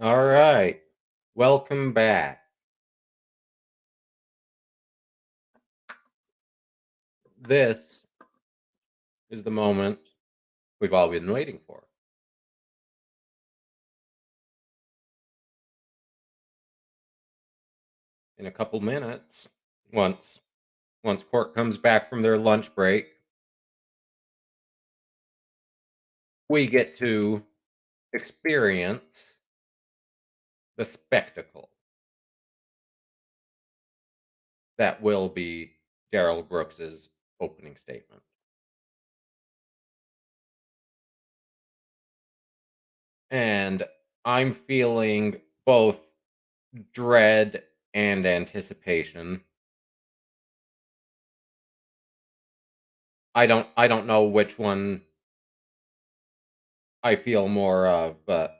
All right. Welcome back. This is the moment we've all been waiting for. In a couple minutes, once once court comes back from their lunch break, we get to experience the spectacle that will be Daryl Brooks's opening statement. And I'm feeling both dread and anticipation. I don't know which one I feel more of, but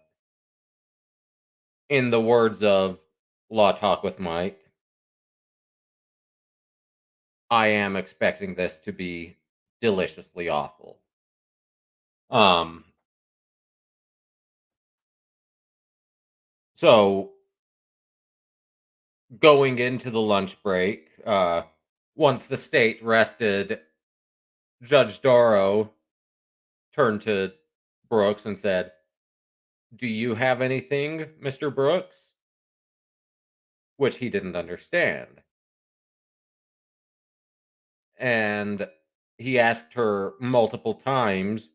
in the words of Law Talk with Mike, I am expecting this to be deliciously awful. Um, so going into the lunch break, once the state rested, Judge Darrow turned to Brooks and said, "Do you have anything, Mr. Brooks?" Which he didn't understand. And he asked her multiple times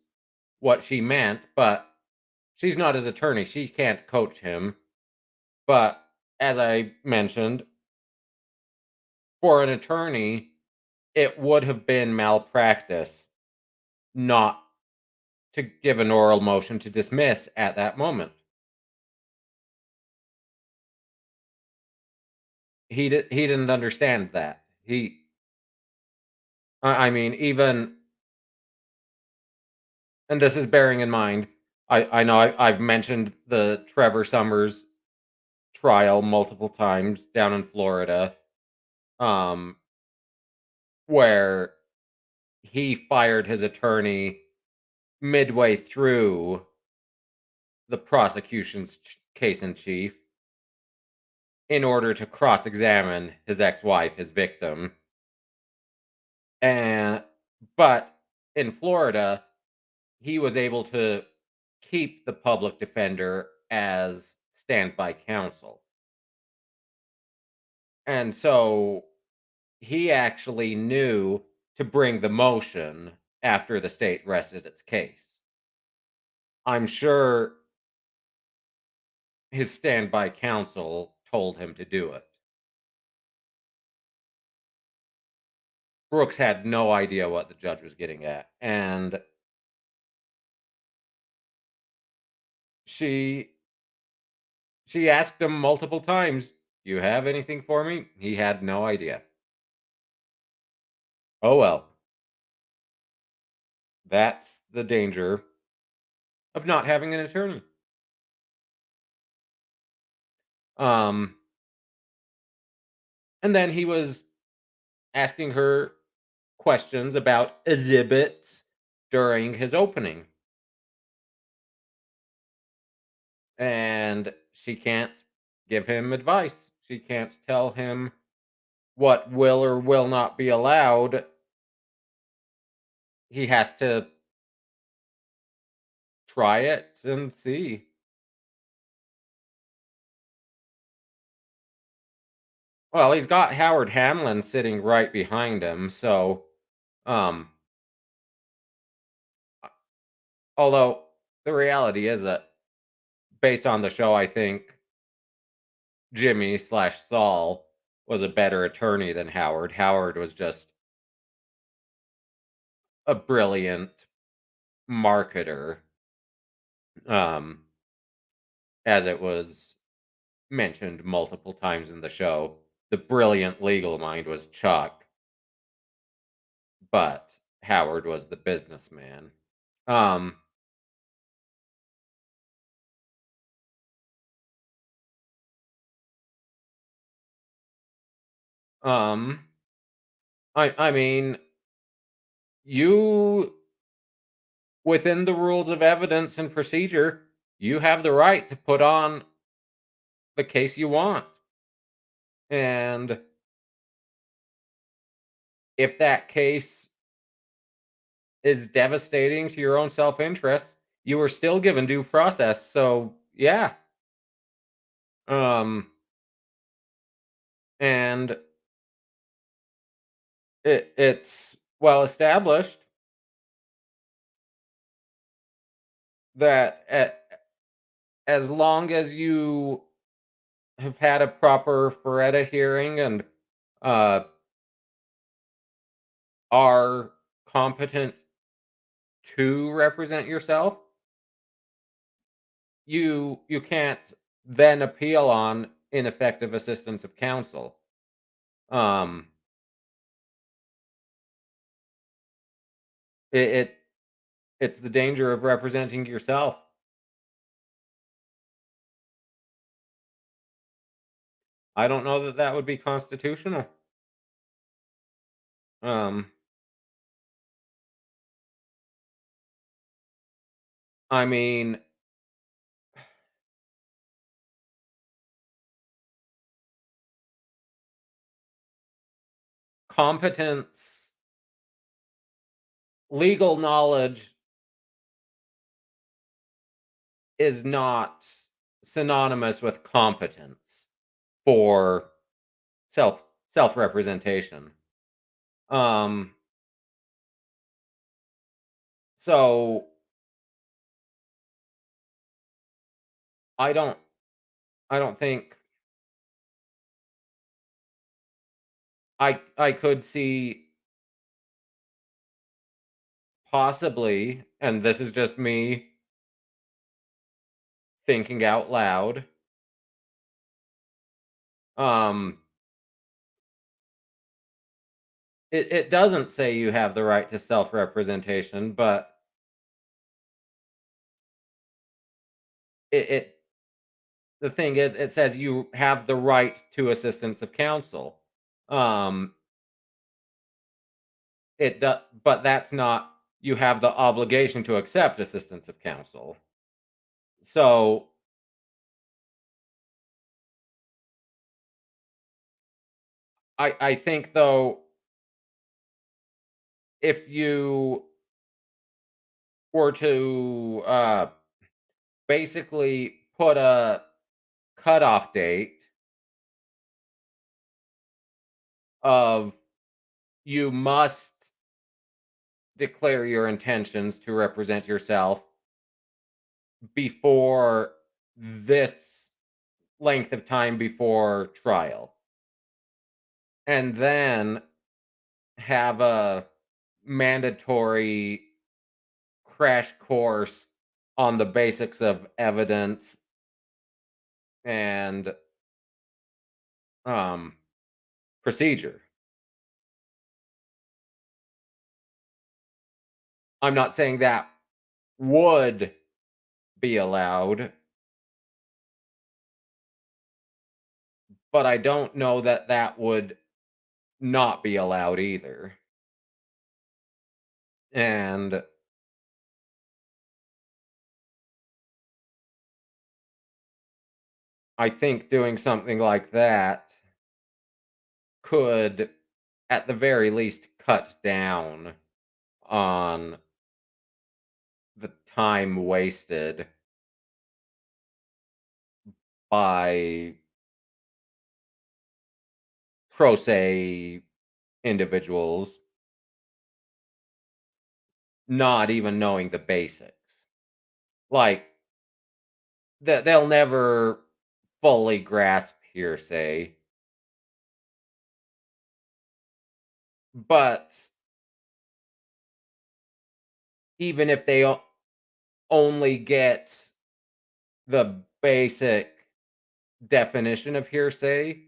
what she meant, but she's not his attorney. She can't coach him. But as I mentioned, for an attorney, it would have been malpractice not to give an oral motion to dismiss at that moment. He didn't understand that. I mean, even, and this is bearing in mind, I know I've mentioned the Trevor Summers trial multiple times down in Florida, um, where he fired his attorney midway through the prosecution's case in chief in order to cross-examine his ex-wife, his victim. And but in Florida, he was able to keep the public defender as standby counsel. And so he actually knew to bring the motion after the state rested its case. I'm sure his standby counsel told him to do it. Brooks had no idea what the judge was getting at, and she she asked him multiple times, "Do you have anything for me?" He had no idea. Oh well, that's the danger of not having an attorney. Um, and then he was asking her questions about exhibits during his opening, and she can't give him advice. She can't tell him what will or will not be allowed. He has to try it and see. Well, he's got Howard Hamlin sitting right behind him, so, um, a although the reality is that based on the show, I think Jimmy/Saul was a better attorney than Howard. Howard was just a brilliant marketer, um, as it was mentioned multiple times in the show. The brilliant legal mind was Chuck, but Howard was the businessman. Um, um, I mean, you within the rules of evidence and procedure, you have the right to put on the case you want. And if that case is devastating to your own self-interest, you were still given due process. So, yeah. Um and it's well established that as long as you have had a proper Feretta hearing and uh are competent to represent yourself, you can't then appeal on ineffective assistance of counsel. Um, it it's the danger of representing yourself. I don't know that that would be constitutional. Um, I mean, competence, legal knowledge is not synonymous with competence for self self representation. Um, so I don't I don't think I could see possibly, and this is just me thinking out loud. Um, it doesn't say you have the right to self representation, but it the thing is, it says you have the right to assistance of counsel. Um, it does, but that's not you have the obligation to accept assistance of counsel. So I think though, if you were to basically put a cutoff date of you must declare your intentions to represent yourself before this length of time before trial, and then have a mandatory crash course on the basics of evidence and um, procedure. I'm not saying that would be allowed, but I don't know that that would not be allowed either. And I think doing something like that could, at the very least, cut down on the time wasted by pro se individuals not even knowing the basics. Like, they'll never fully grasp hearsay, but even if they only get the basic definition of hearsay,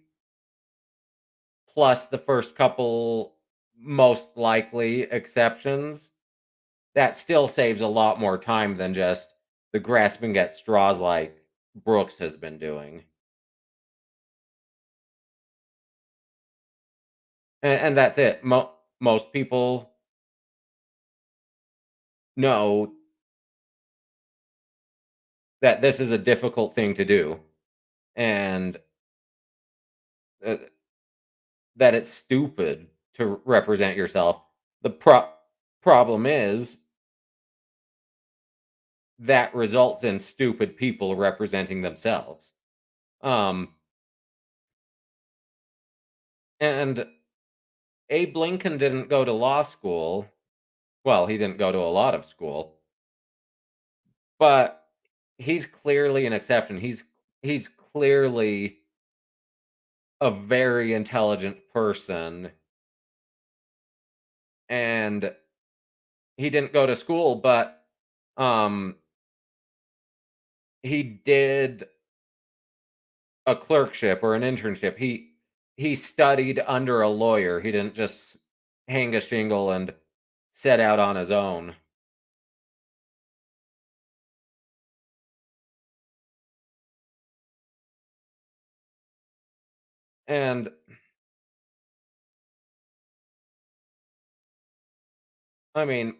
plus the first couple most likely exceptions, that still saves a lot more time than just the grasping at straws like Brooks has been doing. And that's it. Most people know that this is a difficult thing to do. and uh, that it's stupid to represent yourself. The problem is that results in stupid people representing themselves. Um, and Abe Lincoln didn't go to law school. Well, he didn't go to a lot of school, but he's clearly an exception. He's clearly a very intelligent person, and he didn't go to school, but um he did a clerkship or an internship. He studied under a lawyer. He didn't just hang a shingle and set out on his own. And I mean,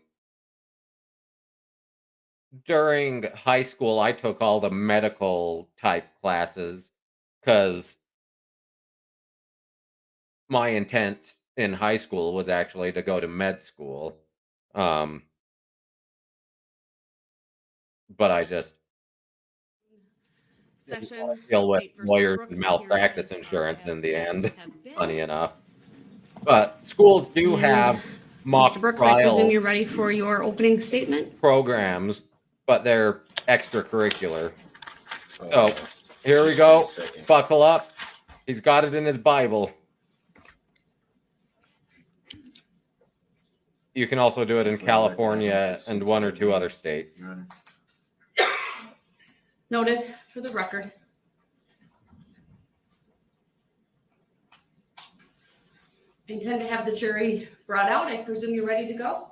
during high school, I took all the medical type classes because my intent in high school was actually to go to med school. Um, but I just didn't wanna Session, deal with State versus lawyers and Brooks, and here malpractice is our insurance in past the guests end, have been. funny enough. But schools do And have Mr. mock Brooks, I presume trial you're ready for your opening statement? programs, but they're extracurricular. So, here we go. Buckle up. He's got it in his Bible. You can also do it in California and one or two other states. Noted for the record. Intend to have the jury brought out. I presume you're ready to go?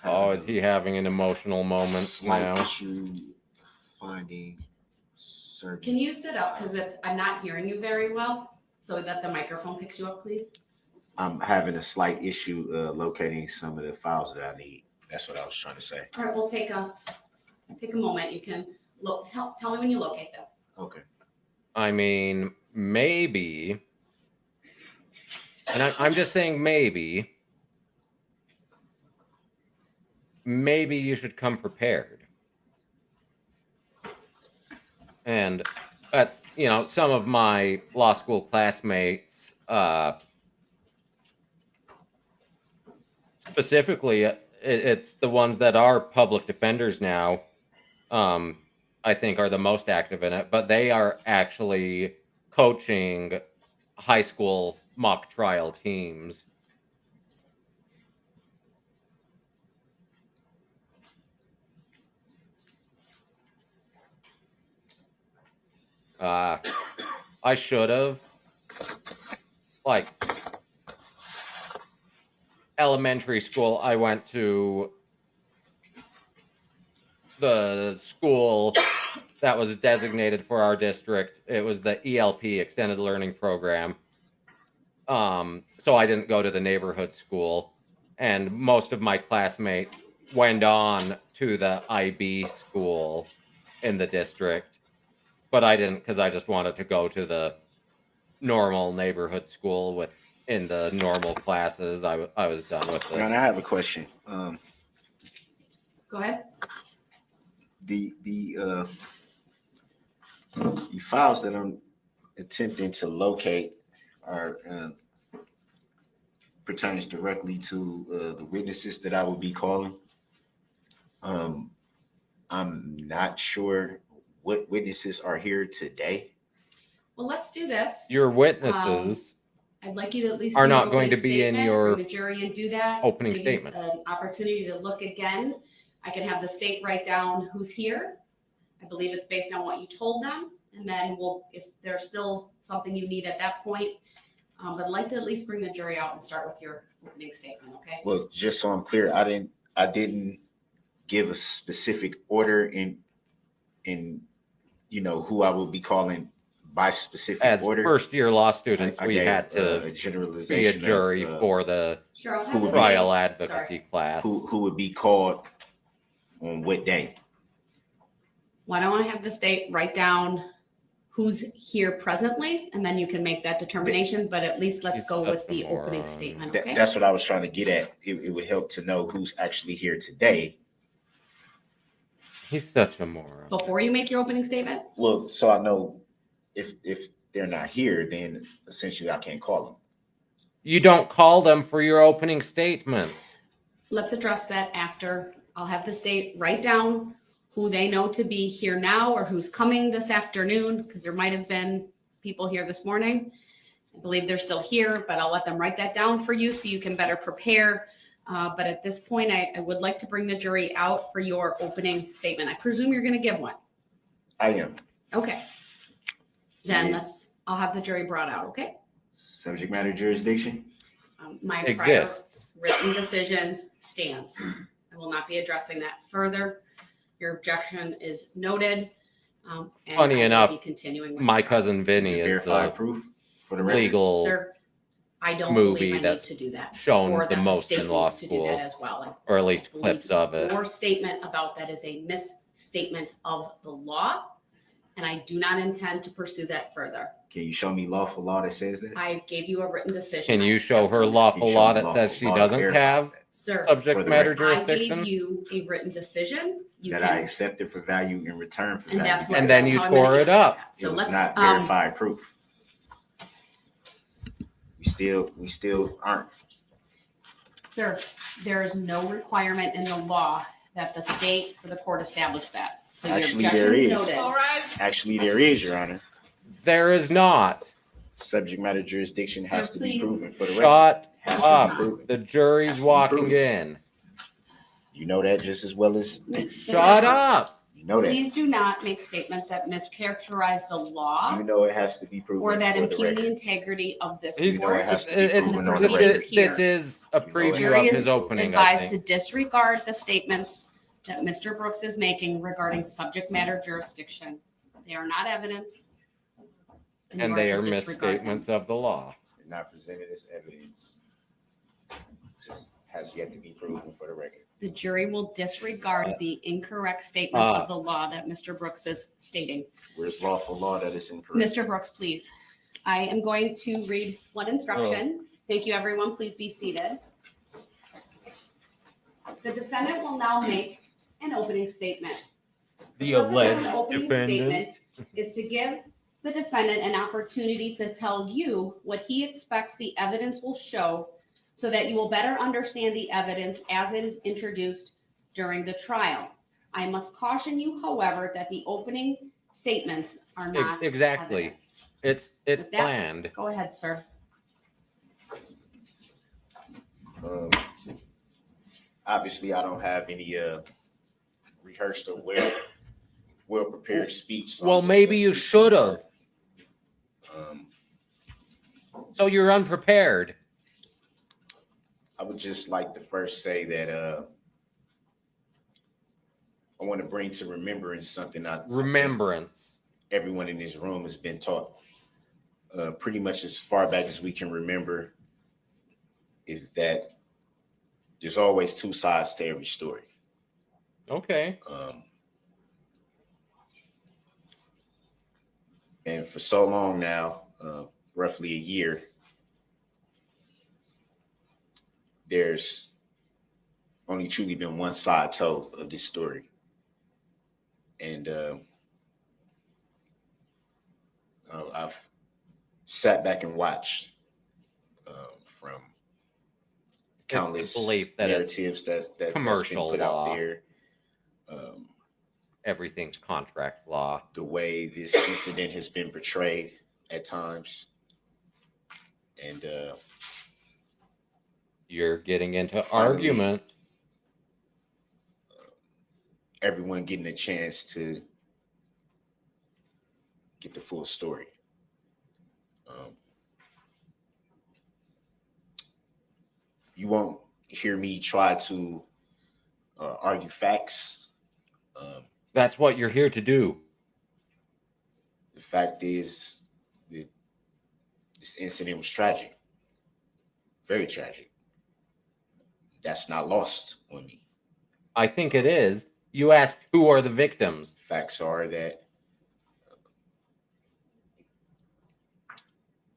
Oh, is he having an emotional moment now? Finding certain. Can you sit up? Because I'm not hearing you very well, so that the microphone picks you up, please. I'm having a slight issue locating some of the files that I need. That's what I was trying to say. All right, we'll take a moment. You can tell me when you locate them. Okay. I mean, maybe, and I'm just saying maybe you should come prepared. And that's, some of my law school classmates, specifically, it's the ones that are public defenders now, I think are the most active in it, but they are actually coaching high school mock trial teams. I should have, like, elementary school, I went to the school that was designated for our district. It was the ELP, Extended Learning Program. So I didn't go to the neighborhood school, and most of my classmates went on to the IB school in the district, but I didn't because I just wanted to go to the normal neighborhood school in the normal classes. I was done with it. And I have a question. Go ahead. The files that I'm attempting to locate are pertains directly to the witnesses that I will be calling. I'm not sure what witnesses are here today. Well, let's do this. Your witnesses I'd like you to at least are do not an going to opening be in statement, your bring the jury and do that. opening Give statement. you an opportunity to look again. I can have the state write down who's here. I believe it's based on what you told them, and then if there's still something you need at that point, but I'd like to at least bring the jury out and start with your opening statement. Okay. Well, just so I'm clear, I didn't give a specific order in who I will be calling by specific as order. first-year law students, I we gave, had to a be a generalization jury of, for the Sure, I'll have Who the would trial state- advocacy sorry. class. who would be called on what day. Why don't I have the state write down who's here presently, and then you can make that determination, but at least let's He's go with such a the opening moron. statement, That- okay? That's what I was trying to get at. It would help to know who's actually here today. He's such a moron. Before you make your opening statement, Well, so I know if they're not here, then essentially I can't call them. You don't call them for your opening statement. let's address that after. I'll have the state write down who they know to be here now or who's coming this afternoon, because there might have been people here this morning. I believe they're still here, but I'll let them write that down for you so you can better prepare. But at this point, I would like to bring the jury out for your opening statement. I presume you're going to give one. I am. Okay. Then Yeah. I'll have the jury brought out, okay? Subject matter jurisdiction. My Exists. prior written decision stands. I will not be addressing that further. Your objection is noted. And Funny I will enough, be continuing with My the trial. cousin Vinny is Verified the proof for the record. legal Sir, I don't movie believe I need that's to do that. shown Or the that the most state in law needs to do school, that as well. or at least I clips believe of it. Your statement about that is a misstatement of the law, and I do not intend to pursue that further. Can you show me lawful law that says that? I gave you a written decision. Can you I show have her done that. lawful You show law me that says she law that doesn't verifies have that. Sir, For subject the matter record. I gave jurisdiction? you a written decision. You That can, I accepted for value in return for and value. that's what. And then that's you how I'm gonna tore it answer up. that. It So was let's, not verified proof. We still aren't. Sir, there is no requirement in the law that the state or the court establish that. So your Actually, objection there is is. noted. All right. Actually, there is, Your Honor. There is not. Subject matter jurisdiction has Sir, to be please. proven for the record. Shut Has to up. be proven. The jury's Has to be walking proven. in. You know that just as well as Mr. Shut Brooks, up. you know that. Please do not make statements that mischaracterize the law You know it has to be proven or that for the impugn the record. integrity of this He's, You know it court. has to be it's- proven on the proceedings record. here. this is a You know it preview Jury of is his opening, I advised to think. disregard the statements that Mr. Brooks is making regarding subject matter jurisdiction. They are not evidence. And you they to are disregard them. misstatements of the law. And not presented as evidence. Just has yet to be proven for the record. The jury will disregard the incorrect statements Ah. of the law that Mr. Brooks is stating. Where's lawful law that is incorrect? Mr. Brooks, please. I am going to read one instruction. Thank you, everyone. Please be seated. The defendant will now make an opening statement. The purpose of an alleged opening defendant. statement is to give the defendant an opportunity to tell you what he expects the evidence will show so that you will better understand the evidence as it is introduced during the trial. I must caution you, however, that the opening statements are not Exactly. evidence. It's With that- planned. Go ahead, sir. Um, obviously, I don't have any rehearsed or well prepared speech. So Well, I'm just maybe gonna you speak should from have. the heart. So you're unprepared. I would just like to first say that I want to bring to remembrance something I think Remembrance. everyone in this room has been taught pretty much as far back as we can remember, is that there's always two sides to every story. Okay. And for so long now, roughly a year, there's only truly been one side told of this story. And I've sat back and watched from countless belief that it's narratives that's been commercial put law. out there. Everything's contract law. The way this incident has been portrayed at times. And You're getting into Finally. argument. everyone getting a chance to get the full story. You won't hear me try to argue facts. That's what you're here to do. The fact is, This incident was tragic, very tragic. That's not lost on me. I think it is. You asked who are the victims. Facts are that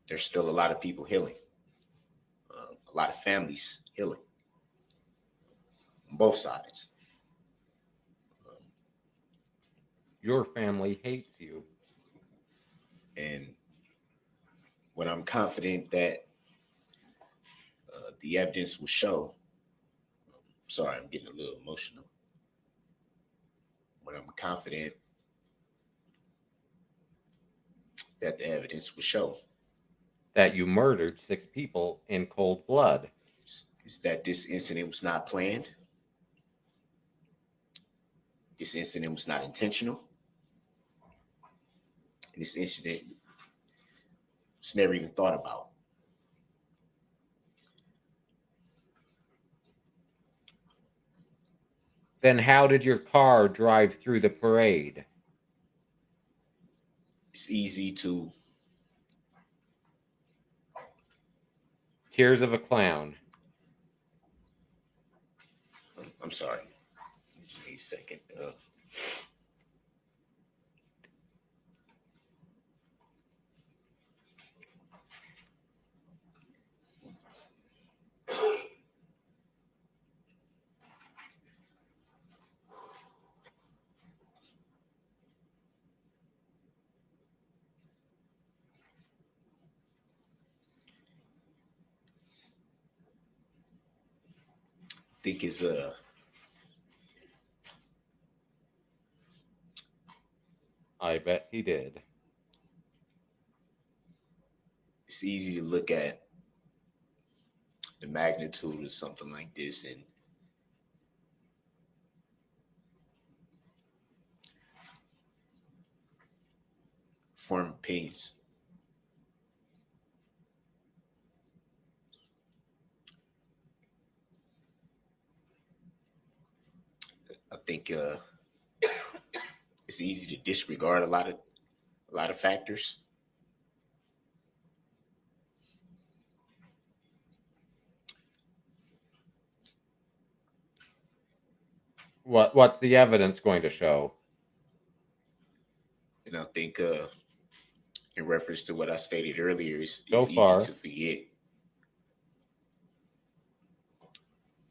there's still a lot of people healing, a lot of families healing on both sides. Your family hates you. And when I'm confident that the evidence will show, sorry, I'm getting a little emotional. When I'm confident that the evidence will show that you murdered 6 people in cold blood. Is that this incident was not planned. This incident was not intentional. And this incident was never even thought about. Then how did your car drive through the parade? It's easy to. Tears of a clown. I'm sorry. Just need a second. I think it's I bet he did. It's easy to look at the magnitude of something like this and form opinions. I think it's easy to disregard a lot of factors. What's the evidence going to show? And I think in reference to what I stated earlier, it's So easy far. to forget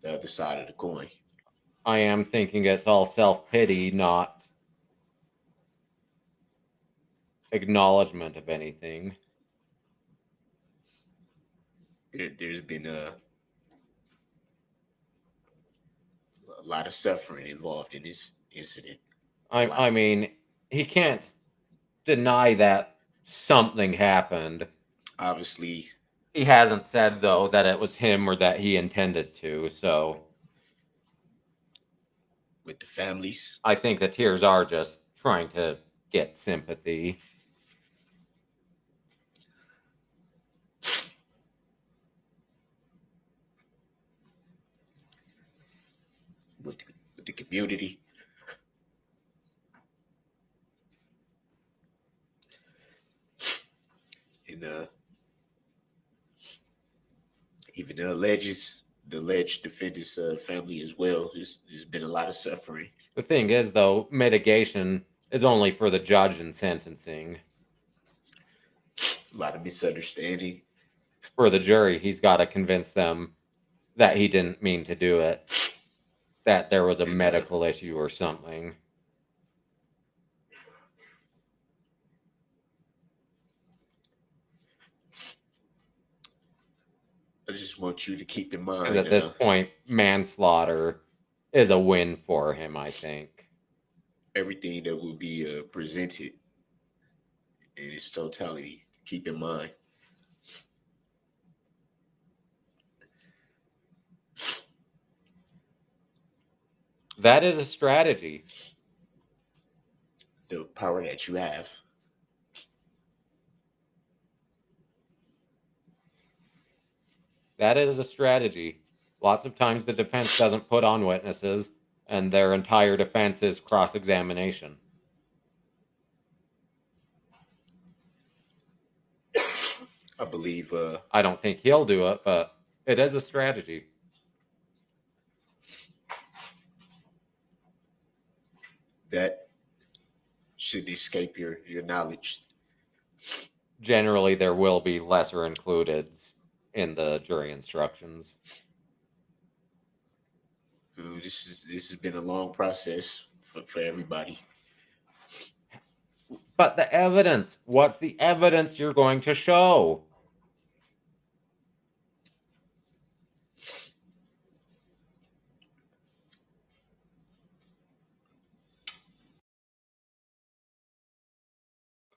the other side of the coin. I am thinking it's all self-pity, not acknowledgement of anything. There's been a lot of suffering involved in this incident. I mean, he can't deny that something happened. Obviously, He hasn't said, though, that it was him or that he intended to, so with the families, I think the tears are just trying to get sympathy. with the community. And even the alleged defendant's family as well. There's been a lot of suffering. The thing is, though, mitigation is only for the judge in sentencing. A lot of misunderstanding. For the jury, he's got to convince them that he didn't mean to do it, that there was a medical issue or something. I just want you to keep in mind. Because at this point, manslaughter is a win for him, I think. Everything that will be presented in its totality, keep in mind. That is a strategy. The power that you have. That is a strategy. Lots of times the defense doesn't put on witnesses, and their entire defense is cross-examination. I believe I don't think he'll do it, but it is a strategy. that should escape your knowledge. Generally, there will be lesser included in the jury instructions. This has been a long process for everybody. But the evidence, what's the evidence you're going to show?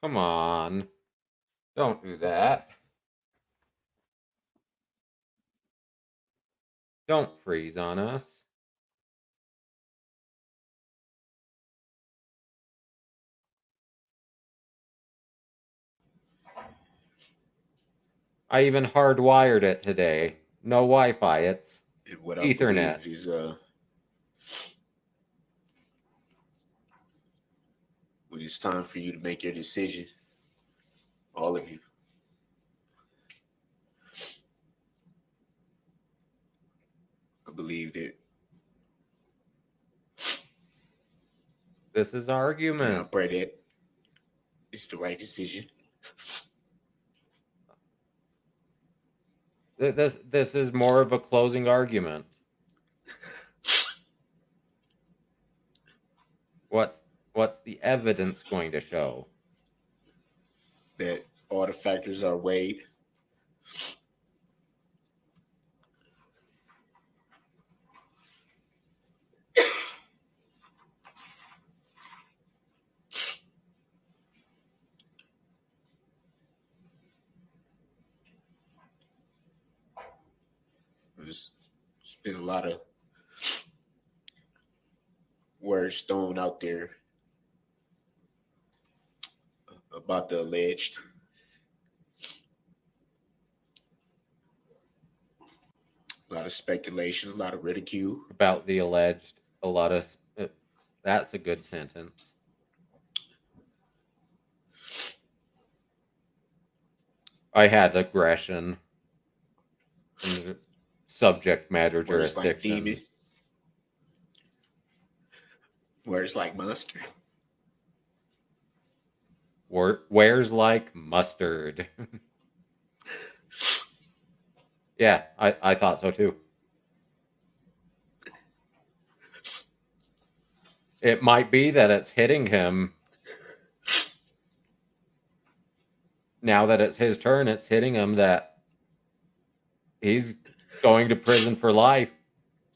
Come on. Don't do that. Don't freeze on us. I even hardwired it today. No Wi-Fi, it's What I Ethernet. believe is when it's time for you to make your decision, all of you, I believe that This is and I argument. pray that it's the right decision. This is more of a closing argument. What's the evidence going to show? That all the factors are weighed. There's been a lot of words thrown out there about the alleged. A lot of speculation, a lot of ridicule. About the alleged, a lot of... that's a good sentence. I had aggression and subject matter Words like jurisdiction. demon. Words like monster. Wears like mustard. Yeah, I thought so too. It might be that it's hitting him. Now that it's his turn, it's hitting him that he's going to prison for life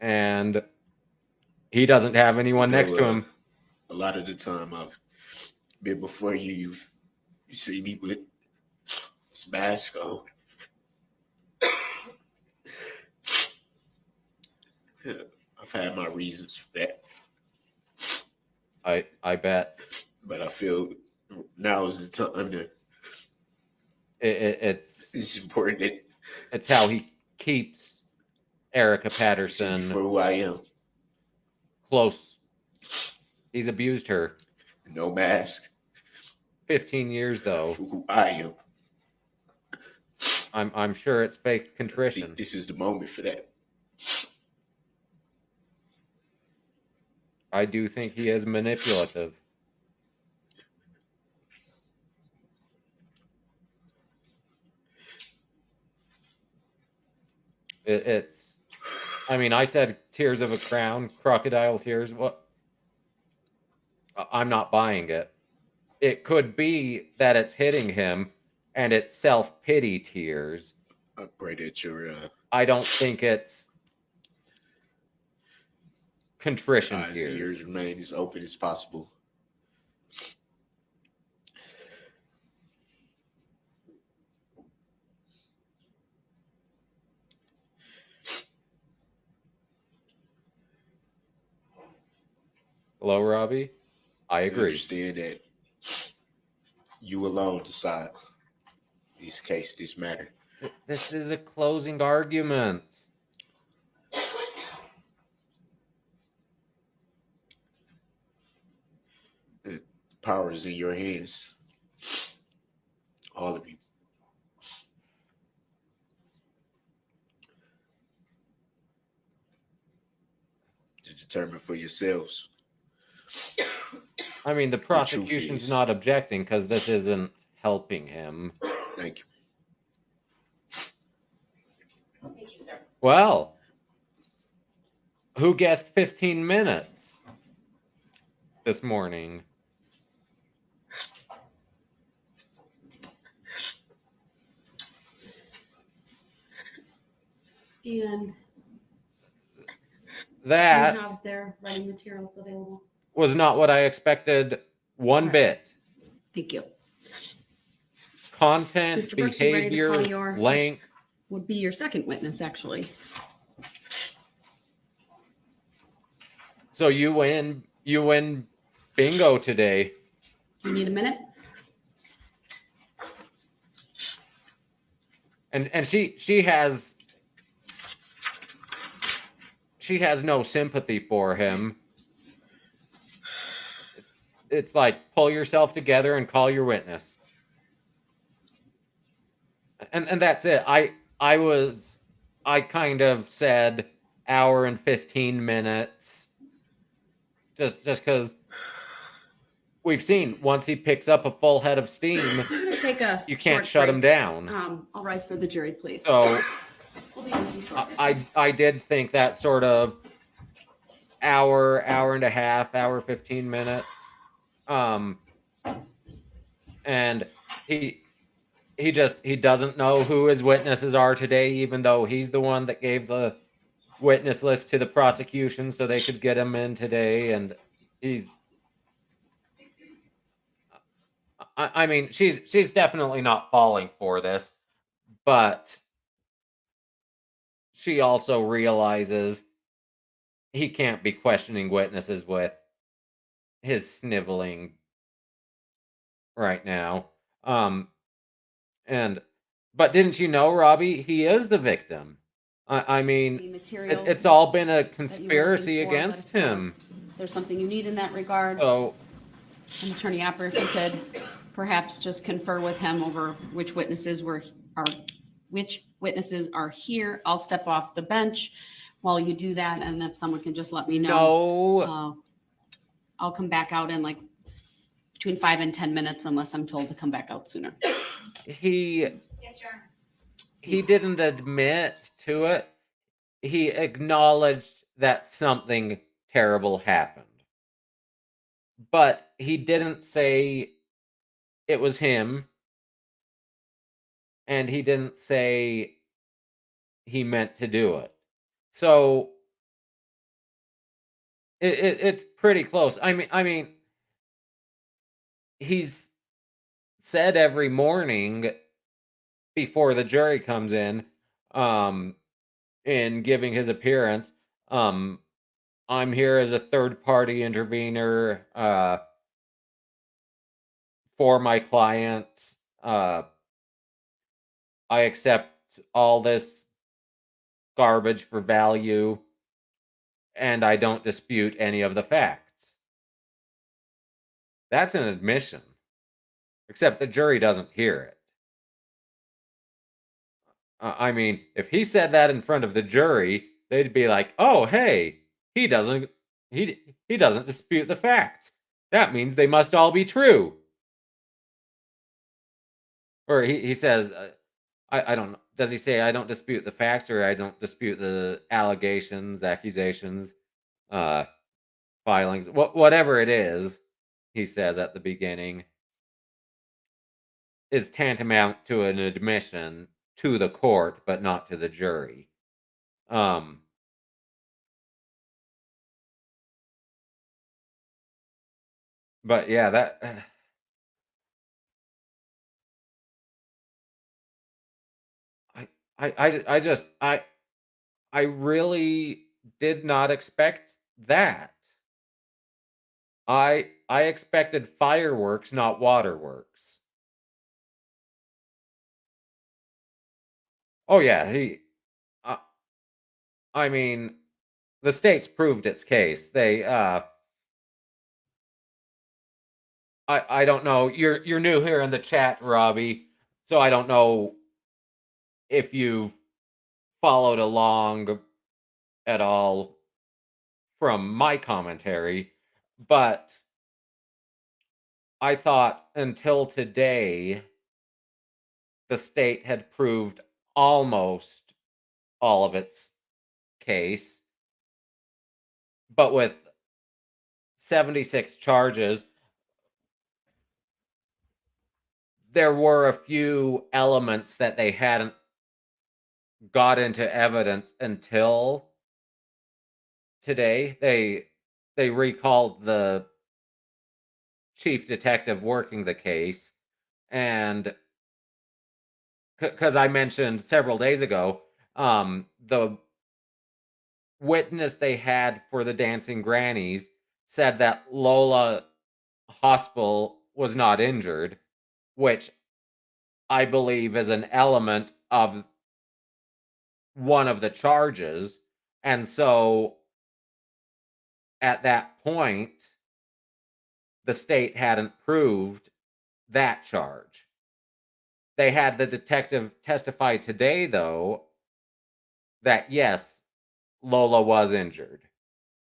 and he doesn't have anyone next to him. A lot of the time I've been before you see me with this mask on. I've had my reasons for that. I bet. But I feel now is the time to. It's important that it's how he keeps Erica see me Patterson for who I am. close. He's abused her. No mask. 15 years though. For who I am. I'm sure it's fake contrition. This is the moment for that. I do think he is manipulative. It's, I mean, I said tears of a crown, crocodile tears. What? I'm not buying it. It could be that it's hitting him and it's self-pity tears. I pray that your I don't think it's contrition eyes and tears. ears remain as open as possible. Hello, Robbie. I agree. Understand that you alone decide this case, this matter. This is a closing argument. The power is in your hands. All of you. determine for yourselves. I mean, the truth prosecution's is. not objecting because this isn't helping him. Thank you. Thank you, sir. Well, who guessed 15 minutes this morning? And That you have their writing materials available. was not what I expected one All right. bit. Thank you. Content, Mr. Brooks, you ready to call behavior, your length. would be your second witness, actually. So you win bingo today. You need a minute? And she has no sympathy for him. It's like, pull yourself together and call your witness. And that's it. I kind of said hour and 15 minutes just because we've seen once he picks up a full head of steam, I'm gonna take a you can't short shut him break. down. I'll rise for the jury, please. So We'll be with you shortly. I did think that sort of hour and a half, hour 15 minutes. And he doesn't know who his witnesses are today, even though he's the one that gave the witness list to the prosecution so they could get him in today. And I mean, she's definitely not falling for this, but she also realizes he can't be questioning witnesses with his sniveling right now. But didn't you know, Robbie, he is the victim. I mean, The materials it's all been a that you were looking conspiracy for, let against us know him. if there's something you need in that regard. So And Attorney Opper, if you could perhaps just confer with him over which witnesses are here. I'll step off the bench while you do that, and if someone can just let me know. no, I'll come back out in like between 5 and 10 minutes unless I'm told to come back out sooner. he Yes, Your Honor. he didn't admit to it. He acknowledged that something terrible happened. But he didn't say it was him. And he didn't say he meant to do it. So it's pretty close. I mean, he's said every morning before the jury comes in giving his appearance, I'm here as a third party intervener for my client. I accept all this garbage for value, and I don't dispute any of the facts. That's an admission, except the jury doesn't hear it. I mean, if he said that in front of the jury, they'd be like, "Oh, hey, he doesn't dispute the facts. That means they must all be true." Or he says, I don't know. Does he say I don't dispute the facts or I don't dispute the allegations, accusations, filings, whatever it is, he says at the beginning, is tantamount to an admission to the court, but not to the jury. But yeah, that I really did not expect that. I expected fireworks, not waterworks. Oh yeah, uh, I mean, the state's proved its case. I don't know. You're new here in the chat, Robbie, so I don't know if you've followed along at all from my commentary, but I thought until today the state had proved almost all of its case, but with 76 charges, there were a few elements that they hadn't got into evidence until today. They recalled the chief detective working the case, and because I mentioned several days ago, the witness they had for the dancing grannies said that Lola Hospital was not injured, which I believe is an element of one of the charges. And so at that point, the state hadn't proved that charge. They had the detective testify today, though, that yes, Lola was injured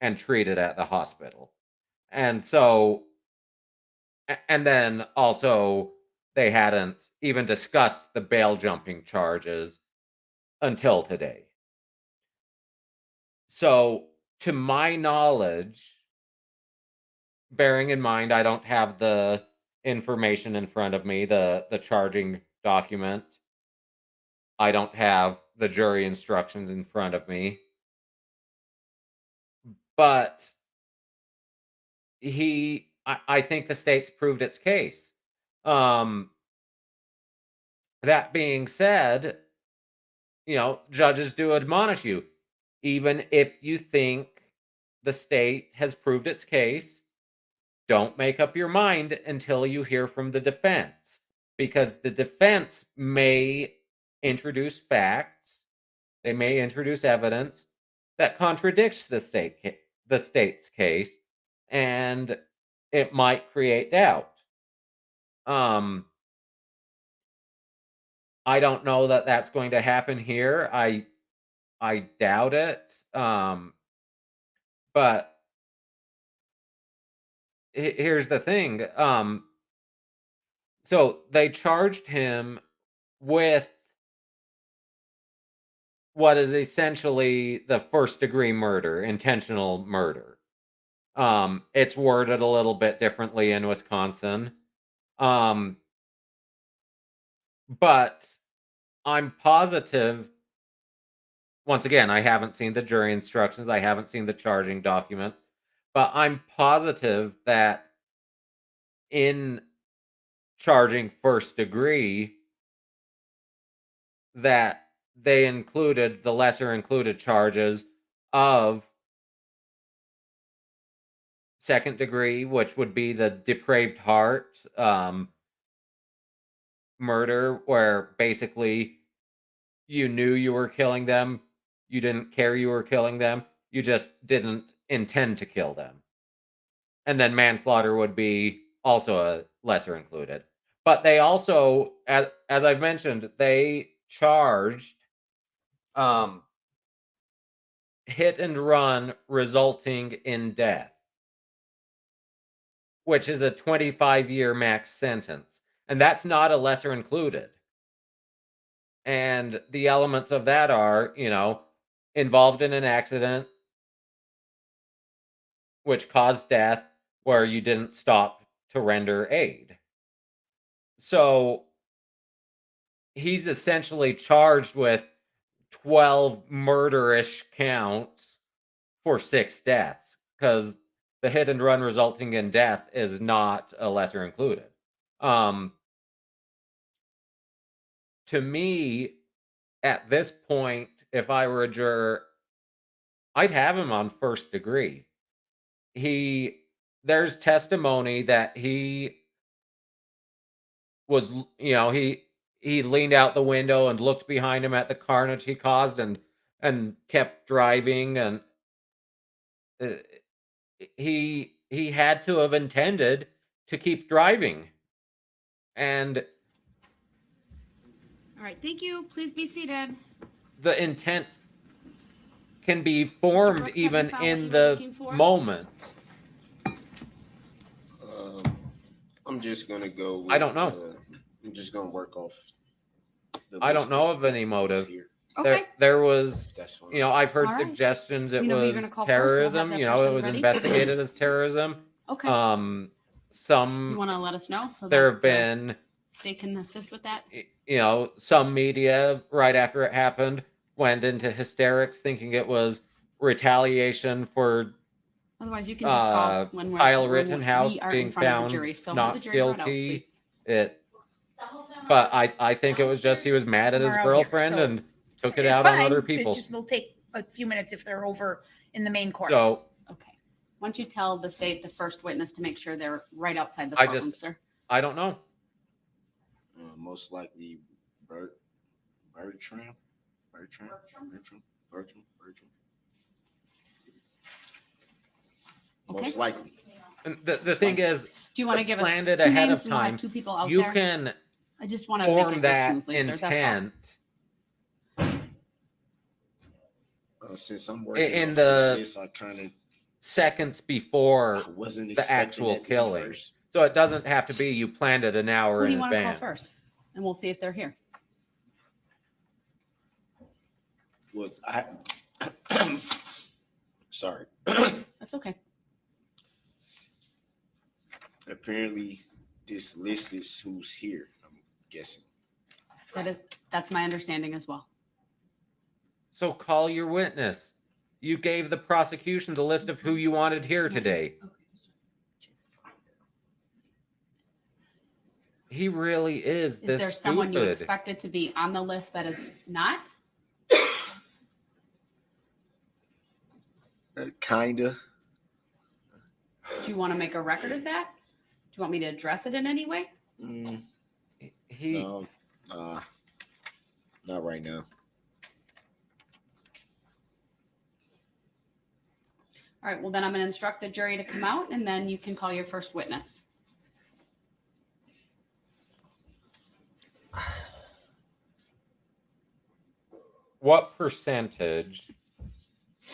and treated at the hospital. And so, and then also, they hadn't even discussed the bail jumping charges until today. So, to my knowledge, bearing in mind I don't have the information in front of me, the charging document. I don't have the jury instructions in front of me. But I think the state's proved its case. Um, that being said, judges do admonish you. Even if you think the state has proved its case, don't make up your mind until you hear from the defense, because the defense may introduce facts, they may introduce evidence that contradicts the state's case, and it might create doubt. Um, I don't know that that's going to happen here. I doubt it. But here's the thing. So they charged him with what is essentially the first degree murder, intentional murder. It's worded a little bit differently in Wisconsin. Um, but I'm positive, once again, I haven't seen the jury instructions, I haven't seen the charging documents, but I'm positive that in charging first degree, that they included the lesser included charges of second degree, which would be the depraved heart murder, where basically you knew you were killing them, you didn't care you were killing them, you just didn't intend to kill them. And then manslaughter would be also a lesser included. But they also, as I've mentioned, they charged um, hit and run resulting in death, which is a 25-year max sentence. And that's not a lesser included. And the elements of that are, involved in an accident which caused death where you didn't stop to render aid. So he's essentially charged with 12 murderish counts for 6 deaths, because the hit and run resulting in death is not a lesser included. To me, at this point, if I were a juror, I'd have him on first degree. There's testimony that he was, he leaned out the window and looked behind him at the carnage he caused, and kept driving, and uh, he had to have intended to keep driving. And All right, thank you. Please be seated. the intent can be formed Brooks, have you even found what in you were the looking for? moment. I'm just gonna go. With, I don't know. I'm just gonna work off. I don't know of any motive. Here. Okay. There was, That's fine. you know, I've heard All right. suggestions it You know who you're was gonna call first? We'll have terrorism. that You know, it person was ready. investigated as terrorism. Okay. Um, You some want to let us know so there that have the been, state can assist with that? you know, some media right after it happened went into hysterics, thinking it was retaliation for Otherwise, you can just call when Kyle we Rittenhouse are in being front of the found jury. So have not the jury brought out, guilty. please. But I think it was just he was mad at his We're out here, girlfriend so and took it it's out on fine. other It people. just will take a few minutes if they're over in the main So courthouse. Okay. Why don't you tell the state the first witness to make sure they're right outside the I courtroom, just- sir? I don't know. Most likely, Bertram. Okay. Most likely. And the thing is, Do you want to give us planned two it ahead names of and we'll have time. two people out You there? can I just want to make form it go that smoothly, sir. That's all. intent Since I'm working in off the this, I kind of seconds before wasn't the actual killing. So it doesn't have to be you planned it an hour Who do in you want to call advance. first? And we'll see if they're here. Well, sorry. That's okay. Apparently, this list is who's here. I'm guessing. That's my understanding as well. So call your witness. You gave the prosecution the list of who you wanted here today. He really is this Is there someone you stupid. expected to be on the list that is not? Kinda. Do you want to make a record of that? Do you want me to address it in any way? He No, not right now. All right, well, then I'm going to instruct the jury to come out and then you can call your first witness. what percentage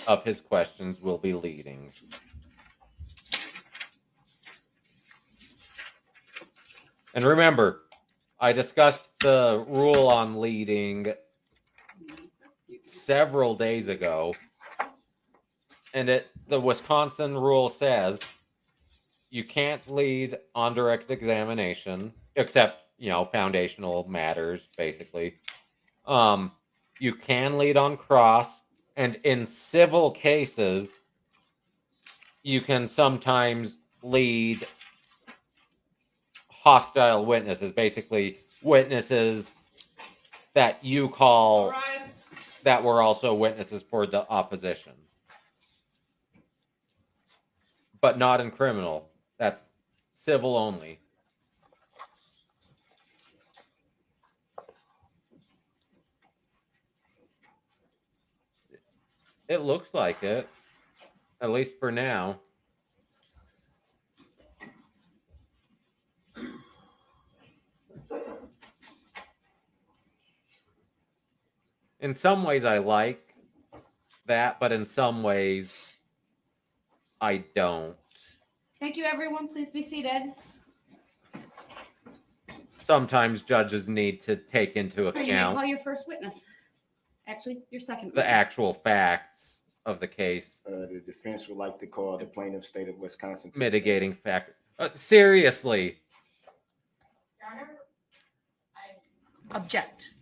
of his questions will be leading? And remember, I discussed the rule on leading several days ago. And the Wisconsin rule says you can't lead on direct examination, except, you know, foundational matters, basically. You can lead on cross, and in civil cases, you can sometimes lead hostile witnesses, basically witnesses that you call that were also witnesses for the opposition. But not in criminal. That's civil only. It looks like it, at least for now. In some ways, I like that, but in some ways, I don't. Thank you, everyone. Please be seated. Sometimes judges need to take into All right, you may account call your first witness. Actually, your second the witness. actual facts of the case, The defense would like to call the plaintiff, state of Wisconsin, to mitigating factor. Seriously, Object.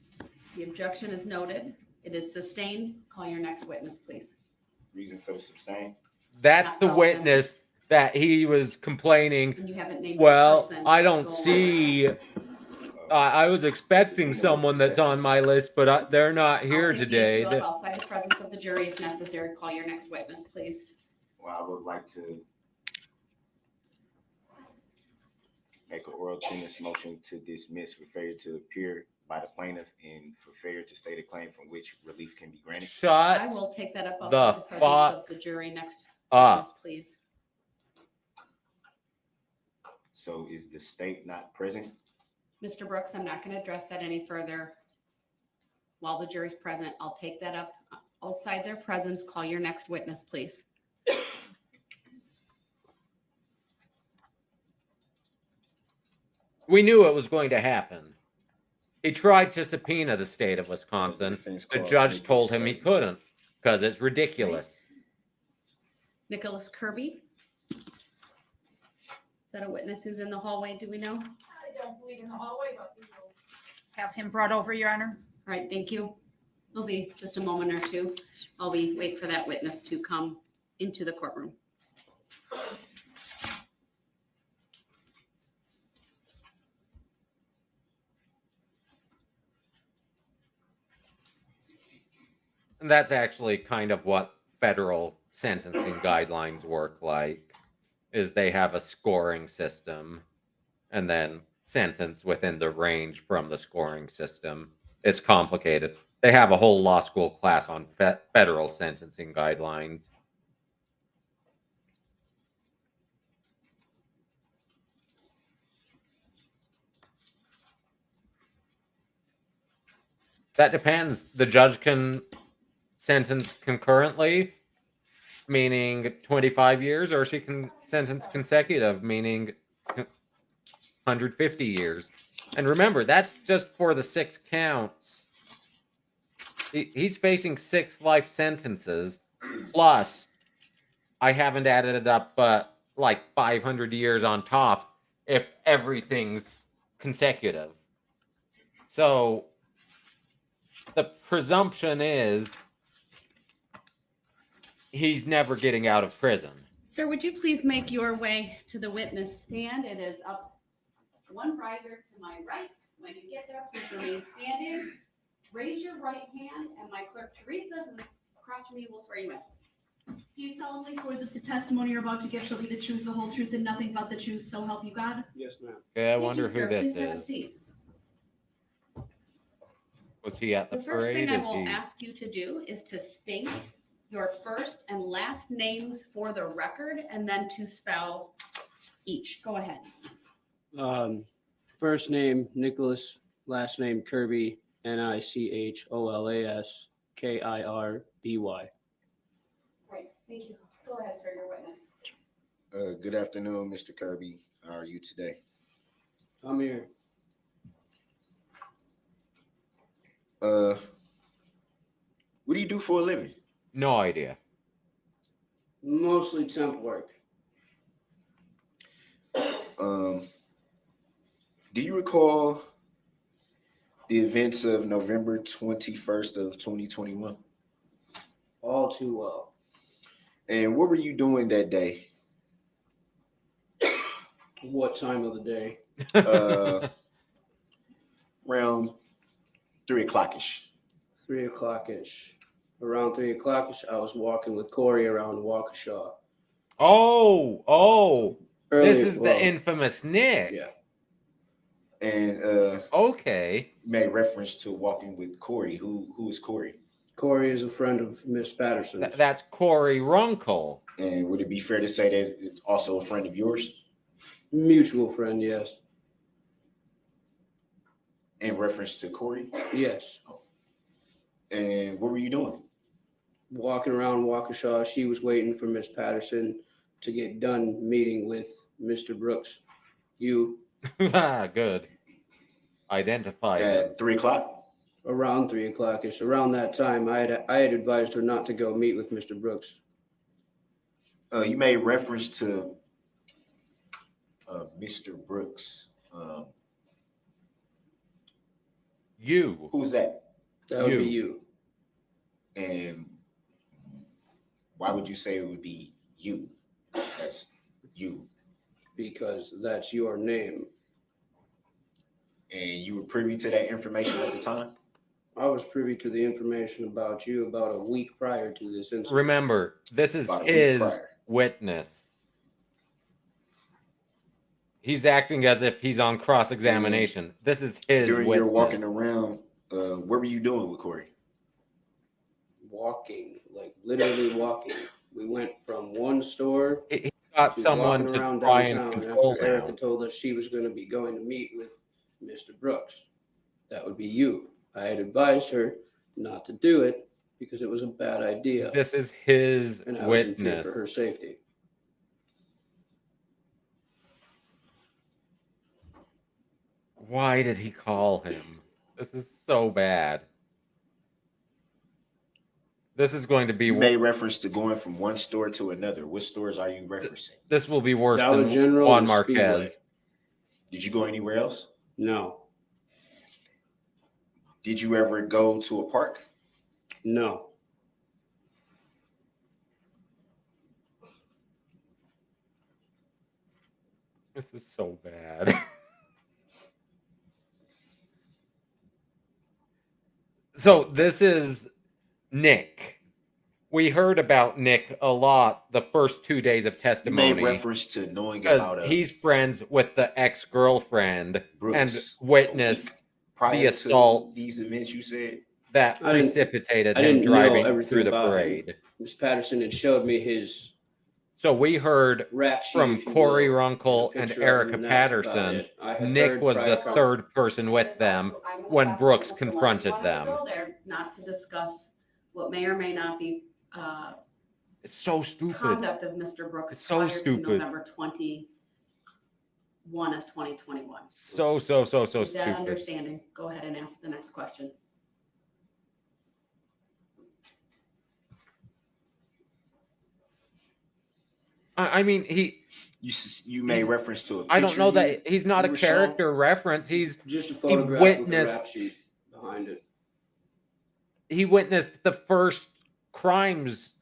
The objection is noted. It is sustained. Call your next witness, please. reason for the sustain. that's Not the relevant. witness that he was complaining. And you haven't named Well, the person. I don't Go see. I was expecting someone that's on my list, but they're not I'll here take the today. issue up outside the presence of the jury if necessary. Call your next witness, please. Well, I would like to make an oral tennis motion to dismiss for failure to appear by the plaintiff and for failure to state a claim from which relief can be granted. I Shut will take that up the outside the presence of fuck the jury. Next up. witness, please. So is the state not present? Mr. Brooks, I'm not going to address that any further while the jury's present. I'll take that up outside their presence, call your next witness, please. We knew it was going to happen. He tried to subpoena the state of Wisconsin. The judge told him he couldn't because it's ridiculous. Nicholas Kirby. Is that a witness who's in the hallway? Do we know? I don't believe in the hallway, but we will have him brought over, Your Honor. All right, thank you. It'll be just a moment or two while we wait for that witness to come into the courtroom. And that's actually kind of what federal sentencing guidelines work like, is they have a scoring system and then sentence within the range from the scoring system. It's complicated. They have a whole law school class on federal sentencing guidelines. That depends. The judge can sentence concurrently, meaning 25 years, or she can sentence consecutive, meaning 150 years. And remember, that's just for the 6 counts. He's facing 6 life sentences, plus I haven't added it up, but like 500 years on top if everything's consecutive. So the presumption is he's never getting out of prison. Sir, would you please make your way to the witness stand? It is up one riser to my right. When you get there, please remain standing. Raise your right hand, and my clerk Teresa, who's across from you, will swear you in. Do you solemnly swear that the testimony you're about to give shall be the truth, the whole truth, and nothing but the truth, so help you God? Yes, ma'am. Okay, I Thank wonder you, who sir. this Please have a is. seat. Was he at the The first parade? thing I Is will he... ask you to do is to state your first and last names for the record, and then to spell each. Go ahead. First name Nicholas, last name Kirby, Nicholas Kirby. Great, thank you. Go ahead, sir, your witness. Good afternoon, Mr. Kirby. How are you today? I'm here. What do you do for a living? No idea. Mostly temp work. Do you recall the events of November 21st of 2021? All too well. And what were you doing that day? What time of the day? Around 3 o'clock-ish. 3 o'clock-ish. Around 3 o'clock-ish, I was walking with Corey around Waukesha. Oh, Early, this is the infamous Nick. Yeah. And Okay. you made reference to walking with Corey. Who is Corey? Corey is a friend of Miss Patterson's. That's Corey Runkle. And would it be fair to say that it's also a friend of yours? Mutual friend, yes. In reference to Corey? Yes. And what were you doing? Walking around Waukesha, she was waiting for Miss Patterson to get done meeting with Mr. Brooks. You, Good. Identified him. At 3 o'clock? around 3 o'clock-ish. Around that time, I had advised her not to go meet with Mr. Brooks. You made reference to Mr. Brooks. You. Who's that? That would be you. And why would you say it would be you? That's you. Because that's your name. And you were privy to that information at the time? I was privy to the information about you about a week prior to this incident. Remember, this is About a week his prior. witness. He's acting as if he's on cross-examination. This is his During witness. your walking around, what were you doing with Corey? Walking, like literally walking. We went from one store He got to someone walking to around try and downtown control after Erica him. told us she was going to be going to meet with Mr. Brooks. That would be you. I had advised her not to do it because it was a bad idea. This is his And I was in fear witness. for her safety. Why did he call him? This is so bad. This is going to be You made reference to going from one store to another. What stores are you referencing? this will be worse Dollar than General Juan and Speedway. Marquez. Did you go anywhere else? No, Did you ever go to a park? no. This is so bad. So this is Nick. We heard about Nick a lot the first 2 days of You made testimony reference to knowing because about he's friends with the ex-girlfriend and Brooks witnessed prior the to assault these events. You said that I didn't- precipitated I him didn't know driving everything through the about him. parade. Ms. Patterson had showed me his So we heard rap sheet, from if you Corey will, Runkle a and picture of Erica him, and that's about Patterson. it. I had Nick heard was prior the con- third person with them when Brooks confronted them. Go there, not to discuss what may or may not be It's so stupid. conduct of Mr. Brooks It's so prior stupid. to November 21 of 2021. So With that stupid. understanding, go ahead and ask the next question. I mean, you made reference to. I don't know picture that he's not a you were shown? character reference. just a photograph with a witnessed- rap sheet behind it. He witnessed the first crimes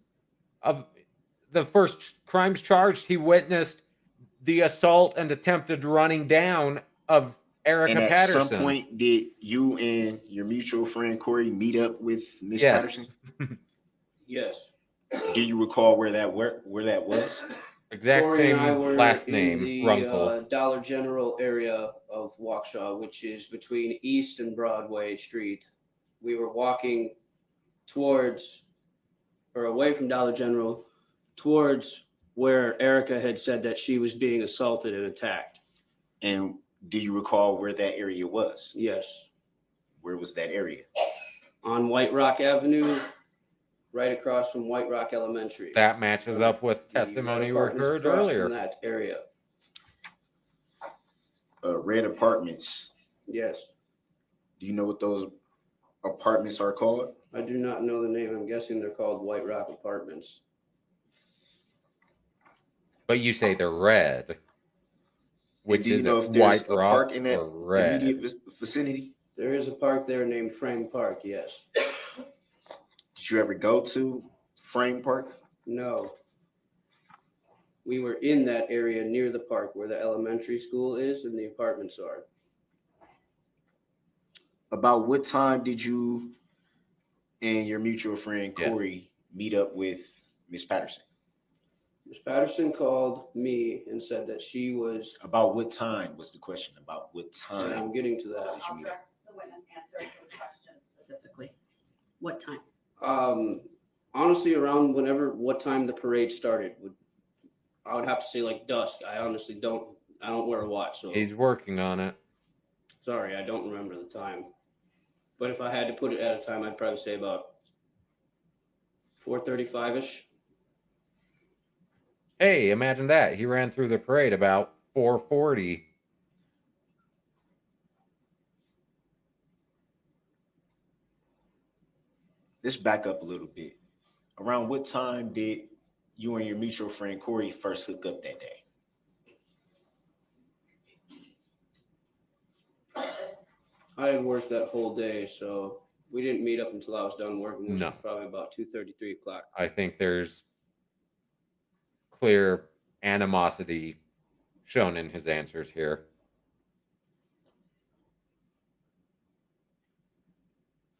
charged. He witnessed the assault and attempted running down of Erica And at Patterson. some point, did you and your mutual friend Corey meet up with Miss Yes. Patterson? Yes. Do you recall where that was? Exact Corey and I same were last in name, the Runkle. Dollar General area of Waukesha, which is between East and Broadway Street. We were walking towards, or away from Dollar General, towards where Erica had said that she was being assaulted and attacked. And do you recall where that area was? Yes. Where was that area? On White Rock Avenue, right across from White Rock Elementary. That matches up with The testimony red we apartments heard across from earlier. that area. Red Apartments. Yes. Do you know what those apartments are called? I do not know the name. I'm guessing they're called White Rock Apartments. But you say they're red. Which do you is know it, if there's White a Rock park in that or red? immediate vicinity? There is a park there named Frame Park, yes. Did you ever go to Frame Park? No. We were in that area near the park where the elementary school is and the apartments are. About what time did you and your mutual friend Yes. Corey meet up with Miss Patterson? Ms. Patterson called me and said that she was, About what time was the question? About what and I'm time? getting to that. I'll direct the witness answering this question specifically. What time? Honestly, around what time the parade started. I would have to say like dusk. I honestly don't wear a watch, so He's working on it. sorry, I don't remember the time. But if I had to put it at a time, I'd probably say about 4:35-ish. Hey, imagine that. He ran through the parade about 4:40. Let's back up a little bit. Around what time did you and your mutual friend Corey first hook up that day? I had worked that whole day, so we didn't meet up until I was done working, which No. was probably about 2:30, 3 o'clock. I think there's clear animosity shown in his answers here.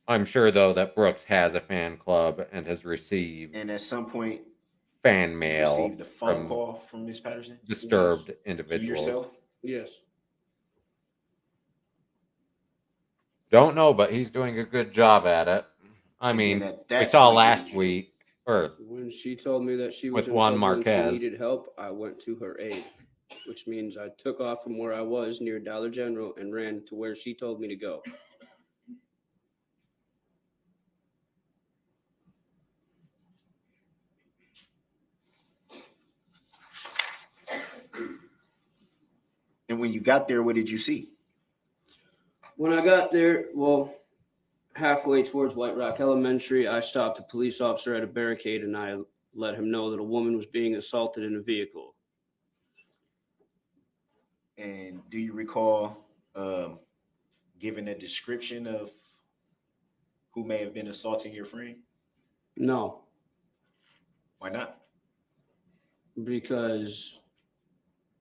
I'm sure, though, that Brooks has a fan club and has received And at some point, fan you mail received a phone from call from Miss Patterson? disturbed You individuals. yourself? Yes. Don't know, but he's doing a good job at it. I And mean, then at that we saw point, last did you- week, or When she told me that she was With in Juan trouble and Marquez. she needed help, I went to her aid, which means I took off from where I was near Dollar General and ran to where she told me to go. And when you got there, what did you see? When I got there, well, halfway towards White Rock Elementary, I stopped a police officer at a barricade and I let him know that a woman was being assaulted in a vehicle. And do you recall giving a description of who may have been assaulting your friend? No, Why not? because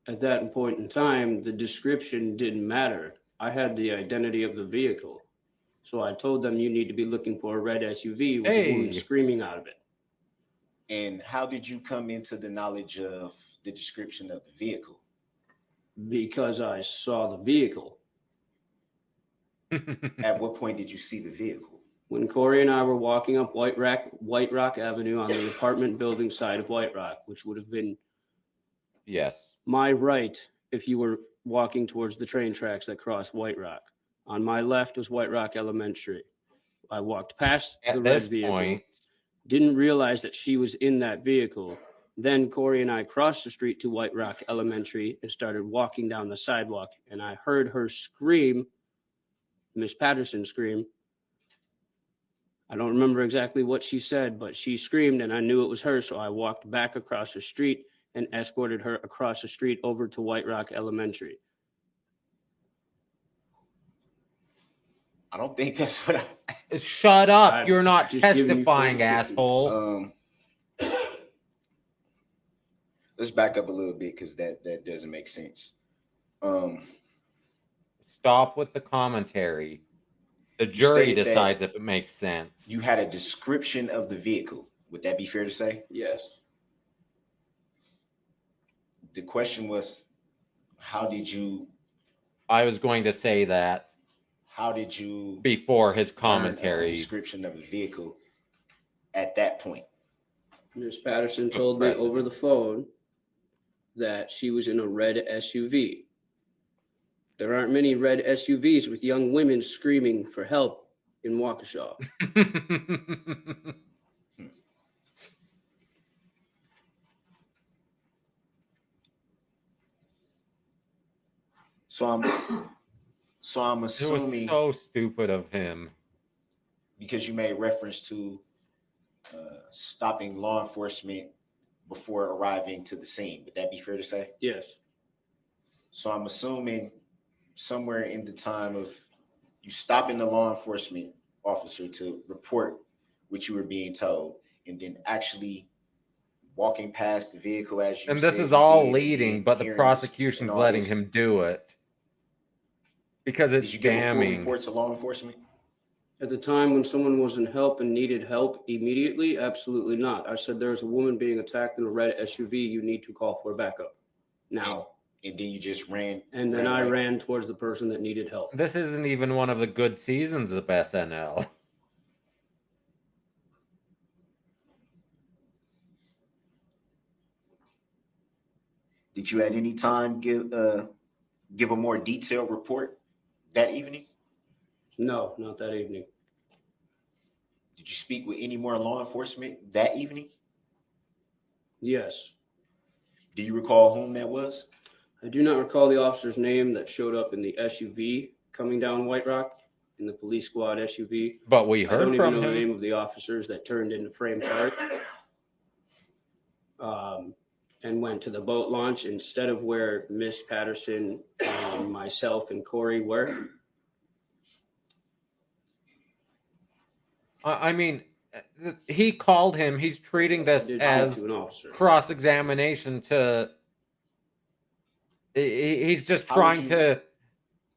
at that point in time, the description didn't matter. I had the identity of the vehicle. So I told them you need to be looking for a red SUV with a woman Hey. screaming out of it. And how did you come into the knowledge of the description of the vehicle? Because I saw the vehicle. At what point did you see the vehicle? When Corey and I were walking up White Rock Avenue on the apartment building side of White Rock, which would have been Yes. my right if you were walking towards the train tracks that cross White Rock. On my left was White Rock Elementary. I walked past the At red this vehicle, point, didn't realize that she was in that vehicle. Then Corey and I crossed the street to White Rock Elementary and started walking down the sidewalk. And I heard her scream, Miss Patterson scream. I don't remember exactly what she said, but she screamed and I knew it was her. So I walked back across the street and escorted her across the street over to White Rock Elementary. I don't think that's what shut up. I'm You're not just giving you full testifying, description. asshole. Let's back up a little bit because that doesn't make sense. Stop with the commentary. The jury stated that decides if it makes sense. You had a description of the vehicle. Would that be fair to say? Yes. The question was, how did you I was going to say that learn before his a commentary. description of a vehicle at that point? Miss Patterson told me over the phone that she was in a red SUV. There aren't many red SUVs with young women screaming for help in Waukesha. So I'm It was assuming, so stupid of him. because you made reference to stopping law enforcement before arriving to the scene. Would that be fair to say? Yes. So I'm assuming somewhere in the time of you stopping the law enforcement officer to report what you were being told, and then actually walking past the vehicle as you And this said is you all did, leading, and but the hearing prosecution's and all letting this. him do it. Because it's Did you give a full damning. report to law enforcement? At the time when someone was in help and needed help immediately, absolutely not. I said there's a woman being attacked in a red SUV. You need to call for backup now. And then you just ran. And then I away? ran towards the person that needed help. This isn't even one of the good seasons of SNL. Did you at any time give a more detailed report that evening? No, not that evening. Did you speak with any more law enforcement that evening? Yes. Do you recall whom that was? I do not recall the officer's name that showed up in the SUV coming down White Rock, in the police squad SUV. But we I heard don't even from know the him. name of the officers that turned into Frame Park and went to the boat launch instead of where Miss Patterson and myself and Corey were. I mean, he called him. He's treating this Did speak as to an officer. cross-examination to... He's just How trying did you- to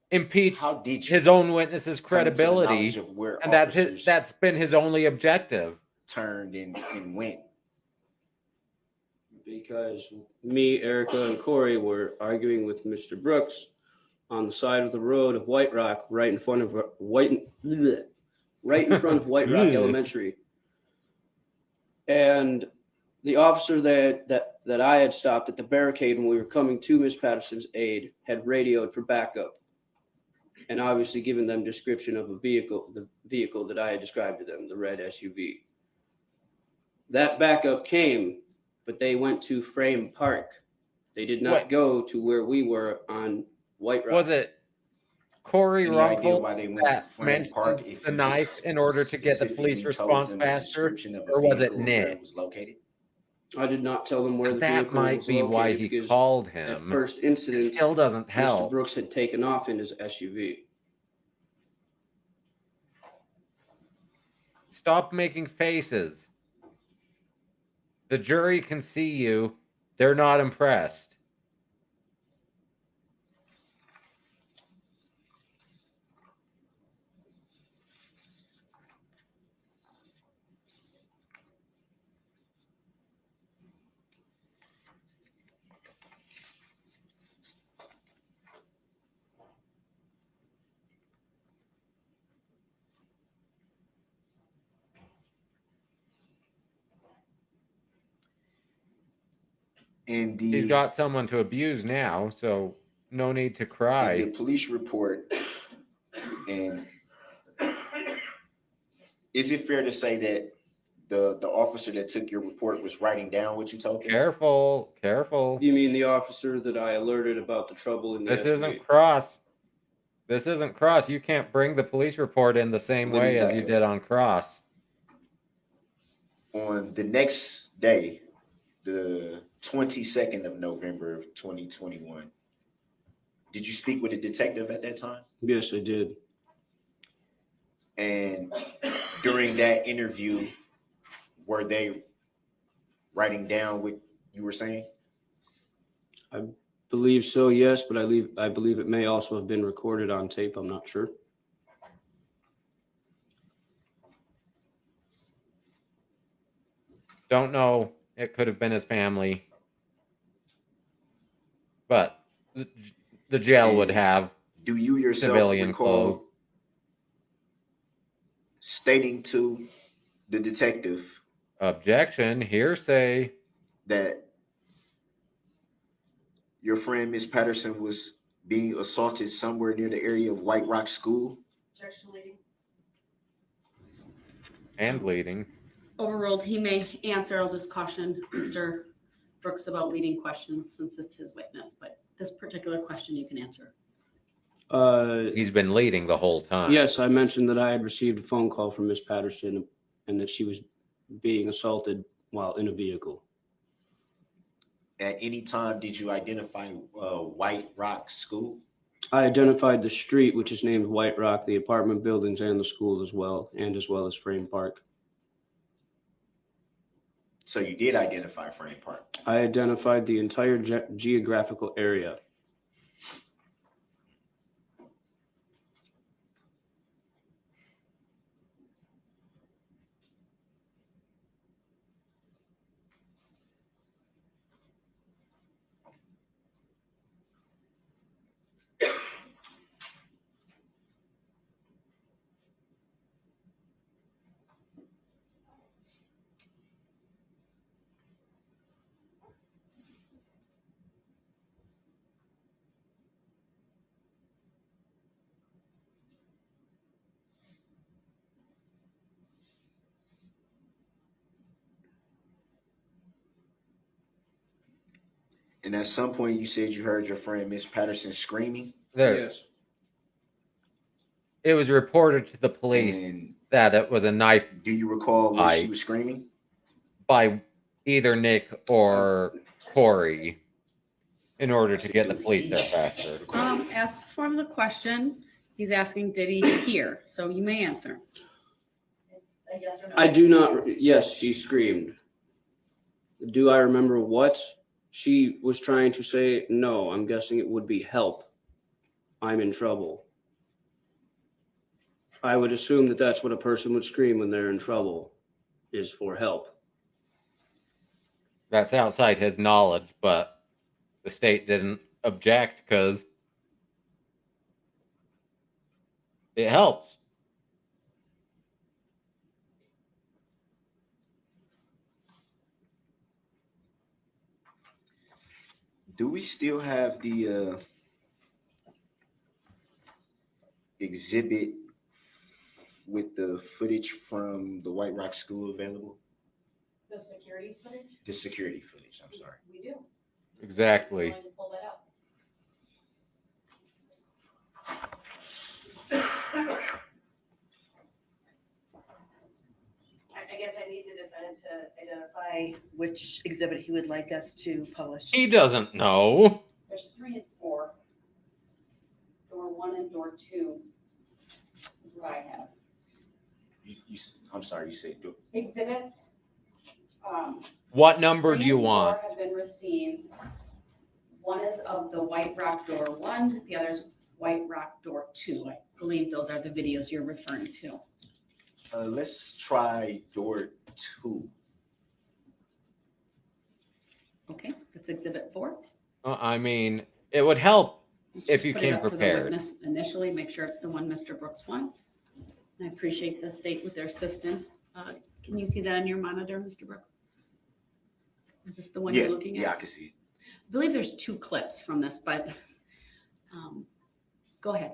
impeach How did you his own witness's come to the knowledge credibility, of where and officers that's been his only objective. turned and went? Because me, Erica, and Corey were arguing with Mr. Brooks on the side of the road of White Rock, right in front of White Rock Elementary. And the officer that I had stopped at the barricade when we were coming to Miss Patterson's aid had radioed for backup, and obviously given them description of the vehicle that I had described to them, the red SUV. That backup came, but they went to Frame Park. They did not What? go to where we were on White Rock. Was it Corey Any idea Runkle why they went to that Frame Park mentioned if the you knife in order to get the police specifically told response them the faster, description of a or was it vehicle or where Nick? it was located? I did not tell them where Because the that vehicle might was be why located he because called at him. first It incident, still doesn't Mr. help. Brooks had taken off in his SUV. Stop making faces. The jury can see you. They're not impressed. And He's got someone to abuse now, so no need to in the cry. police report, and is it fair to say that the officer that took your report was writing down what you told them? Careful, careful. You mean the officer that I alerted about the trouble in the This SUV? isn't cross. This isn't cross. You can't bring the police report in the same Let me way as back you up. did on cross. On the next day, the 22nd of November of 2021, did you speak with a detective at that time? Yes, I did. And during that interview, were they writing down what you were saying? Believe so, yes, but I believe it may also have been recorded on tape. I'm not sure. Don't know. It could have been his family. But the jail would And have do you yourself civilian recall clothes. stating to the detective Objection, hearsay. that your friend Miss Patterson was being assaulted somewhere near the area of White Rock School? Objection, lady. And leading. Overruled. He may answer. I'll just caution Mr. Brooks about leading questions since it's his witness, but this particular question you can answer. He's been leading the whole time. Yes, I mentioned that I had received a phone call from Miss Patterson and that she was being assaulted while in a vehicle. At any time, did you identify White Rock School? I identified the street, which is named White Rock, the apartment buildings, and the school as well as Frame Park. So you did identify Frame Park. I identified the entire geographical area. And at some point, you said you heard your friend Miss Patterson screaming. Yes. It was reported to the police And that it was a knife do you recall what she was screaming? by either Nick or Corey in order to get the police there faster. As the form of the question, he's asking, did he hear? So you may answer. It's a yes or no. I do not. Yes, she screamed. Do I remember what she was trying to say? No, I'm guessing it would be help. I'm in trouble. I would assume that that's what a person would scream when they're in trouble, is for help. That's outside his knowledge, but the state didn't object because it helps. Do we still have the exhibit with the footage from the White Rock School available? The security footage? The security footage, I'm sorry. We do. Exactly. Going to pull that up. I guess I need the defendant to identify which exhibit he would like us to publish. He doesn't know. There's 3 and 4. Door 1 and door 2 is what I have. I'm sorry, you said Exhibits. What number 3 do you and 4 want? have been received. One is of the White Rock door 1, the other is White Rock door 2. I believe those are the videos you're referring to. let's try door 2. Okay, that's exhibit 4. I mean, it would help. Let's If just you put came it up for the prepared. witness initially, make sure it's the one Mr. Brooks wants. I appreciate the state with their assistance. Can you see that on your monitor, Mr. Brooks? Is this the one Yeah, you're looking at? yeah, I can see it. I believe there's 2 clips from this, but go ahead.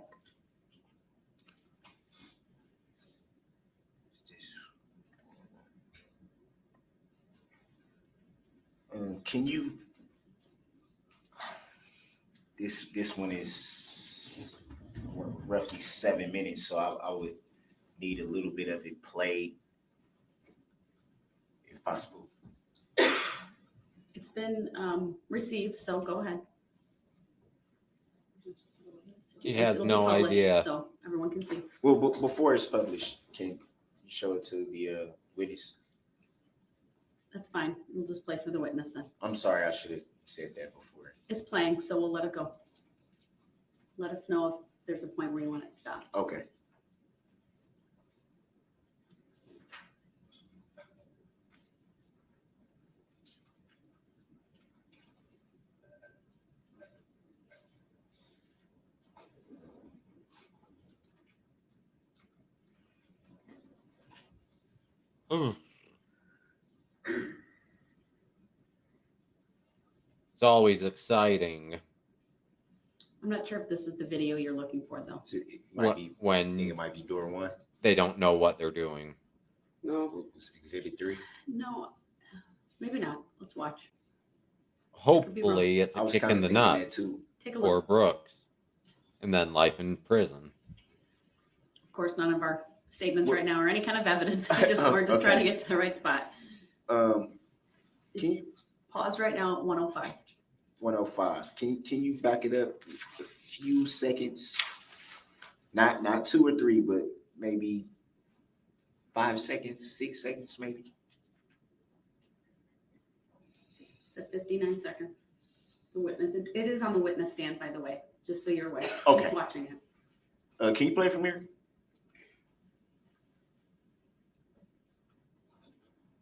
Can you? This one is roughly 7 minutes, so I would need a little bit of it played, if possible. It's been received, so go ahead. He has It'll be no published, idea. So everyone can see. Well, before it's published, can you show it to the witness? That's fine. We'll just play for the witness then. I'm sorry, I should have said that before. It's playing, so we'll let it go. Let us know if there's a point where you want it stopped. Okay. Ooh. It's always exciting I'm not sure if this is the video you're looking for, though. So it might be, I think when it might be door 1. they don't know what they're doing. No, What was exhibit 3? No, maybe not. Let's watch. Hopefully, it's I a was kick kind in of the thinking that nuts too. Take a for look. Brooks, and then life in prison. Of course, none of our statements What- right now are any kind of evidence. We're just trying to get to the right spot. Can you Pause right now at 105. 105? Can you back it up a few seconds? Not 2 or 3, but maybe 5 seconds, 6 seconds, maybe. It's at 59 seconds. The witness, it is on the witness stand, by the way, just so you're aware. Okay. He's watching it. Can you play from here?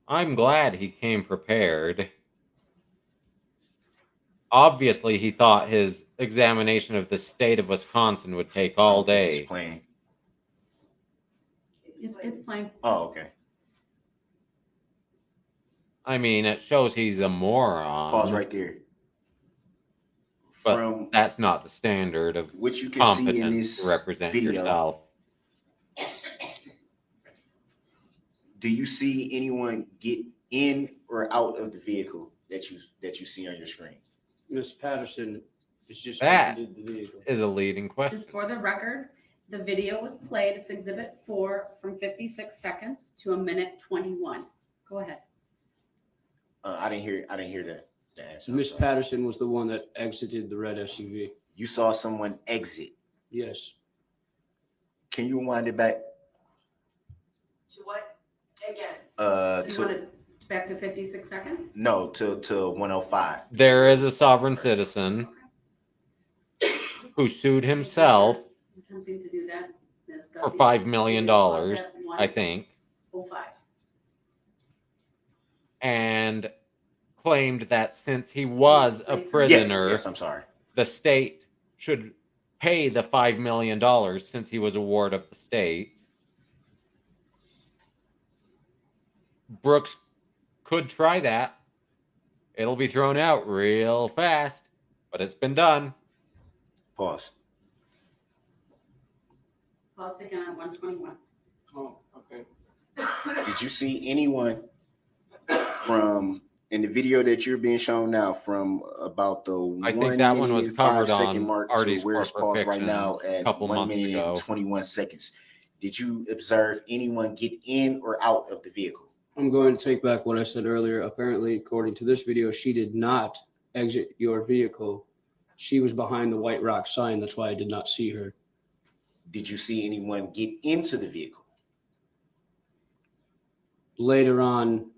I'm glad he came prepared. Obviously, he thought his examination of the state of Wisconsin would take all I don't think day. It's playing. It's playing. Oh, okay. I mean, it shows he's a moron. Pause right there. But From that's not the standard of what you can see in competence this to represent video, yourself. do you see anyone get in or out of the vehicle that you see on your screen? Miss Patterson is just That exited the vehicle. is a leading question. Just for the record, the video was played. It's exhibit 4 from 56 seconds to 1:21. Go ahead. I didn't hear the answer. I'm Miss sorry. Patterson was the one that exited the red SUV. You saw someone exit. Yes. Can you wind it back? To what? Again? You want it back to 56 seconds? No, to 105. There is a sovereign citizen who sued himself I'm attempting to do that. Ms. for Gussie. $5 million, Pause at I think, 1:05. and claimed that since he was a prisoner, Yes, I'm sorry. the state should pay the $5 million since he was a ward of the state. Brooks could try that. It'll be thrown out real fast, but it's been done. Pause. Pause again at 1:21. Oh, okay. Did you see anyone from In the video that you're being shown now, from about the I think that one was 1 minute and 5 covered second on mark to Artie's where it's Corporate paused right Fiction now a at couple 1 months minute and ago. 21 seconds. Did you observe anyone get in or out of the vehicle? I'm going to take back what I said earlier. Apparently, according to this video, she did not exit your vehicle. She was behind the White Rock sign. That's why I did not see her. Did you see anyone get into the vehicle? Later on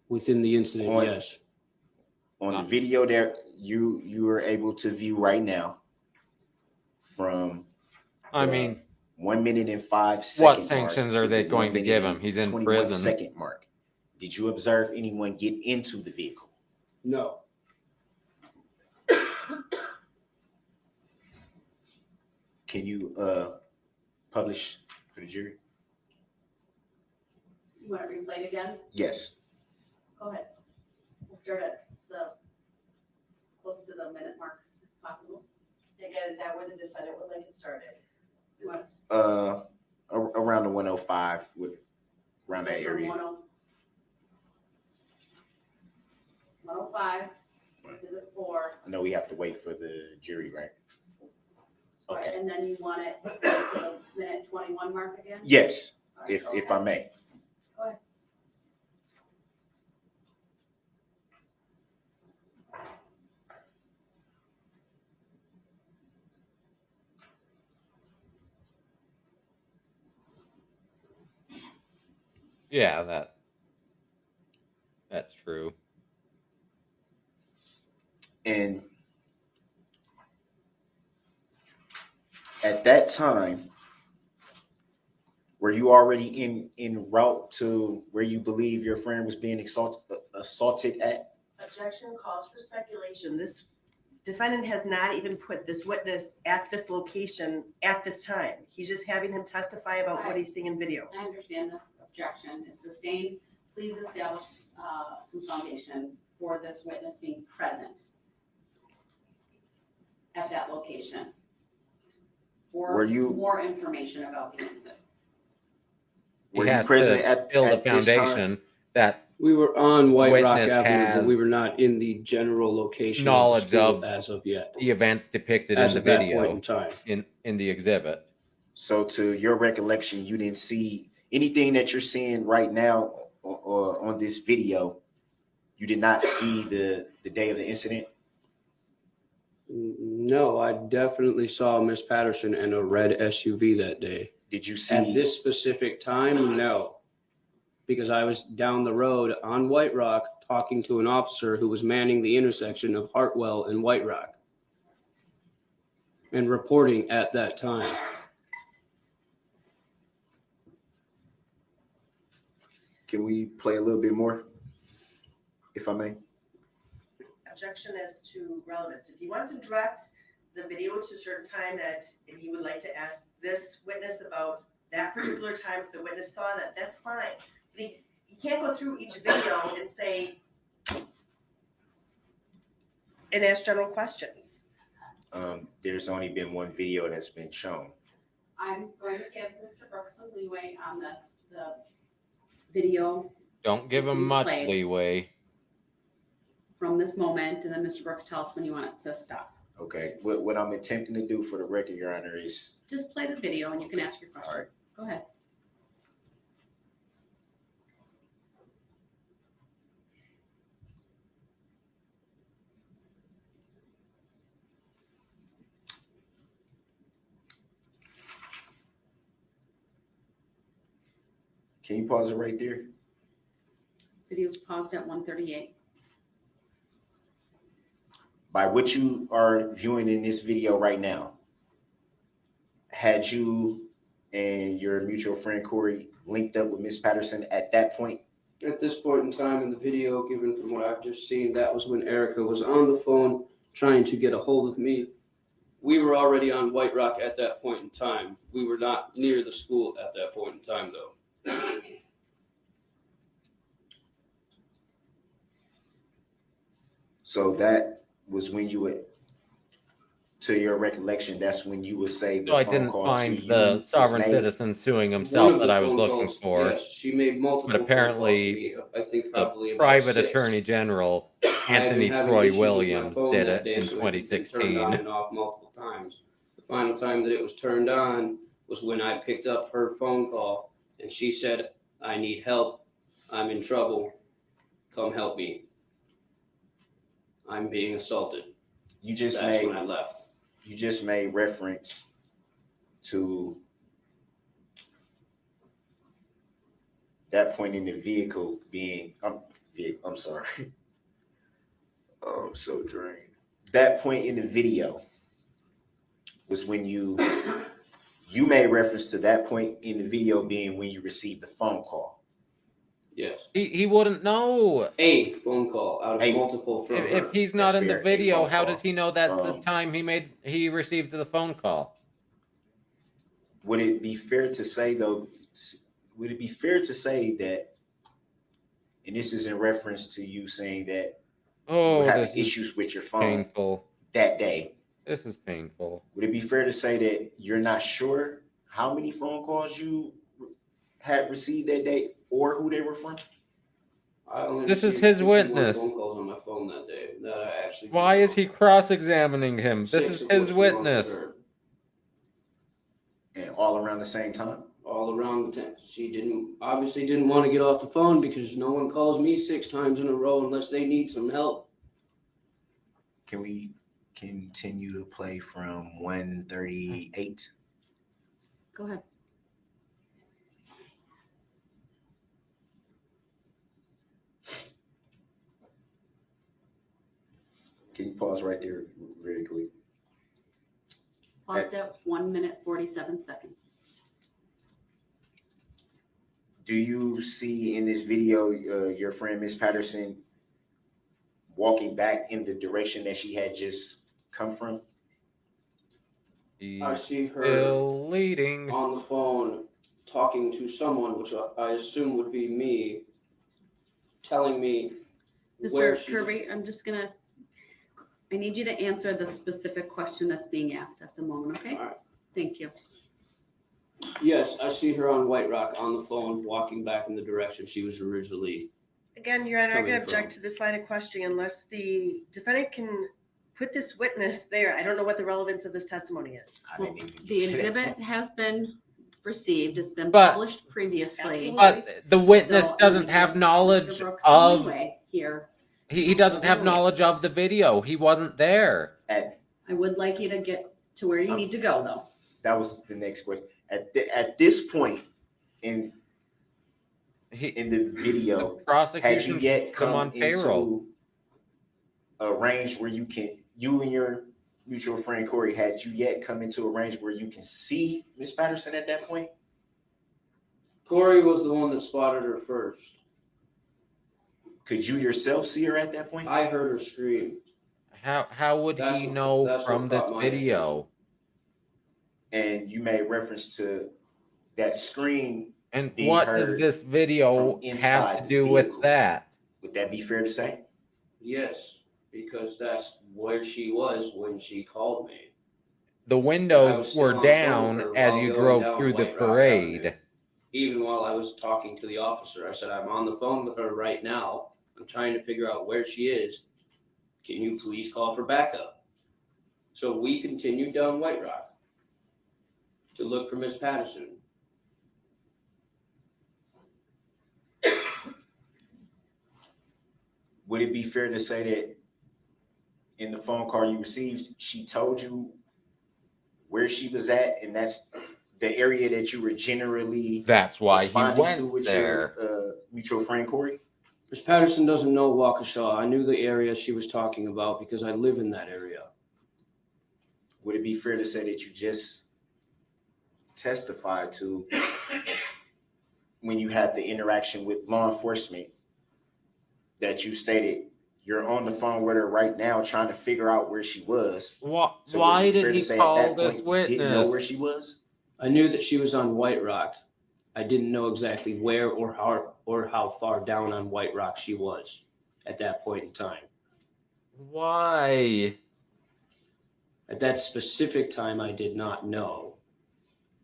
within the incident, On- yes. On the video that you are able to view right now, from I the mean, 1 minute and 5 second what mark sanctions to are they the going 1 to minute give and him? He's in 21 prison. second mark. Did you observe anyone get into the vehicle? No. Can you publish for the jury? You want to replay it again? Yes. Go ahead. We'll start at the, close to the minute mark as possible. Again, is that where the defendant would like it started? Is What? this- Around the 105, around that From area. 105, exhibit 4. I know we have to wait for the jury, right? Right, Okay. and then you want it to the minute 21 mark again? Yes, All right, if go I ahead. may. Go ahead. Yeah, that's true. And at that time, were you already en route to where you believe your friend was being assaulted at? Objection calls for speculation. This defendant has not even put this witness at this location at this time. He's just having him testify about what he's seeing in video. I understand the objection. It's sustained. Please establish some foundation for this witness being present at that location. For Were you- more information about the incident. He Were you has present to at build a this time? foundation that We were on White Rock Witness Avenue, but we has were not in the general location knowledge of the school of as of yet. the events depicted As in of the that point video in time. in the exhibit. So to your recollection, you didn't see anything that you're seeing right now or on this video. You did not see the day of the incident? No, I definitely saw Miss Patterson in a red SUV that day. Did you see? At this specific time, no. Because I was down the road on White Rock talking to an officer who was manning the intersection of Hartwell and White Rock and reporting at that time. Can we play a little bit more, if I may? Objection as to relevance. If he wants to direct the video to a certain time that, and he would like to ask this witness about that particular time, if the witness saw that, that's fine. But he can't go through each video and say, and ask general questions. There's only been one video that's been shown. I'm going to give Mr. Brooks some leeway on this, the video Don't give him much Play. leeway. from this moment, and then Mr. Brooks tell us when you want it to stop. Okay, what I'm attempting to do for the record, Your Honor, is Just play the video and you can ask your question. all right. Go ahead. Can you pause it right there? Video's paused at 138. By what you are viewing in this video right now, had you and your mutual friend Corey linked up with Miss Patterson at that point? At this point in time in the video, given from what I've just seen, that was when Erica was on the phone trying to get a hold of me. We were already on White Rock at that point in time. We were not near the school at that point in time, though. So that was when you would to your recollection, that's when you would say the So I phone didn't call find to the you was sovereign made? citizen suing One himself of that the I was phone looking calls, for. yes, she made multiple But phone calls to apparently me. I think The probably about private 6. attorney general, I had Anthony been having Troy issues with my Williams, phone did that it day, in so it had been turned on 2016. and off multiple times. The final time that it was turned on was when I picked up her phone call and she said, "I need help. I'm in trouble. Come help me. I'm being assaulted." You just That's made when I left. you just made reference to that point in the vehicle being I'm sorry. Oh, I'm so drained. That point in the video was when you made reference to that point in the video being when you received the phone call. Yes. He wouldn't know. A phone call out of A- multiple from her. If he's not That's in the fair, a video, phone how call. does he know that's the Um, time he received the phone call? Would it be fair to say though? Would it be fair to say that? And this is in reference to you saying that you were Oh, having this is issues with your phone painful. that day. This is painful. Would it be fair to say that you're not sure how many phone calls you had received that day or who they were from? I only This is received his 51 witness. phone calls on my phone that day that I actually. Why is he cross-examining him? This 6 is of his which belong to witness. her. And all around the same time? All around the tent. She obviously didn't want to get off the phone because no one calls me 6 times in a row unless they need some help. Can we continue to play from 138? Go ahead. Can you pause right there very quick? Paused at 1 minute, 47 seconds. Do you see in this video your friend Miss Patterson walking back in the direction that she had just come from? I He's see her still leading. on the phone talking to someone, which I assume would be me, telling me where Mr. she. Kirby, I need you to answer the specific question that's being asked at the moment, okay? All right. Thank you. Yes, I see her on White Rock on the phone walking back in the direction she was originally. Again, Your Honor, I'm Coming going to object from. to this line of questioning unless the defendant can put this witness there. I don't know what the relevance of this testimony is. I didn't even The get to that exhibit point. has been received, it's been But- published previously. Absolutely. But the witness So, I'm doesn't gonna have give knowledge Mr. Brooks some of. leeway here. He doesn't have knowledge of the video. He wasn't there. I would like you to get to where you need to go, though. That was the next question. At this point in He, the video, the had you prosecution yet should come on come payroll. into a range where you and your mutual friend Corey, had you yet come into a range where you can see Miss Patterson at that point? Corey was the one that spotted her first. Could you yourself see her at that point? I heard her scream. How would That's he what- know that's what from this caught my video? And you made reference to that scream. And being what does heard this video from have inside to the do with vehicle. that? Would that be fair to say? Yes, because that's where she was when she called me. The I was windows still were on the phone with down her as while you going drove down through the White Rock parade. Avenue. Even while I was talking to the officer, I said, "I'm on the phone with her right now. I'm trying to figure out where she is. Can you please call for backup?" So we continued down White Rock to look for Miss Patterson. Would it be fair to say that in the phone call you received, she told you where she was at, and that's the area that you were generally That's why he responding to went with there. your mutual friend Corey? Miss Patterson doesn't know Waukesha. I knew the area she was talking about because I live in that area. Would it be fair to say that you just testified to when you had the interaction with law enforcement that you stated you're on the phone with her right now trying to figure out where she was? Why, So would why it be did fair to he say at call that this point you didn't know where witness? she was? I knew that she was on White Rock. I didn't know exactly where or how far down on White Rock she was at that point in time. Why? At that specific time, I did not know.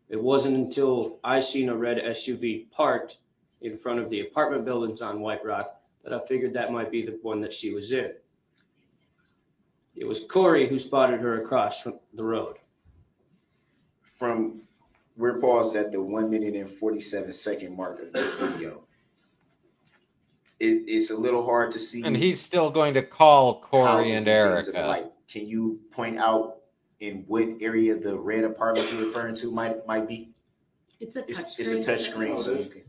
It wasn't until I seen a red SUV parked in front of the apartment buildings on White Rock that I figured that might be the one that she was in. It was Corey who spotted her across from the road. We're paused at the 1 minute and 47-second mark of this video. It's a little hard to see. And he's still going to call Corey houses and things of the Erica. like. Can you point out in what area the red apartment you're referring to might be? It's a touch It's a touch screen, so you can.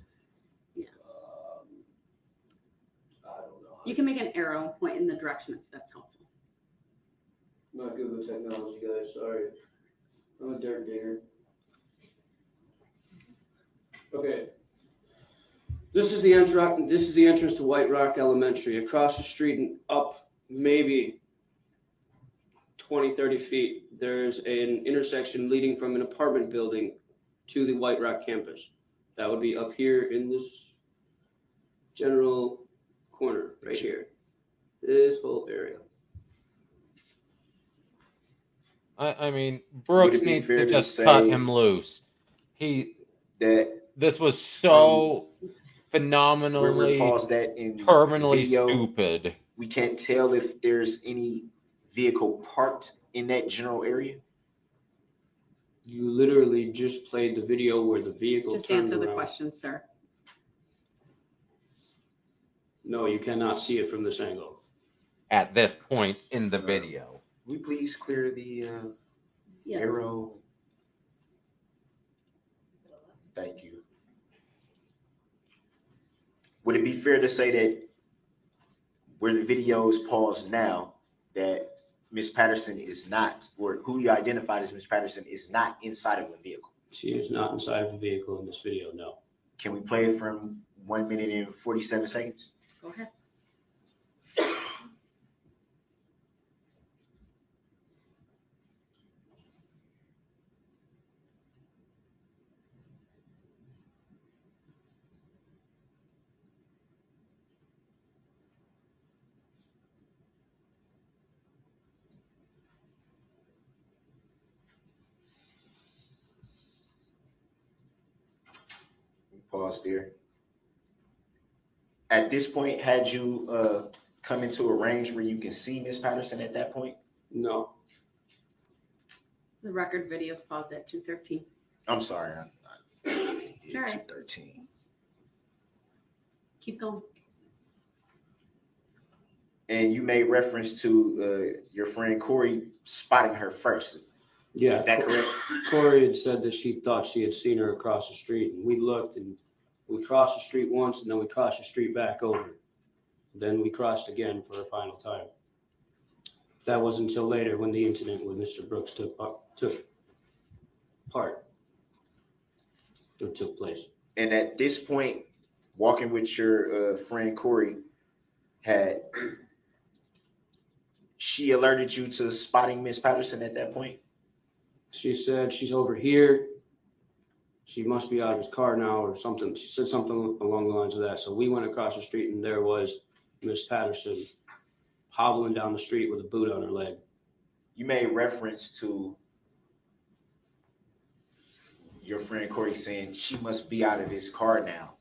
I don't know. You can make an arrow point in the direction if that's helpful. I'm not good with technology, guys. Sorry. I'm a dirt digger. Okay. This is the entrance to White Rock Elementary. Across the street and up maybe 20, 30 feet, there's an intersection leading from an apartment building to the White Rock campus. That would be up here in this general corner right here. This whole area. I mean, Would Brooks it be needs fair to to just cut say him loose. This was so We're phenomenally, paused that in terminally video. stupid. We can't tell if there's any vehicle parked in that general area. You literally just played the video where the vehicle Just turned answer the around. question, sir. No, you cannot see it from this angle. At this point in the video. Will you please clear the Yes. arrow? Thank you. Would it be fair to say that where the video is paused now, that Miss Patterson is not, or who you identified as Miss Patterson is not inside of the vehicle? She is not inside of the vehicle in this video, no. Can we play it from 1 minute and 47 seconds? Go ahead. Pause there. At this point, had you come into a range where you can see Miss Patterson at that point? No. The record video's paused at 2:13. I'm sorry. It's all right. 2:13. Keep going. And you made reference to your friend Corey spotting her first. Yeah. Is that correct? Corey had said that she thought she had seen her across the street, and we looked, and we crossed the street once, and then we crossed the street back over. Then we crossed again for a final time. That wasn't until later when the incident with Mr. Brooks took place. And at this point, walking with your friend Corey, had she alerted you to spotting Miss Patterson at that point? She said she's over here. She must be out of his car now or something. She said something along the lines of that. So we went across the street, and there was Miss Patterson hobbling down the street with a boot on her leg. You made reference to your friend Corey saying she must be out of his car now.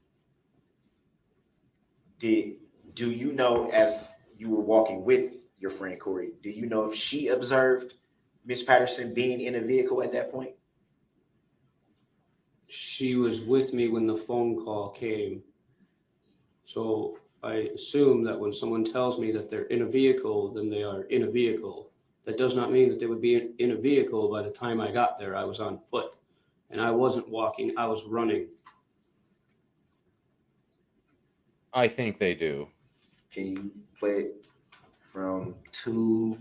Do you know, as you were walking with your friend Corey, do you know if she observed Miss Patterson being in a vehicle at that point? She was with me when the phone call came. So I assume that when someone tells me that they're in a vehicle, then they are in a vehicle. That does not mean that they would be in a vehicle by the time I got there. I was on foot, and I wasn't walking, I was running. I think they do. Can you play it from 2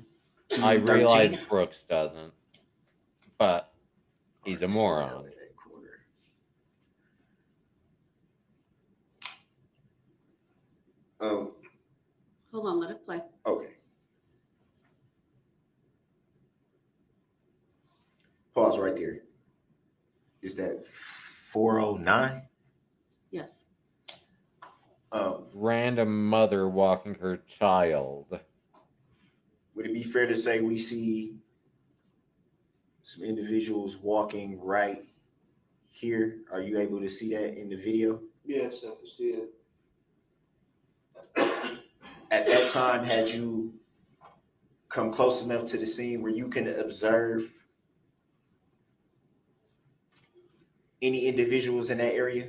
to I 13? realize Brooks doesn't, but he's a moron. Hold on, let it play. Okay. Pause right there. Is that 409? Yes. Random mother walking her child. Would it be fair to say we see some individuals walking right here. Are you able to see that in the video? Yes, I can see it. At that time, had you come close enough to the scene where you can observe any individuals in that area?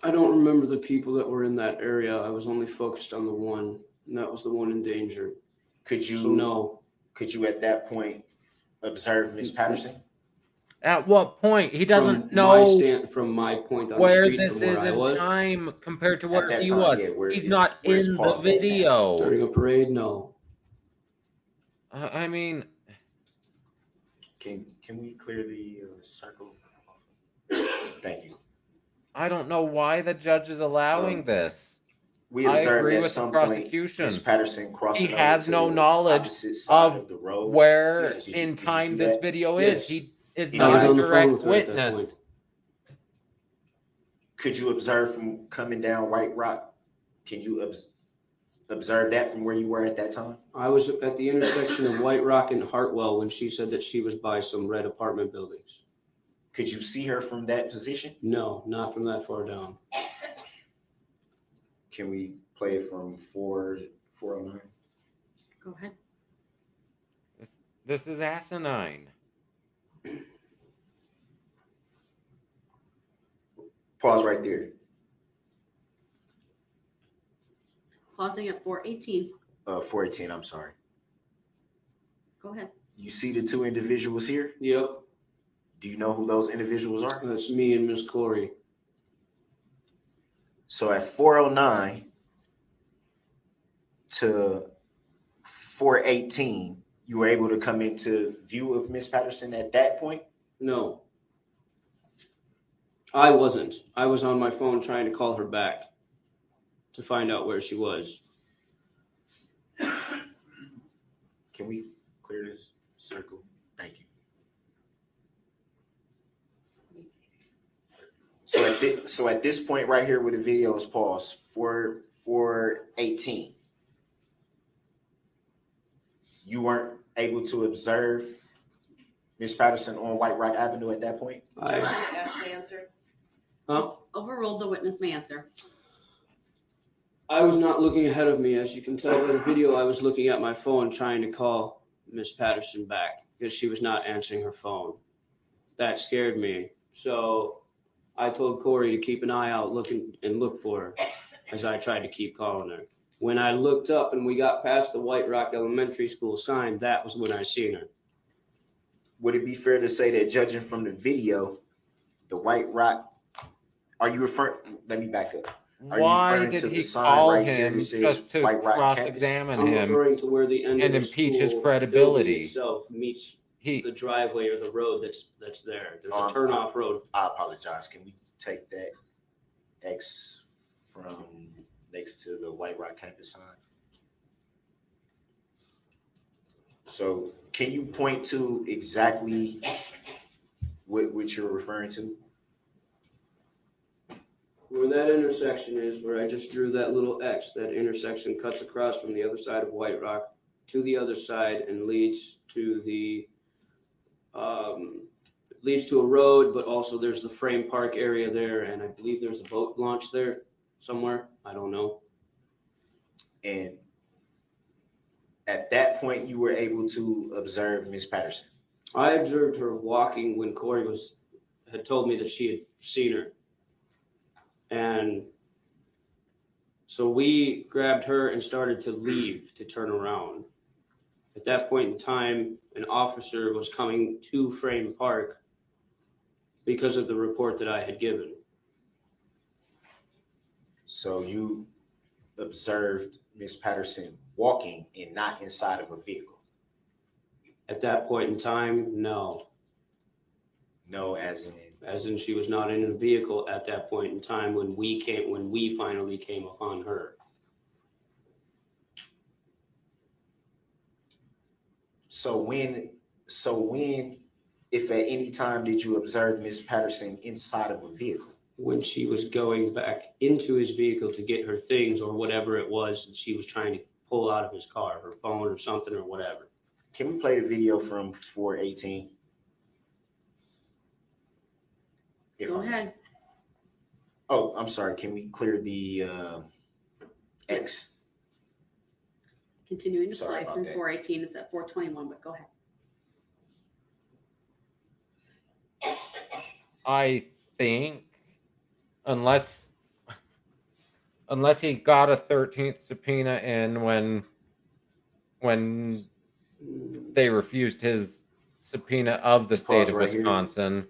I don't remember the people that were in that area. I was only focused on the one, and that was the one in danger. Could you So no, could you at that point observe Miss Patterson? At what point? He doesn't from my know from my point on the where street this from where is I in was. time compared to At where that he time, was. yeah, where He's is- not where's in the Paul's at now? video. During a parade, no. I mean, Can we clear the circle? Thank you. I don't know why the judge is allowing this. We I observed agree at with the some point prosecution. Miss Patterson He crossing over has to no the knowledge opposite side of of the road. where Yes. Did you- in did you time see this that? video Yes. is. He is I not was a on the phone direct with her at that witness. point. Could you observe from coming down White Rock? Can you observe that from where you were at that time? I was at the intersection of White Rock and Hartwell when she said that she was by some red apartment buildings. Could you see her from that position? No, not from that far down. Can we play it from 409? Go ahead. This is asinine. Pause right there. Pausing at 4:18. 418, I'm sorry. Go ahead. You see the two individuals here? Yep, Do you know who those individuals are? that's me and Miss Corey. So at 409 to 418, you were able to come into view of Miss Patterson at that point? No. I wasn't. I was on my phone trying to call her back to find out where she was. Can we clear this circle? Thank you. So at this point right here where the video is paused, 418, you weren't able to observe Miss Patterson on White Rock Avenue at that point? Objection, ask and answer. Huh? Overruled, the witness may answer. I was not looking ahead of me. As you can tell by the video, I was looking at my phone trying to call Miss Patterson back because she was not answering her phone. That scared me. So I told Corey to keep an eye out, look for her as I tried to keep calling her. When I looked up and we got past the White Rock Elementary School sign, that was when I seen her. Would it be fair to say that judging from the video, the White Rock, are you referring, let me back up. Are you Why referring did to the he sign call right here him that says just to White Rock cross-examine I'm him? referring to where the end and of the impeach his school credibility. building itself meets He the driveway or the road that's there. There's a Um, turnoff road. I apologize. Can we take that X from next to the White Rock campus sign? So can you point to exactly what you're referring to? Where that intersection is, where I just drew that little X, that intersection cuts across from the other side of White Rock to the other side and leads to a road, but also there's the frame park area there, and I believe there's a boat launch there somewhere. I don't know. And at that point, you were able to observe Miss Patterson. I observed her walking when Corey had told me that she had seen her. And so we grabbed her and started to leave to turn around. At that point in time, an officer was coming to Frame Park because of the report that I had given. So you observed Miss Patterson walking and not inside of a vehicle. At that point in time, no. No, as in She was not in a vehicle at that point in time when we finally came upon her. So when, if at any time did you observe Miss Patterson inside of a vehicle? When she was going back into his vehicle to get her things or whatever it was that she was trying to pull out of his car, her phone or something or whatever. Can we play the video from 418? Go ahead. Oh, I'm sorry. Can we clear the X? Continuing to Sorry play about from that. 418. It's at 421, but go ahead. I think unless he got a 13th subpoena in when they refused his subpoena of the state Pause of right here. Wisconsin.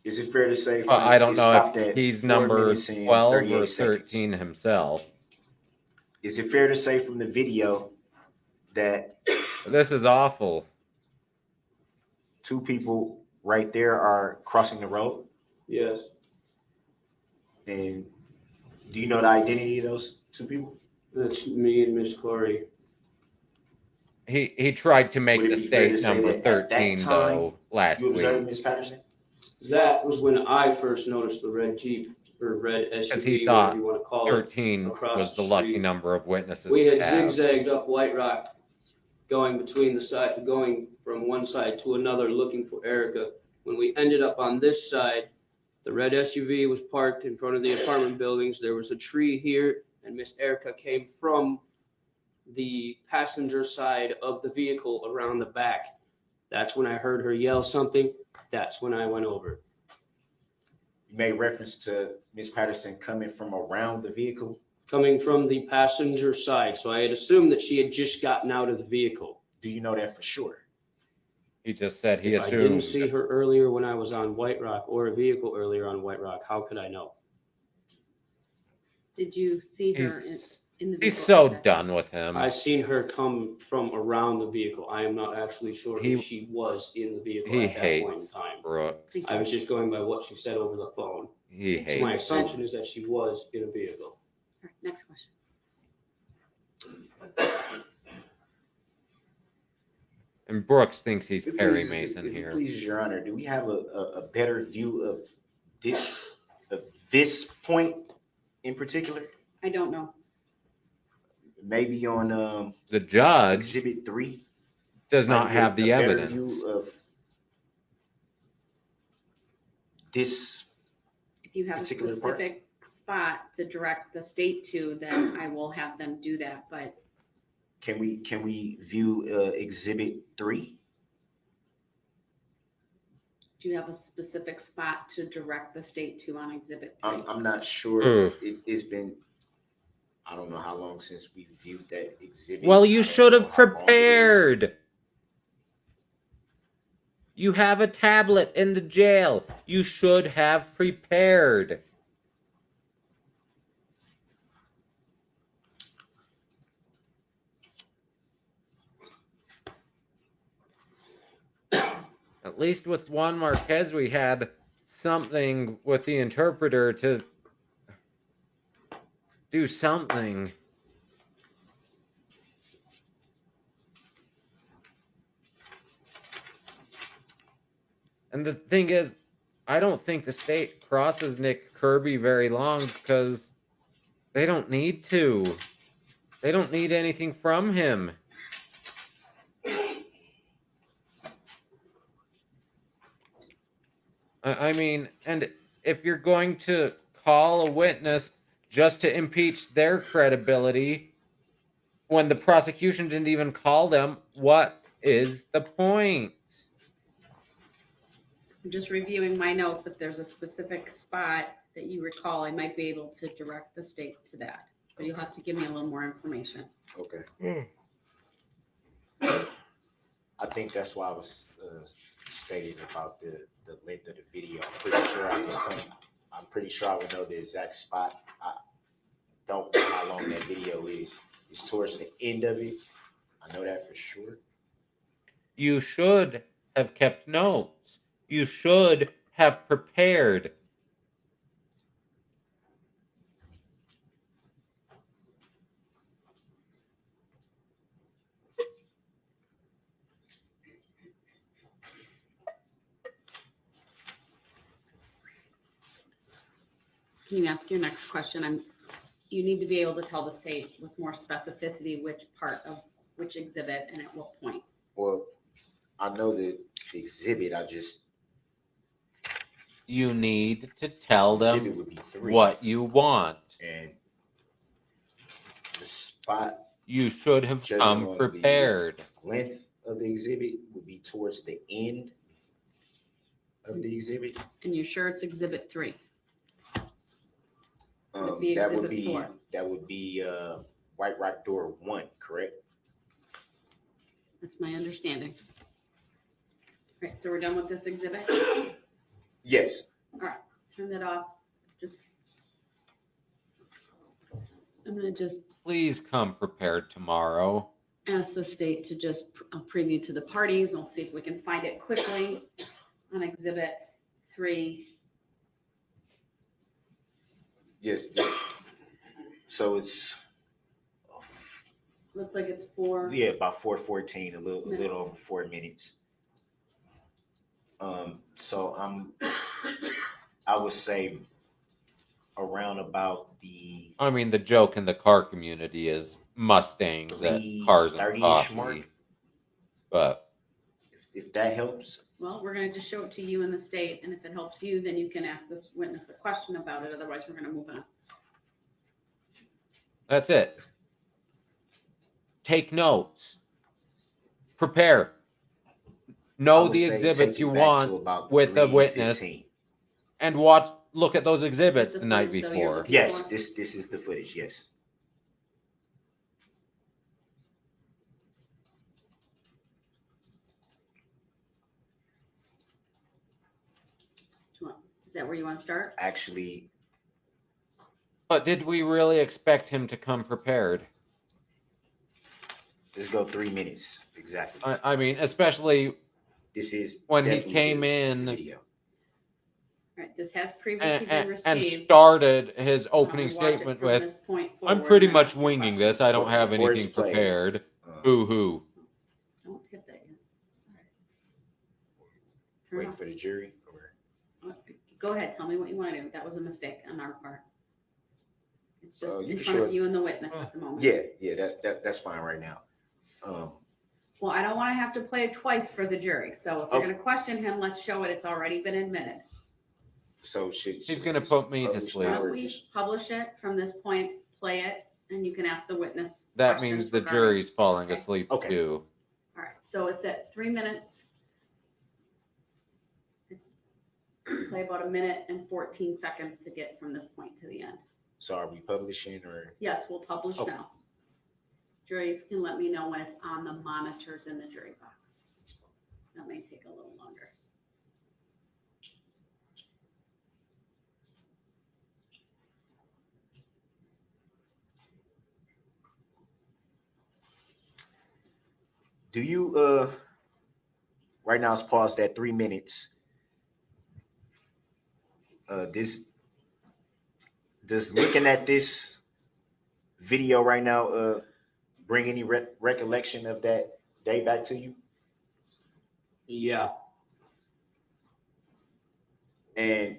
Is it fair to say? I don't it know stopped if at he's 4 number minutes and 12 or 38 seconds? 13 himself. Is it fair to say from the video that This is awful. 2 people right there are crossing the road? Yes. And do you know the identity of those 2 people? That's me and Miss Corey. He tried to make Would it the be fair to state say number that at that 13 time though last You observed week Ms. Patterson? That was when I first noticed the red Jeep or red because he SUV, thought whatever you want to call it. 13 across was the the lucky street. number of witnesses. We to had have. zigzagged up White Rock, going from one side to another, looking for Erica. When we ended up on this side, the red SUV was parked in front of the apartment buildings. There was a tree here, and Miss Erica came from the passenger side of the vehicle around the back. That's when I heard her yell something. That's when I went over. You made reference to Ms. Patterson coming from around the vehicle. Coming from the passenger side. So I had assumed that she had just gotten out of the vehicle. Do you know that for sure? He just said he If I assumed. didn't see her earlier when I was on White Rock, or a vehicle earlier on White Rock, how could I know? Did you see her in the vehicle? He's so at that done time? with him. I seen her come from around the vehicle. I am not actually sure He- if she was in the vehicle He at that point in hates time. Brooks. I was just going by what she said over the phone. He So hates my him. assumption is that she was in a vehicle. All right, next question. And Brooks thinks he's If it Perry pleases- Mason if it here. pleases Your Honor, do we have a better view of this point in particular? I don't know. Maybe on The judge Exhibit 3? does not Might get have the a better evidence. view of this. If you have a Particular part? specific spot to direct the state to, then I will have them do that. But Can we view Exhibit 3? do you have a specific spot to direct the state to on Exhibit 3? I'm not sure. Ooh. It's been, I don't know how long since we viewed that exhibit. Well, I you don't should know have how long it is. prepared. You have a tablet in the jail. You should have prepared. At least with Juan Marquez, we had something with the interpreter to do something. And the thing is, I don't think the state crosses Nick Kirby very long because they don't need to. They don't need anything from him. I mean, and if you're going to call a witness just to impeach their credibility when the prosecution didn't even call them, what is the point? I'm just reviewing my notes. If there's a specific spot that you recall, I might be able to direct the state to that. But you'll have to give me a little more information. Okay. I think that's why I was stating about the length of the video. I'm pretty sure I would know the exact spot. I don't know how long that video is. It's towards the end of it. I know that for sure. You should have kept notes. You should have prepared. Can you ask your next question? You need to be able to tell the state with more specificity which part of which exhibit and at what point. Well, I know the exhibit. You need to tell exhibit them would be 3. what you want. And the spot You should have judging come on the prepared. length of the exhibit would be towards the end of the exhibit. And you're sure it's exhibit 3? Would it be That would exhibit be 4? White Rock Door 1, correct? That's my understanding. Right, so we're done with this exhibit? Yes. Turn that off. I'm gonna just Please come prepared tomorrow. ask the state to just preview to the parties, and we'll see if we can find it quickly on exhibit 3. Yes. So it's Looks like it's 4. about 4:14, a little over 4 minutes. So I would say around about the I mean, the joke in the car community is Mustangs at Cars and 3:30-ish Coffee. mark. But If that helps. Well, we're gonna just show it to you in the state, and if it helps you, then you can ask this witness a question about it. Otherwise, we're gonna move on. that's it. Take notes. Prepare. I Know would the say exhibits take you it back to want about with a witness 3:15. and look at those exhibits the the night footage, though, you're before. looking Yes, for? this is the footage. Yes. Is that where you want to start? Actually, But did we really expect him to come prepared? let's go 3 minutes exactly. I mean, especially This is when he definitely came the in video. All right, this has previously been and received. started his opening Watch it statement from with, this point I'm forward, pretty and then much ask your winging question. this. I don't have Before it's anything played, prepared. Um, Hoo. Don't hit that yet. Sorry. Turn it Waiting off. for the jury. Or Go ahead, tell me what you want to do. That was a mistake on our part. It's just You in can front show of it. you and the witness at the moment. yeah, that's fine right now. Well, I don't want to have to play it twice for the jury. So if you're Oh. going to question him, let's show it. It's already been admitted. So He's gonna put me to sleep. Why don't we publish it from this point, play it, and you can ask the witness. That questions means the regarding- jury's falling Okay. asleep Okay. too. All right, so it's at 3 minutes. It's play about 1 minute and 14 seconds to get from this point to the end. So are we publishing or? Yes, we'll publish Okay. now. Jury, if you can let me know when it's on the monitors in the jury box. That may take a little longer. Do you right now it's paused at 3 minutes. Does looking at this video right now bring any recollection of that day back to you? Yeah. And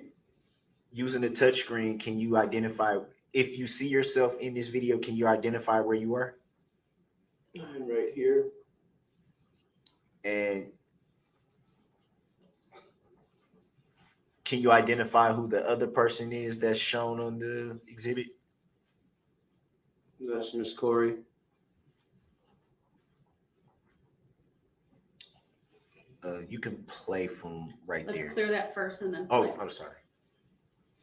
using the touch screen, can you identify if you see yourself in this video, can you identify where you are? I'm right here. And can you identify who the other person is that's shown on the exhibit? That's Miss Corey. You can play from right Let's there. clear that first and then. Oh, play. I'm sorry.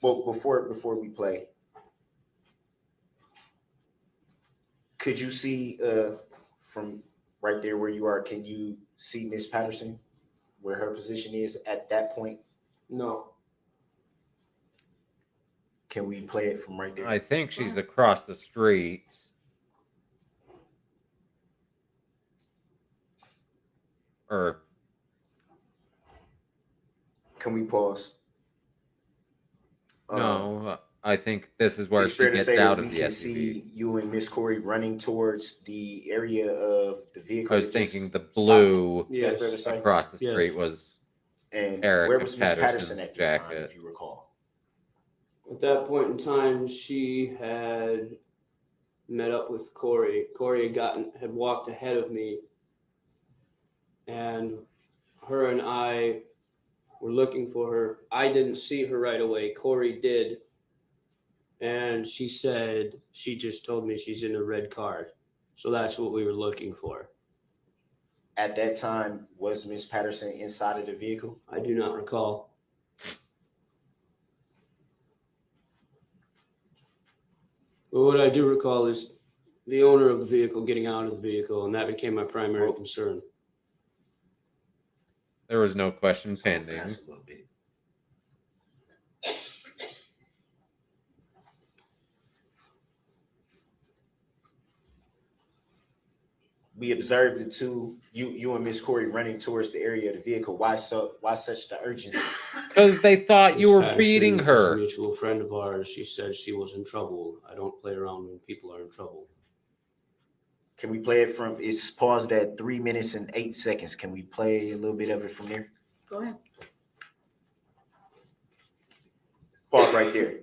Well, before we play, could you see from right there where you are? Can you see Miss Patterson where her position is at that point? No. Can we play it from right there? I think she's across the street. Or Can we pause? no, I think this is where It's she fair to gets say out that of we the can SUV. see you and Miss Corey running towards the area of the vehicle. I was that just thinking the stopped. blue Is that fair to say? across the Yes. street was And Erica where was Miss Patterson Patterson's at this time, jacket. if you recall? At that point in time, she had met up with Corey. Corey had walked ahead of me and her and I were looking for her. I didn't see her right away. Corey did. And she said, she just told me she's in a red car. So that's what we were looking for. At that time, was Miss Patterson inside of the vehicle? I do not recall. But what I do recall is the owner of the vehicle getting out of the vehicle, and that became my primary concern. There was no question So pending. fast a little bit. We observed the two, you and Miss Corey running towards the area of the vehicle. Why such the urgency? Because they thought you Miss were Patterson beating is a her. mutual friend of ours. She said she was in trouble. I don't play around when people are in trouble. Can we play it from, it's paused at 3 minutes and 8 seconds. Can we play a little bit of it from there? Go ahead. Pause right there.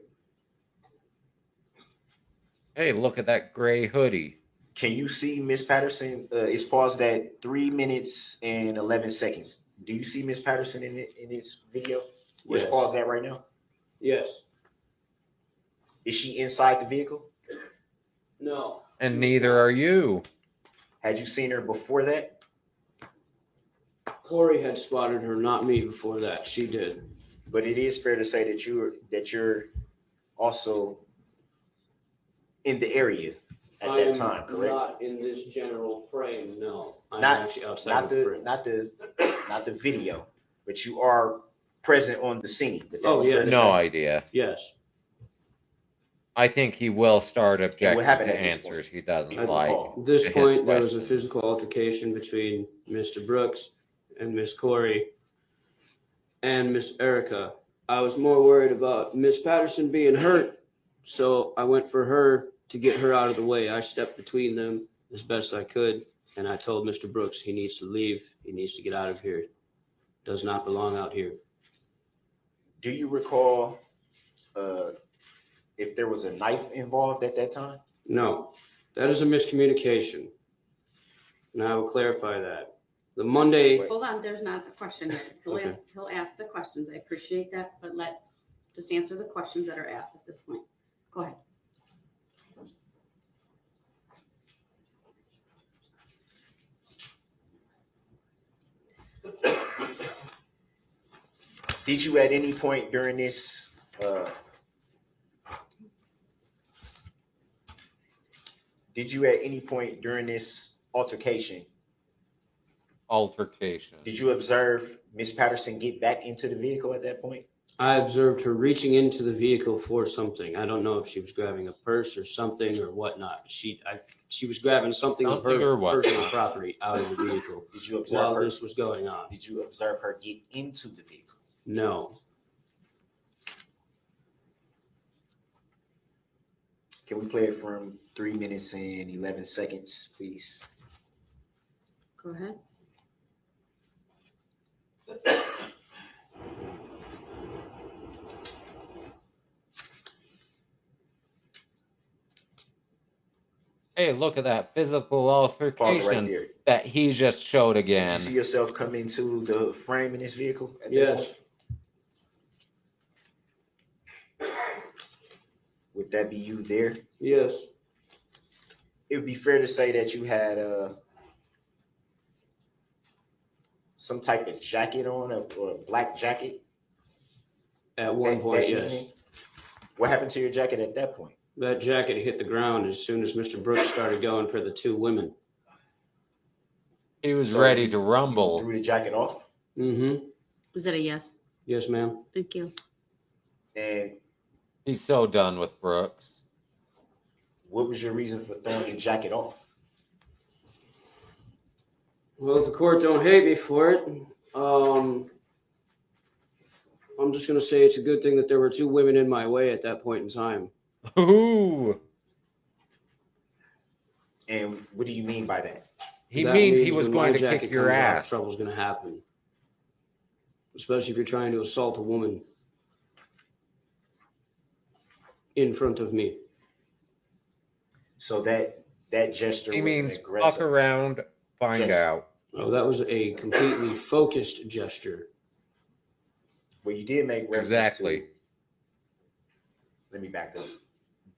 Hey, look at that gray hoodie. Can you see Miss Patterson? It's paused at 3 minutes and 11 seconds. Do you see Miss Patterson in this video? Where's Yes. paused at right now? Yes. Is she inside the vehicle? No. And neither are you. Had you seen her before that? Corey had spotted her, not me before that. She did. But it is fair to say that you're also in the area at I that am time, correct? not in this general frame, no. I'm Not- actually outside Not of the frame. not the video, but you are present on the scene. But that Oh, was fair yeah. to No say. idea. Yes. I think he will start objecting happened to at this answers point? he doesn't I like. recall. At this to his point, there was a questions. physical altercation between Mr. Brooks and Miss Corey and Miss Erica. I was more worried about Miss Patterson being hurt, so I went for her to get her out of the way. I stepped between them as best I could, and I told Mr. Brooks he needs to leave. He needs to get out of here. Does not belong out here. Do you recall if there was a knife involved at that time? No, that is a miscommunication. And I will clarify that. The Monday, Hold on, there's not a question yet. Okay. He'll ask the questions. I appreciate that, but just answer the questions that are asked at this point. Go ahead. Did you at any point during this altercation, did you observe Miss Patterson get back into the vehicle at that point? I observed her reaching into the vehicle for something. I don't know if she was grabbing a purse or something or whatnot. She was grabbing something of Something or her what? personal property out of the vehicle Did you while observe her? this was going on. Did you observe her get into the vehicle? No. Can we play it from 3 minutes and 11 seconds, please? Go ahead. Hey, look at that physical Pause it right altercation there. that he just showed Did again. you see yourself come into the frame in this vehicle? At that Yes. point? Would that be you there? Yes. It would be fair to say that you had some type of jacket on, or a black jacket. At one that point, yes. evening? What happened to your jacket at that point? That jacket hit the ground as soon as Mr. Brooks started going for the two women. He was So ready you- to You rumble. threw the jacket off, Mm-hmm. Is it a yes? Yes, ma'am. Thank you. and He's so done with Brooks. what was your reason for throwing your jacket off? Well, if the court don't hate me for it, I'm just gonna say it's a good thing that there were two women in my way at that point in time. Ooh. And what do you mean by that? He That means he means was when going my to kick jacket your comes off, ass. Trouble's gonna happen, especially if you're trying to assault a woman in front of me. So that gesture He was an means fuck aggressive. around, find Just- out. Oh, that was a completely focused gesture. Well, you did make reference Exactly. to. Let me back up.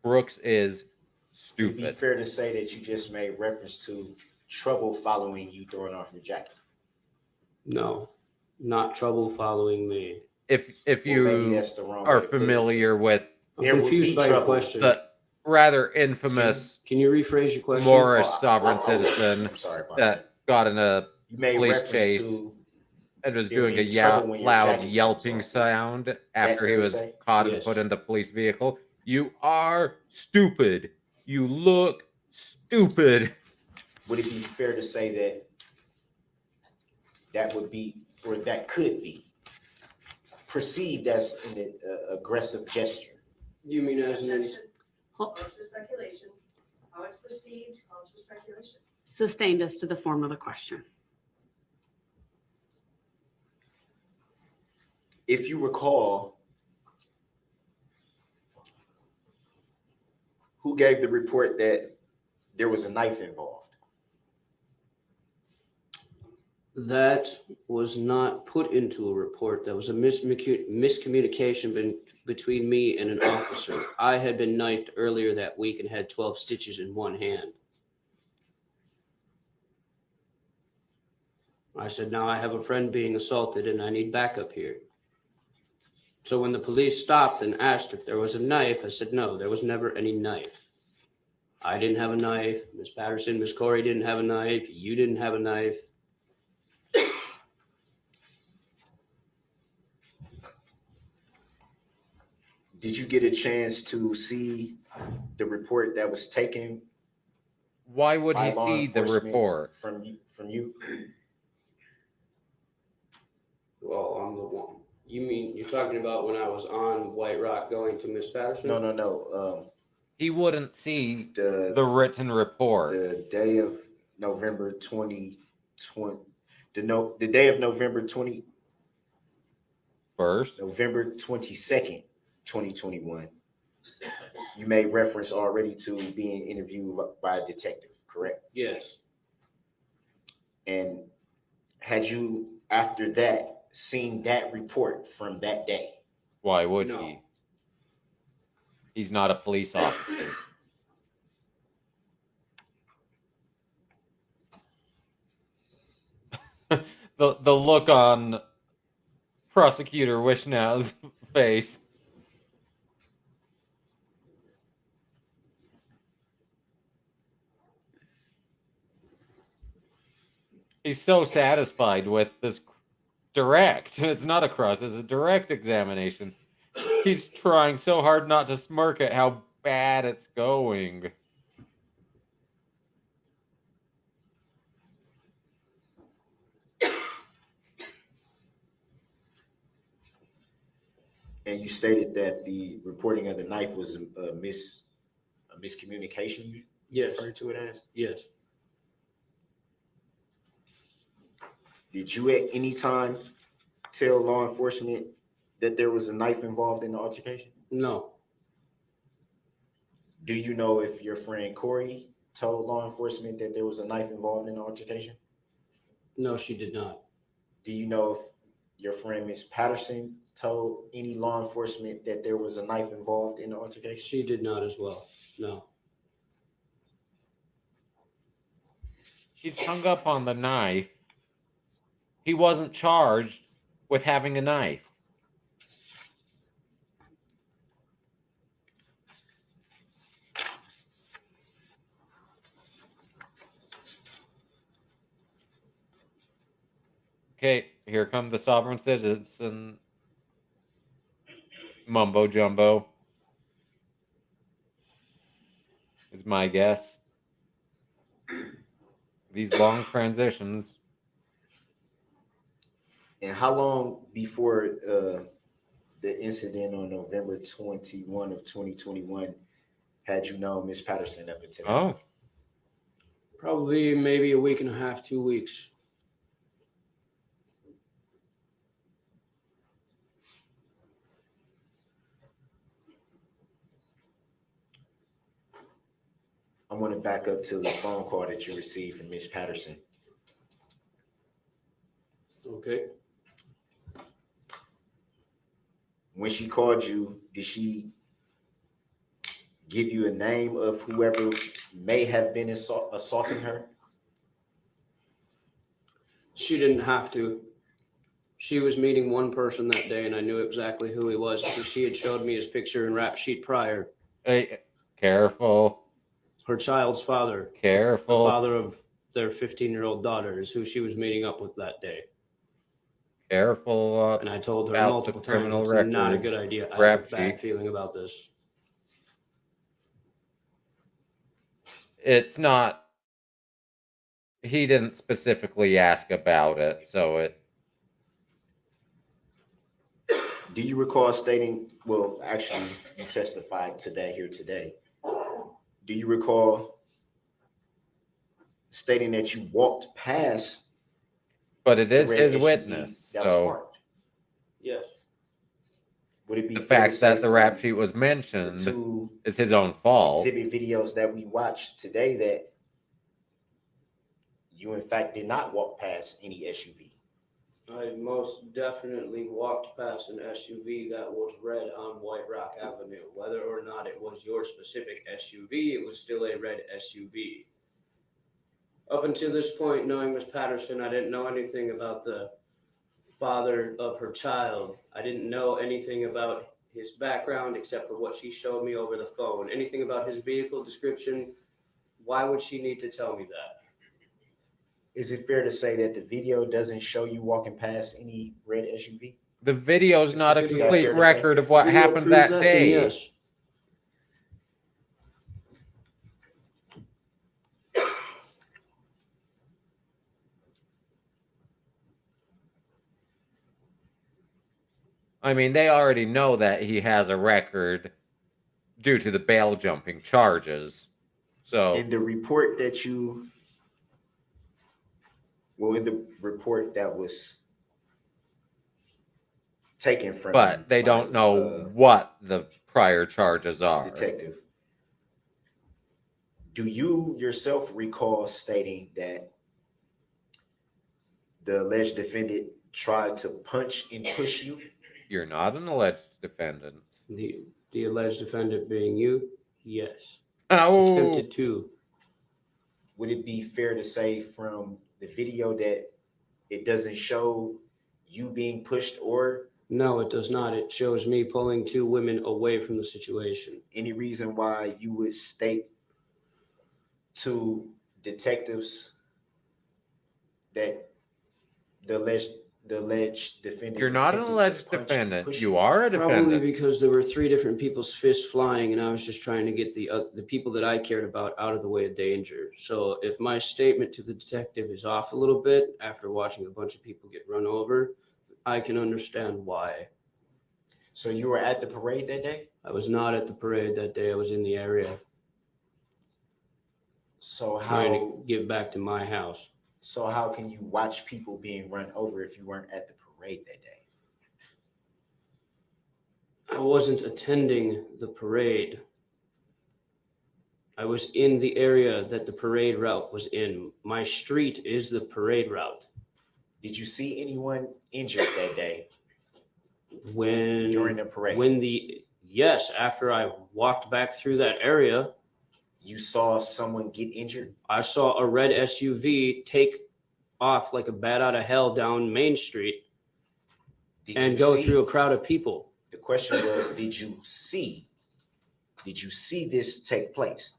Brooks is Would it be stupid. fair to say that you just made reference to trouble following you throwing off your jacket? No, not trouble following me. If Well, maybe you that's the wrong are way to put it. familiar with I'm There would confused be by your trouble. question. the rather infamous Can you rephrase your question? Moorish Oh, sovereign citizen I'm sorry about that got in a You made police reference chase to and was there doing a being trouble when your loud jacket yelping comes off. Is sound after he fair to was say? caught and Yes. put in the police vehicle. You are stupid. You look stupid. Would it be fair to say that that would be, or that could be, perceived as an aggressive gesture? You mean as an Objection. Calls for speculation. How it's perceived calls for speculation. Sustained as to the form of the question. If you recall, who gave the report that there was a knife involved? That was not put into a report. That was a miscommunication between me and an officer. I had been knifed earlier that week and had 12 stitches in one hand. I said, now I have a friend being assaulted and I need backup here. So when the police stopped and asked if there was a knife, I said, no, there was never any knife. I didn't have a knife. Miss Patterson, Miss Corey didn't have a knife. You didn't have a knife. Did you get a chance to see the report that was taken Why would by he law see the enforcement report? from you? Well, I'm the one. You mean you're talking about when I was on White Rock going to Miss Patterson? No. He wouldn't see The the written report. the day of November 2020, the day of November 22nd, 2021. You made reference already to being interviewed by a detective, correct? Yes. And had you, after that, seen that report from that day? Why would No. he? He's not a police officer. The look on Prosecutor Wishnow's face. He's so satisfied with this direct. It's not a cross, it's a direct examination. He's trying so hard not to smirk at how bad it's going. And you stated that the reporting of the knife was a miscommunication, you Yes. referred to it as? Yes. Did you at any time tell law enforcement that there was a knife involved in the altercation? No. Do you know if your friend Corey told law enforcement that there was a knife involved in the altercation? No, she did not. Do you know if your friend Miss Patterson told any law enforcement that there was a knife involved in the altercation? She did not as well. No. He's hung up on the knife. He wasn't charged with having a knife. Okay, here come the sovereign citizen mumbo jumbo is my guess. These long transitions. And how long before the incident on November 21 of 2021 had you known Miss Patterson up until that Oh, point? Probably maybe a week and a half, 2 weeks. I want to back up to the phone call that you received from Miss Patterson. Okay. When she called you, did she give you a name of whoever may have been assaulting her? She didn't have to. She was meeting one person that day, and I knew exactly who he was because she had showed me his picture and rap sheet prior. Hey, careful, Her child's father, the careful, father of their 15-year-old daughter, is who she was meeting up with that day. careful. And I told her About the multiple times criminal it's not a record, good idea. I have rap a bad sheet. feeling about this. It's not. He didn't specifically ask about it, so it. Do you recall stating, well, actually, you testified to that here today. Do you recall stating that you walked past But it the is red his SUV witness, that was so parked? Yes. Would it be the fair to fact say that the rap from sheet was the mentioned two is his own fault. exhibit videos that we watched today that you in fact did not walk past any SUV? I most definitely walked past an SUV that was red on White Rock Avenue. Whether or not it was your specific SUV, it was still a red SUV. Up until this point, knowing Miss Patterson, I didn't know anything about the father of her child. I didn't know anything about his background except for what she showed me over the phone. Anything about his vehicle description, why would she need to tell me that? Is it fair to say that the video doesn't show you walking past any red SUV? The video's If not the a video- complete Fair to say? record of what Video happened proves that then day. yes. I mean, they already know that he has a record due to the bail jumping charges. So In the report that you, well, in the report that was taken from you but they by, don't know what the prior charges are. detective, do you yourself recall stating that the alleged defendant tried to punch and push you? You're not an alleged defendant. The alleged defendant being you, yes. Oh, Attempted to. Would it be fair to say from the video that it doesn't show you being pushed or No, it does not. It shows me pulling two women away from the situation. any reason why you would state to detectives that the alleged defendant you're not an attempted to alleged punch and defendant. push You are a Probably defendant. because there were three different people's fists flying, and I was just trying to get the people that I cared about out of the way of danger. So if my statement to the detective is off a little bit after watching a bunch of people get run over, I can understand why. So you were at the parade that day? I was not at the parade that day. I was in the area So trying how to get back to my house. so how can you watch people being run over if you weren't at the parade that day? I wasn't attending the parade. I was in the area that the parade route was in. My street is the parade route. Did you see anyone injured that day When during the parade? Yes, after I walked back through that area, You saw someone get injured? I saw a red SUV take off like a bat out of hell down Main Street Did and you go see? through a crowd of people. The question was, did you see this take place?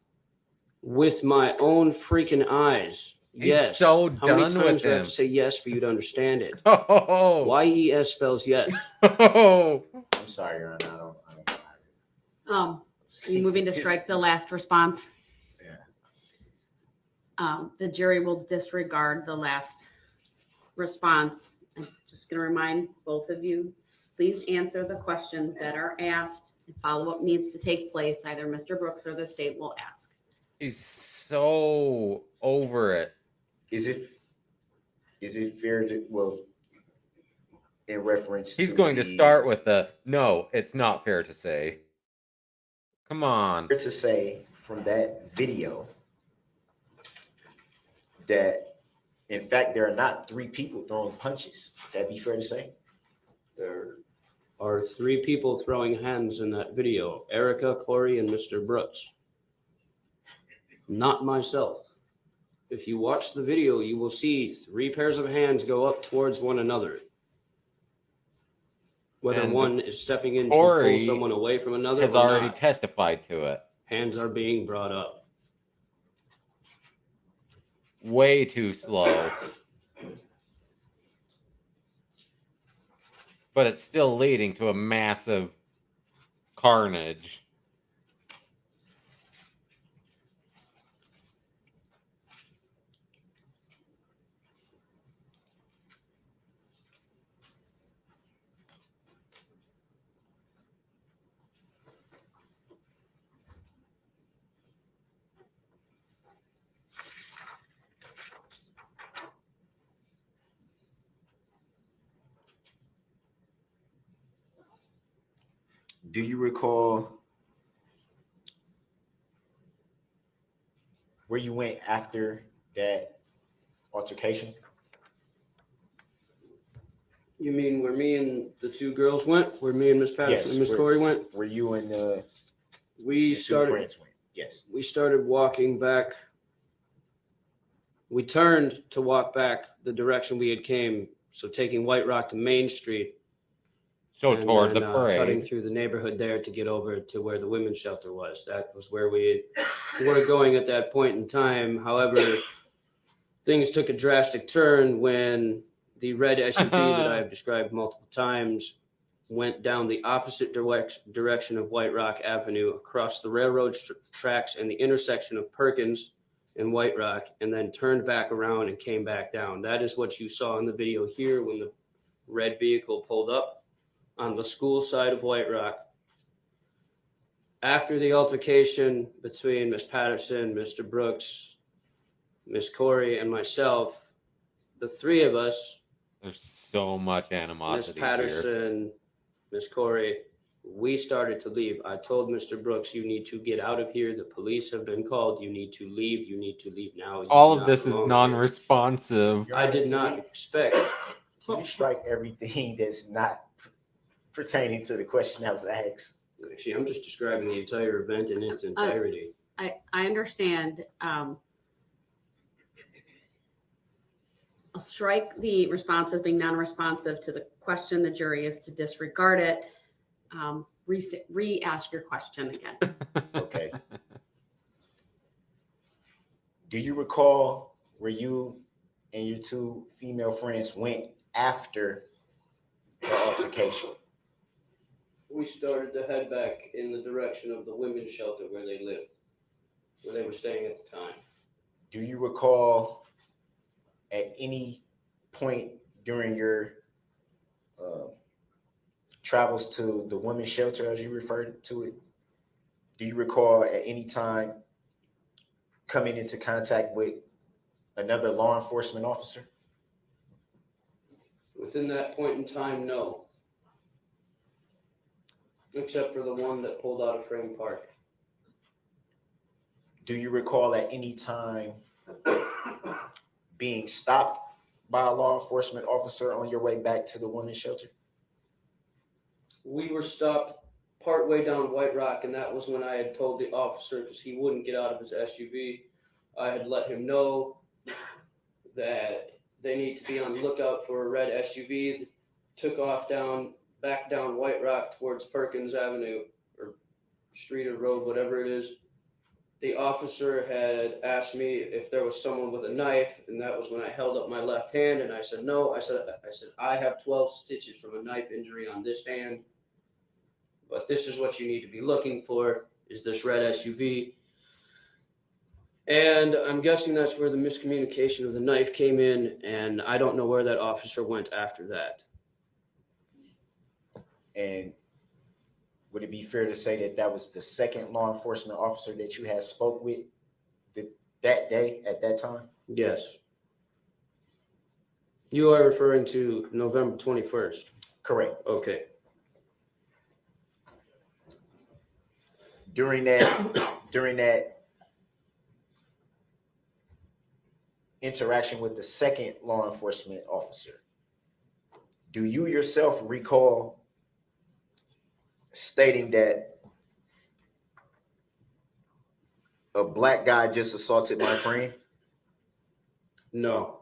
With my own freaking eyes. He's Yes. so How many done times with do I have him. to say yes for you to understand it? Oh, YES spells yes. oh. I'm sorry, Your Honor, I don't Are you moving to strike the last response? Yeah. The jury will disregard the last response. I'm just going to remind both of you, please answer the questions that are asked. Follow-up needs to take place. Either Mr. Brooks or the state will ask. He's so over it. Is it fair to, well, in reference He's to going to the- start with the no, it's not fair to say. Come on. fair to say from that video that In fact, there are not 3 people throwing punches. Would that be fair to say? There are 3 people throwing hands in that video: Erica, Corey, and Mr. Brooks. Not myself. If you watch the video, you will see 3 pairs of hands go up towards one another. Whether And one is stepping in to Corey pull someone away from another has or already not, testified to it. hands are being brought up. Way too slow. But it's still leading to a massive carnage. Do you recall where you went after that altercation? You mean where me and the 2 girls went? Where me and Miss Patterson and Miss Corey went? Where you and the We 2 started. friends went? Yes. We started walking back. We turned to walk back the direction we had came, so taking White Rock to Main Street. So and toward then, the parade. cutting through the neighborhood there to get over to where the women's shelter was. That was where we were going at that point in time. However, things took a drastic turn when the red SUV that I have described multiple times went down the opposite direction of White Rock Avenue, across the railroad tracks and the intersection of Perkins and White Rock, and then turned back around and came back down. That is what you saw in the video here when the red vehicle pulled up on the school side of White Rock. After the altercation between Miss Patterson, Mr. Brooks, Miss Corey, and myself, the 3 of us, There's so much Miss animosity here. Patterson, Miss Corey, we started to leave. I told Mr. Brooks, you need to get out of here. The police have been called. You need to leave. You need to leave now. You All do of not this is belong here." non-responsive. I did not expect. Can you strike everything that's not pertaining to the question that was asked? Actually, I'm just describing the entire event in its entirety. I understand. I'll strike the responsive being non-responsive to the question. The jury is to disregard it. Re-ask your question again. Okay. Do you recall where you and your 2 female friends went after the altercation? We started to head back in the direction of the women's shelter where they lived, where they were staying at the time. Do you recall at any point during your travels to the women's shelter, as you referred to it, do you recall at any time coming into contact with another law enforcement officer? Within that point in time, no. Except for the one that pulled out of Frame Park. Do you recall at any time being stopped by a law enforcement officer on your way back to the women's shelter? We were stopped partway down White Rock, and that was when I had told the officer, because he wouldn't get out of his SUV, I had let him know that they need to be on the lookout for a red SUV that took off back down White Rock towards Perkins Avenue, or street or road, whatever it is. The officer had asked me if there was someone with a knife, and that was when I held up my left hand, and I said no. I said I have 12 stitches from a knife injury on this hand, but this is what you need to be looking for, is this red SUV. And I'm guessing that's where the miscommunication of the knife came in, and I don't know where that officer went after that. And would it be fair to say that that was the second law enforcement officer that you had spoke with that day at that time? Yes. You are referring to November 21st. Correct. Okay. During that interaction with the second law enforcement officer, do you yourself recall stating that a black guy just assaulted my friend? No.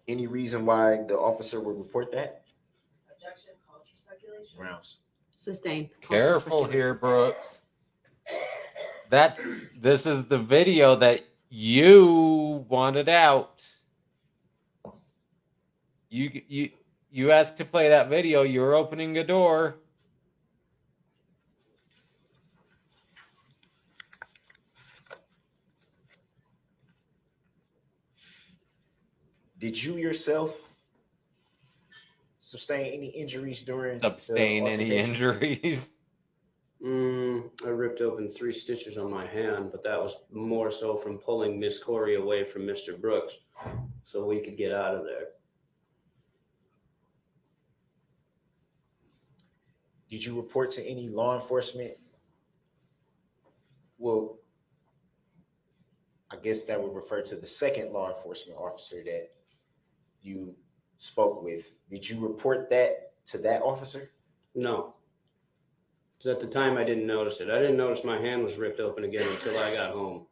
Any reason why the officer would report that? Objection calls for speculation. Grounds. Sustained. Careful here, Brooks. This is the video that you wanted out. You asked to play that video. You're opening a door. Did you yourself sustain any injuries during Sustain the any altercation? injuries. I ripped open 3 stitches on my hand, but that was more so from pulling Miss Corey away from Mr. Brooks so we could get out of there. Did you report to any law enforcement? Well, I guess that would refer to the second law enforcement officer that you spoke with. Did you report that to that officer? No. Because at the time I didn't notice it. I didn't notice my hand was ripped open again until I got home.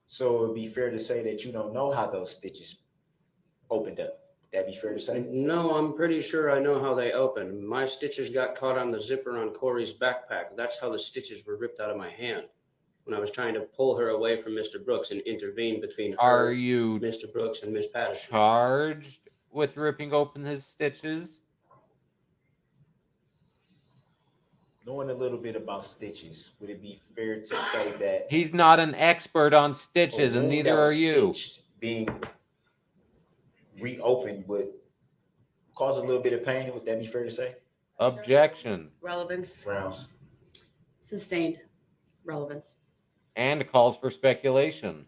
So it would be fair to say that you don't know how those stitches opened up. Would that be fair to say? No, I'm pretty sure I know how they opened. My stitches got caught on the zipper on Corey's backpack. That's how the stitches were ripped out of my hand when I was trying to pull her away from Mr. Brooks and intervene between Are her, you Mr. Brooks, and Miss Patterson. charged with ripping open his stitches? Knowing a little bit about stitches, would it be fair to say that He's not an expert on a stitches, and wound neither that are was you. stitched being reopened would cause a little bit of pain? Would that be fair to say? Objection. Relevance. Grounds. Sustained. Relevance. And calls for speculation.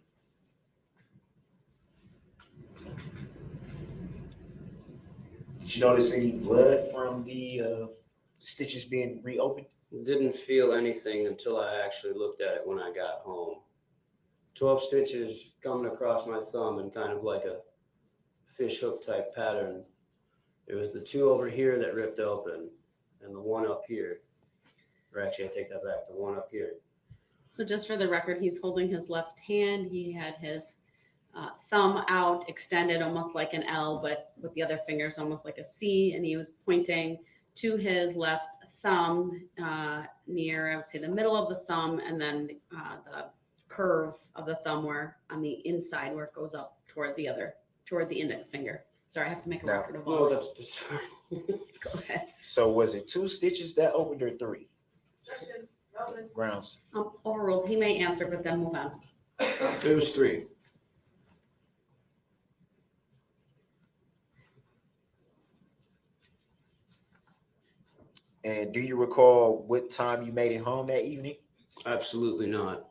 Did you notice any blood from the stitches being reopened? Didn't feel anything until I actually looked at it when I got home. 12 stitches coming across my thumb in kind of like a fish hook type pattern. It was the 2 over here that ripped open and the 1 up here. Or actually, I take that back, the 1 up here. So just for the record, he's holding his left hand. He had his thumb out, extended almost like an L, but with the other fingers almost like a C. And he was pointing to his left thumb near, I would say, the middle of the thumb, and then the curve of the thumb where on the inside where it goes up toward the index finger. Sorry, I have to make a No. record of No, all. that's just fine. Go ahead. So was it 2 stitches that opened or 3? Objection. Relevance. Grounds. Overruled. He may answer, but then move on. It was 3. And do you recall what time you made it home that evening? Absolutely not.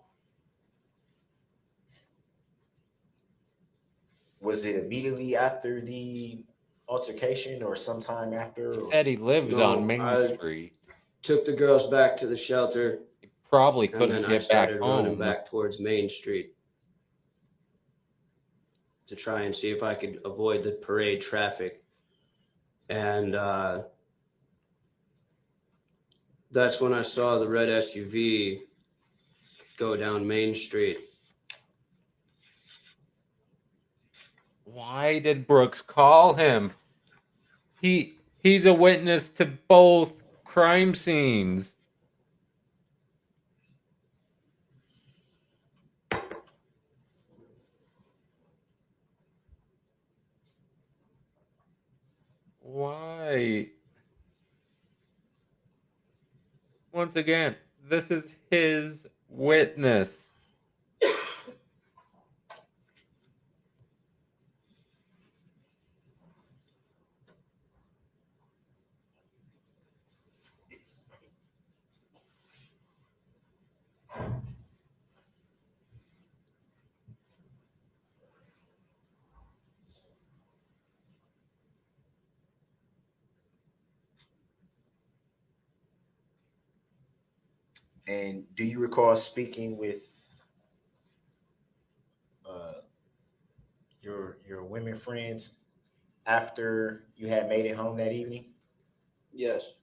Was it immediately after the altercation or sometime after? He or- said he lives No, on Main I- Street. Took the girls back to the shelter, He probably and couldn't then I get back started running home. back towards Main Street to try and see if I could avoid the parade traffic. And that's when I saw the red SUV go down Main Street. Why did Brooks call him? He's a witness to both crime scenes. Why? Once again, this is his witness. And do you recall speaking with uh, your women friends after you had made it home that evening? Yes.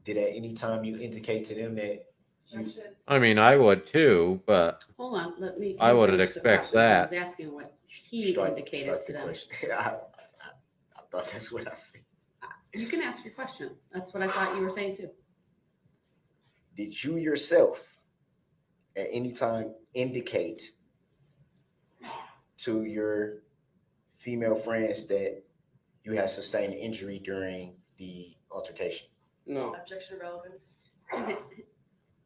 Did at any time you indicate to them that you, Objection. I mean, I would too, but Hold on, let me. I wouldn't finish the expect question. I that. was asking what he strike indicated to the them. question? I thought that's what I said. You can ask your question. That's what I thought you were saying too. Did you yourself at any time indicate to your female friends that you had sustained injury during the altercation? No. Objection of relevance. Is it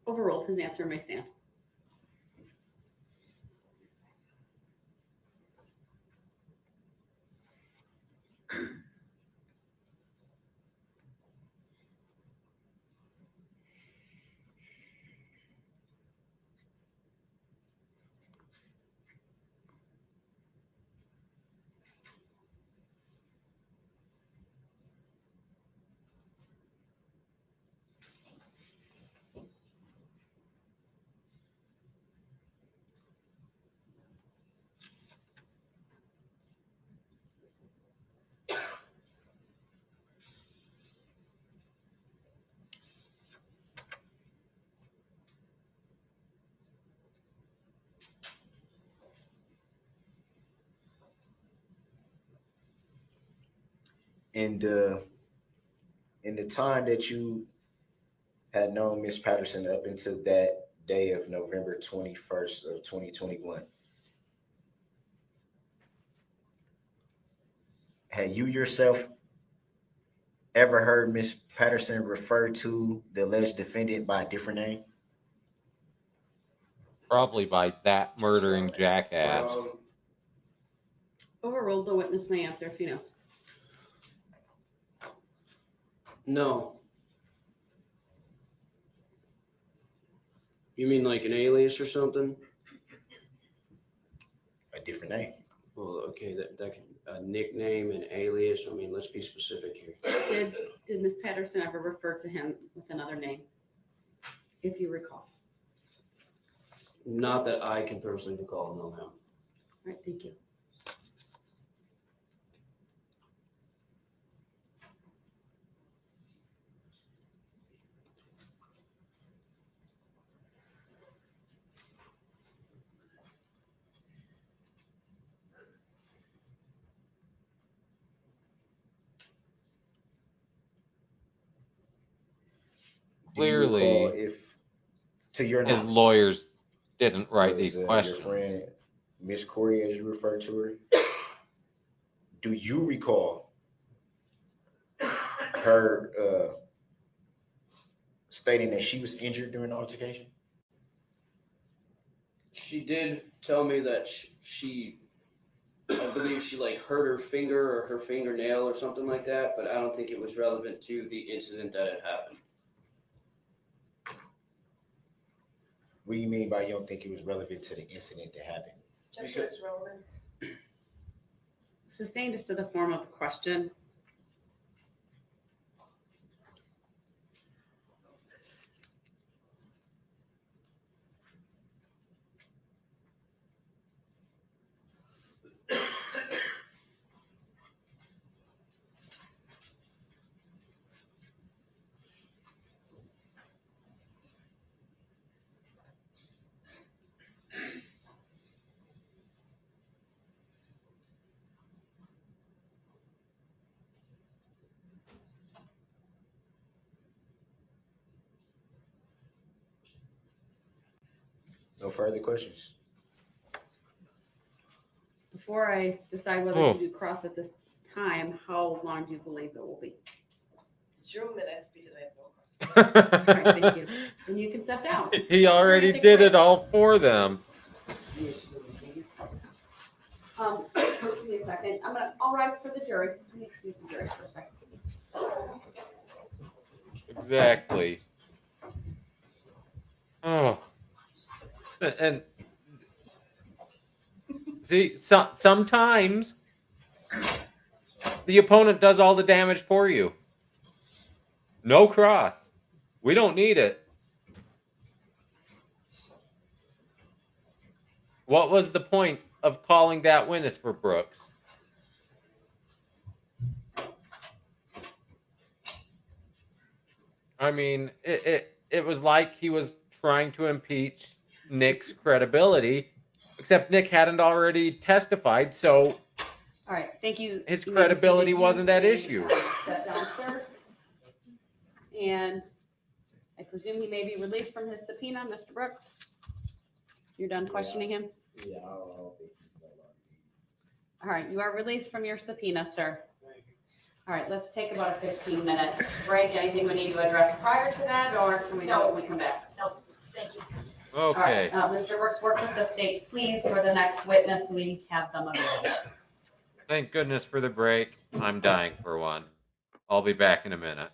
overruled? His answer may stand. In the time that you had known Miss Patterson up until that day of November 21st of 2021, had you yourself ever heard Miss Patterson refer to the alleged defendant by a different name? probably by that murdering jackass. Overruled. The witness may answer if he knows. No. You mean like an alias or something? A different name. Well, okay, that could a nickname and alias. I mean, let's be specific here. Did Miss Patterson ever refer to him with another name? If you recall. Not that I can personally recall, no, ma'am. All right, thank you. Do you recall Clearly, if, to your his knowledge, lawyers didn't write these your questions. friend Miss Corey, as you refer to her, do you recall her stating that she was injured during the altercation? She did tell me that she I believe she like hurt her finger or her fingernail or something like that, but I don't think it was relevant to the incident that had happened. What do you mean by you don't think it was relevant to the incident that happened? Objection as to relevance. Sustained is to the form of a question. No further questions? Before I decide whether Oh. to do cross at this time, how long do you believe it will be? 0 minutes because I have no cross. All right, thank you. And you can step down. He already Take a did break. it all for them. Give me a second. I'll rise for the jury. Let me excuse the jury for a second. Exactly. Oh. And See, sometimes the opponent does all the damage for you. No cross. We don't need it. What was the point of calling that witness for Brooks? I mean, it was like he was trying to impeach Nick's credibility, except Nick hadn't already testified, so All right, thank you. his You may be credibility seated. wasn't You at may, issue. Step down, sir. And I presume he may be released from his subpoena, Mr. Brooks? You're done questioning him? Yeah, I'll think he's no longer. All right, you are released from your subpoena, sir. All right, let's take about a 15-minute break. Anything we need to address prior to that, or can we go when we come back? No, thank you. All Okay. right, Mr. Brooks, work with the state, please, for the next witness. We have them available. Thank goodness for the break. I'm dying for one. I'll be back in a minute.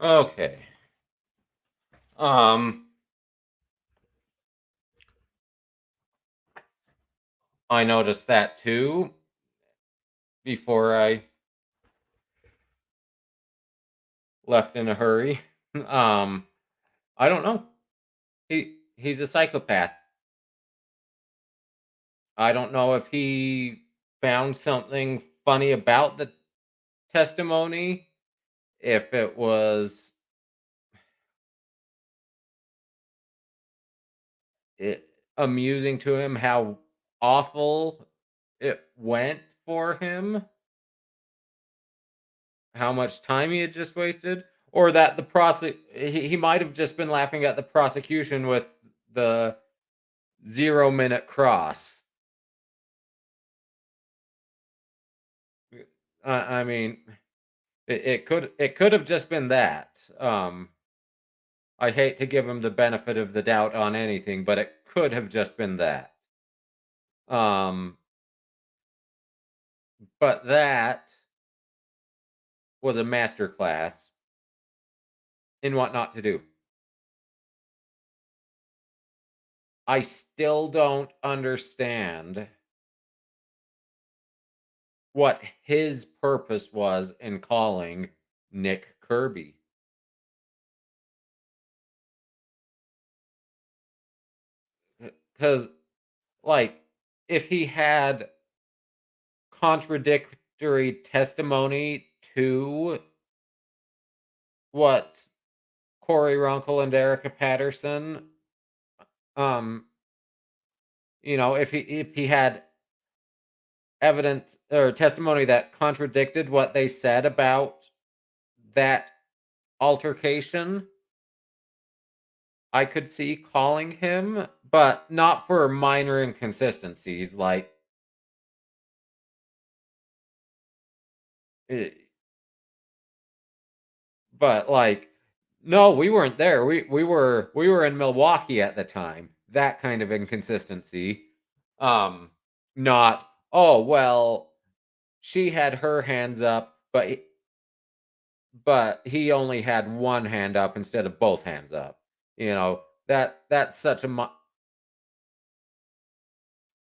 Okay. I noticed that too before I left in a hurry. um, I don't know. He's a psychopath. I don't know if he found something funny about the testimony, if it was it amusing to him how awful it went for him, how much time he had just wasted, or that he might have just been laughing at the prosecution with the 0 minute cross. I mean, it could have just been that. I hate to give him the benefit of the doubt on anything, but it could have just been that. Um, but that was a masterclass in what not to do. I still don't understand what his purpose was in calling Nick Kirby. Because, like, if he had contradictory testimony to what Corey Runkle and Erica Patterson, um, if he had evidence or testimony that contradicted what they said about that altercation, I could see calling him, but not for minor inconsistencies. Like, eh, but like, no, we weren't there. We were in Milwaukee at the time. That kind of inconsistency. Um, not, oh well, she had her hands up, but he only had one hand up instead of both hands up. That's such a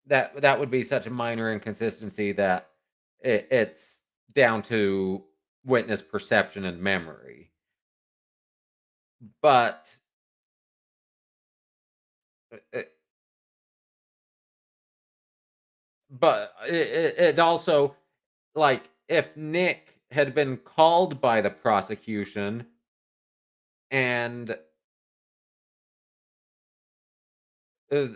that would be such a minor inconsistency that it's down to witness perception and memory. But it, it also, like, if Nick had been called by the prosecution and uh,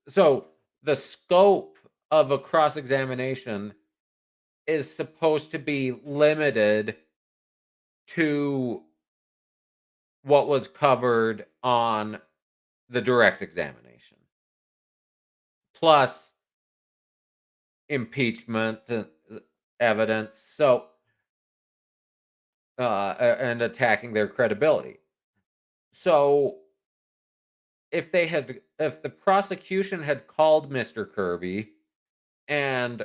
so the scope of a cross examination is supposed to be limited to what was covered on the direct examination, plus impeachment evidence, and attacking their credibility. So if the prosecution had called Mr. Kirby and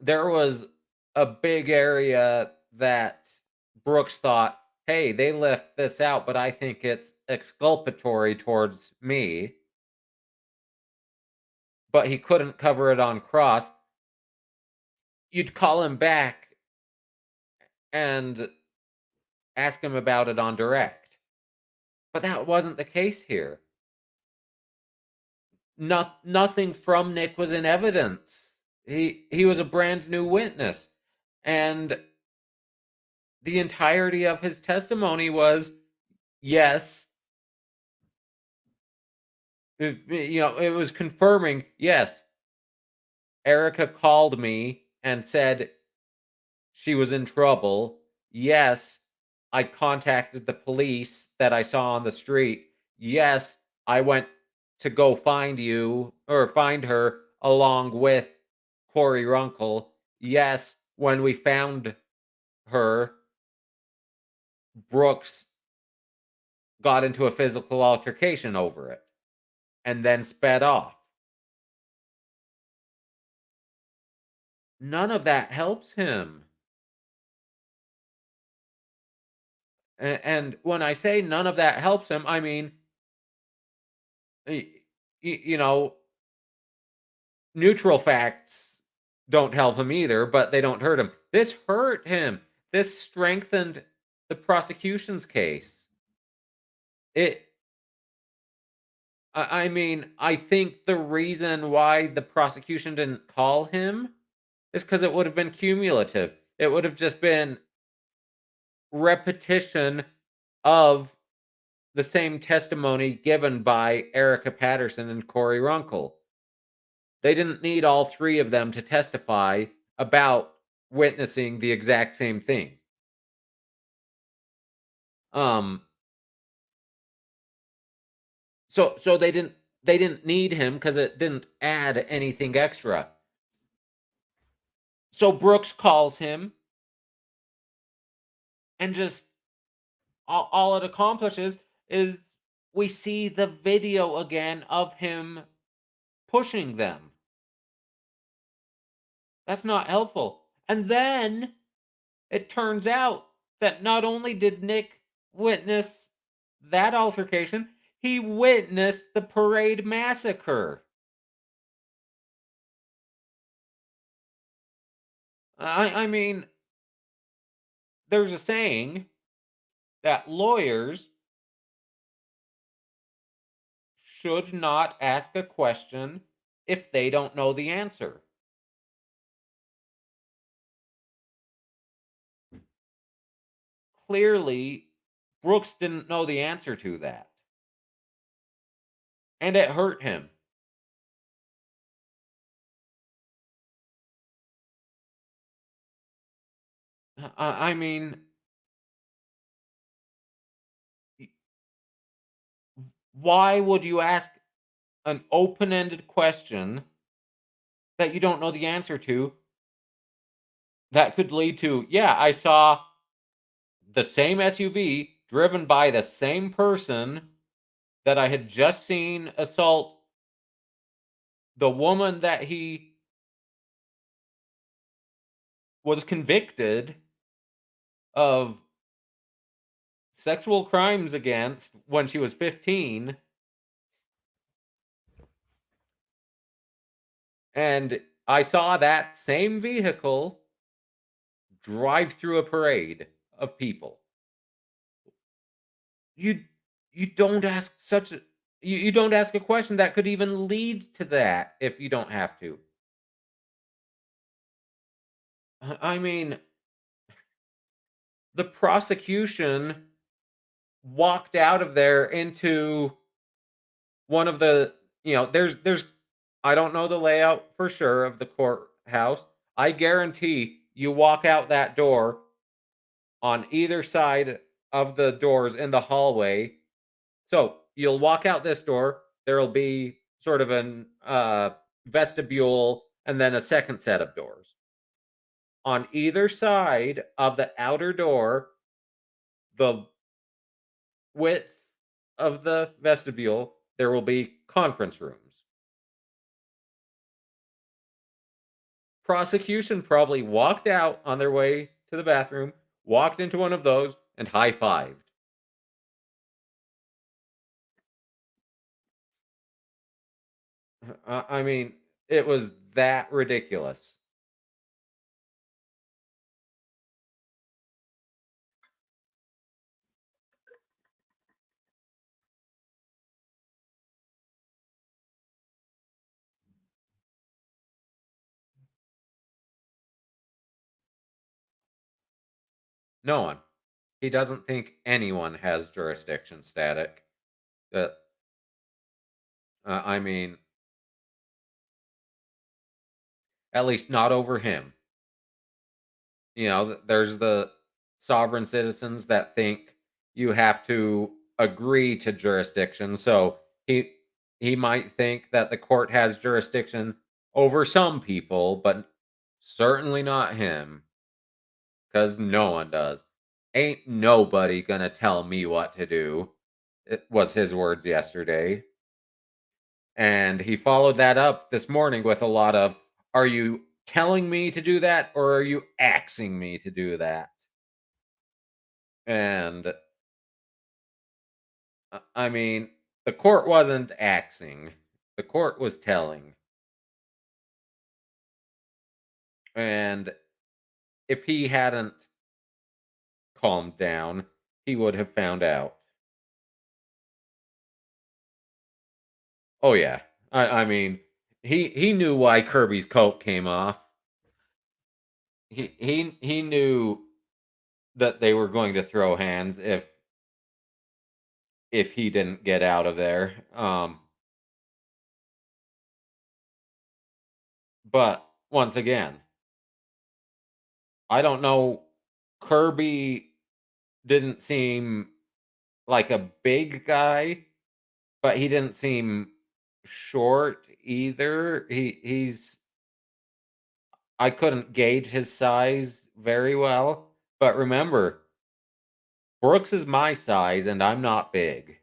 there was a big area that Brooks thought, hey, they left this out, but I think it's exculpatory towards me, but he couldn't cover it on cross, you'd call him back and ask him about it on direct. But that wasn't the case here. Nothing from Nick was in evidence. He was a brand new witness, and the entirety of his testimony was, yes, it was confirming, yes, Erica called me and said she was in trouble. Yes, I contacted the police that I saw on the street. Yes, I went to go find you or find her along with Corey Runkle. Yes, when we found her, Brooks got into a physical altercation over it and then sped off. None of that helps him. And when I say none of that helps him, I mean, you know, neutral facts don't help him either, but they don't hurt him. This hurt him. This strengthened the prosecution's case. It I mean, I think the reason why the prosecution didn't call him is because it would have been cumulative. It would have just been repetition of the same testimony given by Erica Patterson and Corey Runkle. They didn't need all three of them to testify about witnessing the exact same thing. Um, so they didn't need him because it didn't add anything extra. So Brooks calls him, and just all it accomplishes is we see the video again of him pushing them. That's not helpful. And then it turns out that not only did Nick witness that altercation, he witnessed the parade massacre. I mean, there's a saying that lawyers should not ask a question if they don't know the answer. Clearly, Brooks didn't know the answer to that. And it hurt him. I mean, why would you ask an open-ended question that you don't know the answer to that could lead to, yeah, I saw the same SUV driven by the same person that I had just seen assault the woman that he was convicted of sexual crimes against when she was 15. And I saw that same vehicle drive through a parade of people. You you don't ask such a you don't ask a question that could even lead to that if you don't have to. I mean, the prosecution walked out of there into one of the, there's I don't know the layout for sure of the courthouse. I guarantee you walk out that door, on either side of the doors in the hallway. So you'll walk out this door. There'll be sort of an vestibule and then a second set of doors. On either side of the outer door, the width of the vestibule, there will be conference rooms. Prosecution probably walked out on their way to the bathroom, walked into one of those, and high-fived. I mean, it was that ridiculous. No one. He doesn't think anyone has jurisdiction static. That I mean, at least not over him. There's the sovereign citizens that think you have to agree to jurisdiction. So he might think that the court has jurisdiction over some people, but certainly not him, because no one does. Ain't nobody gonna tell me what to do. It was his words yesterday. And he followed that up this morning with a lot of, are you telling me to do that or are you axing me to do that? And I mean, the court wasn't axing. The court was telling. And if he hadn't calmed down, he would have found out. Oh yeah. I mean, he knew why Kirby's coat came off. He knew that they were going to throw hands if he didn't get out of there. But once again, I don't know. Kirby didn't seem like a big guy, but he didn't seem short either. I couldn't gauge his size very well. But remember, Brooks is my size and I'm not big.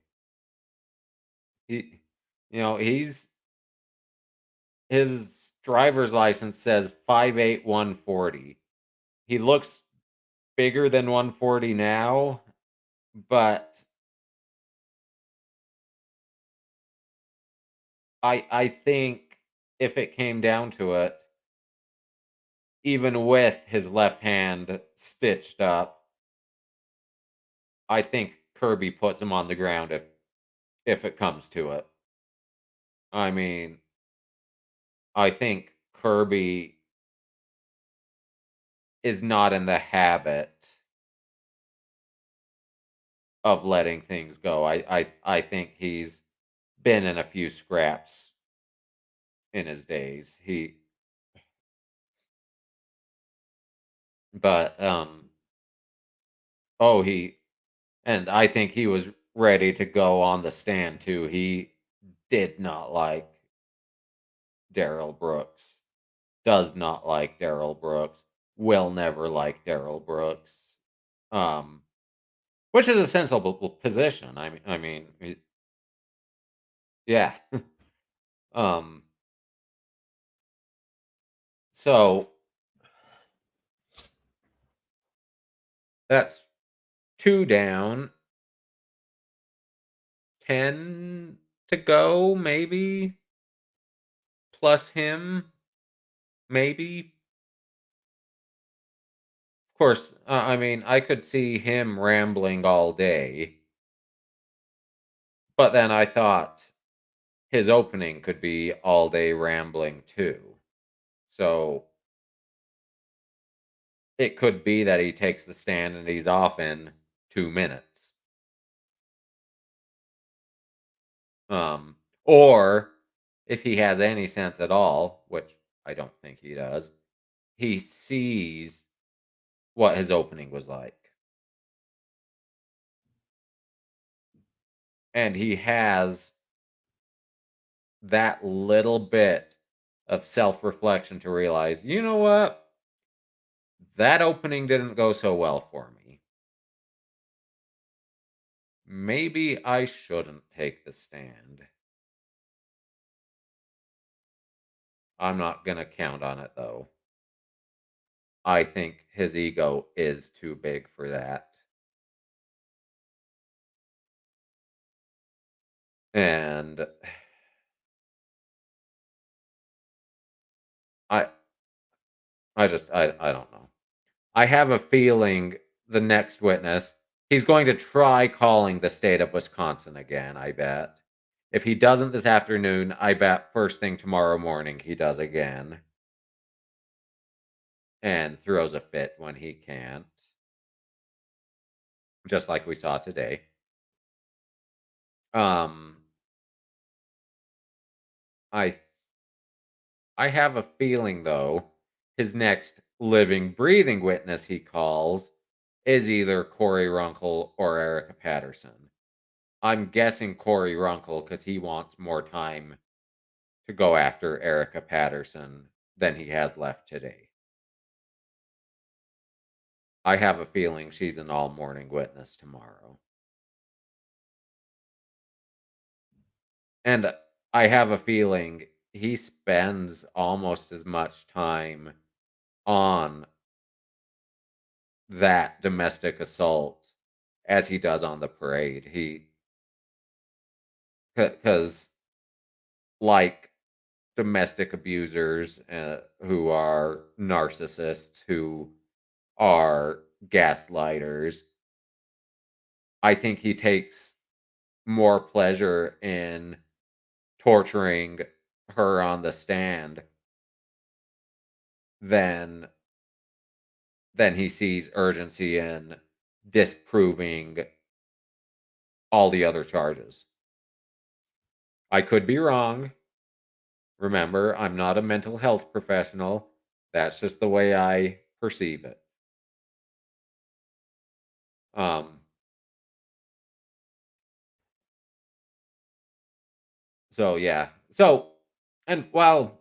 He his driver's license says 5'8", 140. He looks bigger than 140 now, but I think if it came down to it, even with his left hand stitched up, I think Kirby puts him on the ground if it comes to it. I mean, I think Kirby is not in the habit of letting things go. I think he's been in a few scraps in his days. But oh, and I think he was ready to go on the stand too. He did not like Daryl Brooks. Does not like Daryl Brooks. Will never like Daryl Brooks. Um, which is a sensible position. Yeah. um, so that's 2 down, 10 to go, maybe plus him, maybe. Of course, I mean, I could see him rambling all day, but then I thought his opening could be all day rambling too. So it could be that he takes the stand and he's off in 2 minutes. Or if he has any sense at all, which I don't think he does, he sees what his opening was like. And he has that little bit of self reflection to realize, you know what? That opening didn't go so well for me. Maybe I shouldn't take the stand. I'm not going to count on it though. I think his ego is too big for that. And I I don't know. I have a feeling the next witness, he's going to try calling the state of Wisconsin again, I bet. If he doesn't this afternoon, I bet first thing tomorrow morning he does again. And throws a fit when he can't. Just like we saw today. Um I I have a feeling though, his next living, breathing witness he calls is either Corey Runkle or Erica Patterson. I'm guessing Corey Runkle because he wants more time to go after Erica Patterson than he has left today. I have a feeling she's an all morning witness tomorrow. And I have a feeling he spends almost as much time on that domestic assault as he does on the parade. because like domestic abusers who are narcissists, who are gaslighters, I think he takes more pleasure in torturing her on the stand than he sees urgency in disproving all the other charges. I could be wrong. Remember, I'm not a mental health professional. That's just the way I perceive it. Um, so yeah. So and while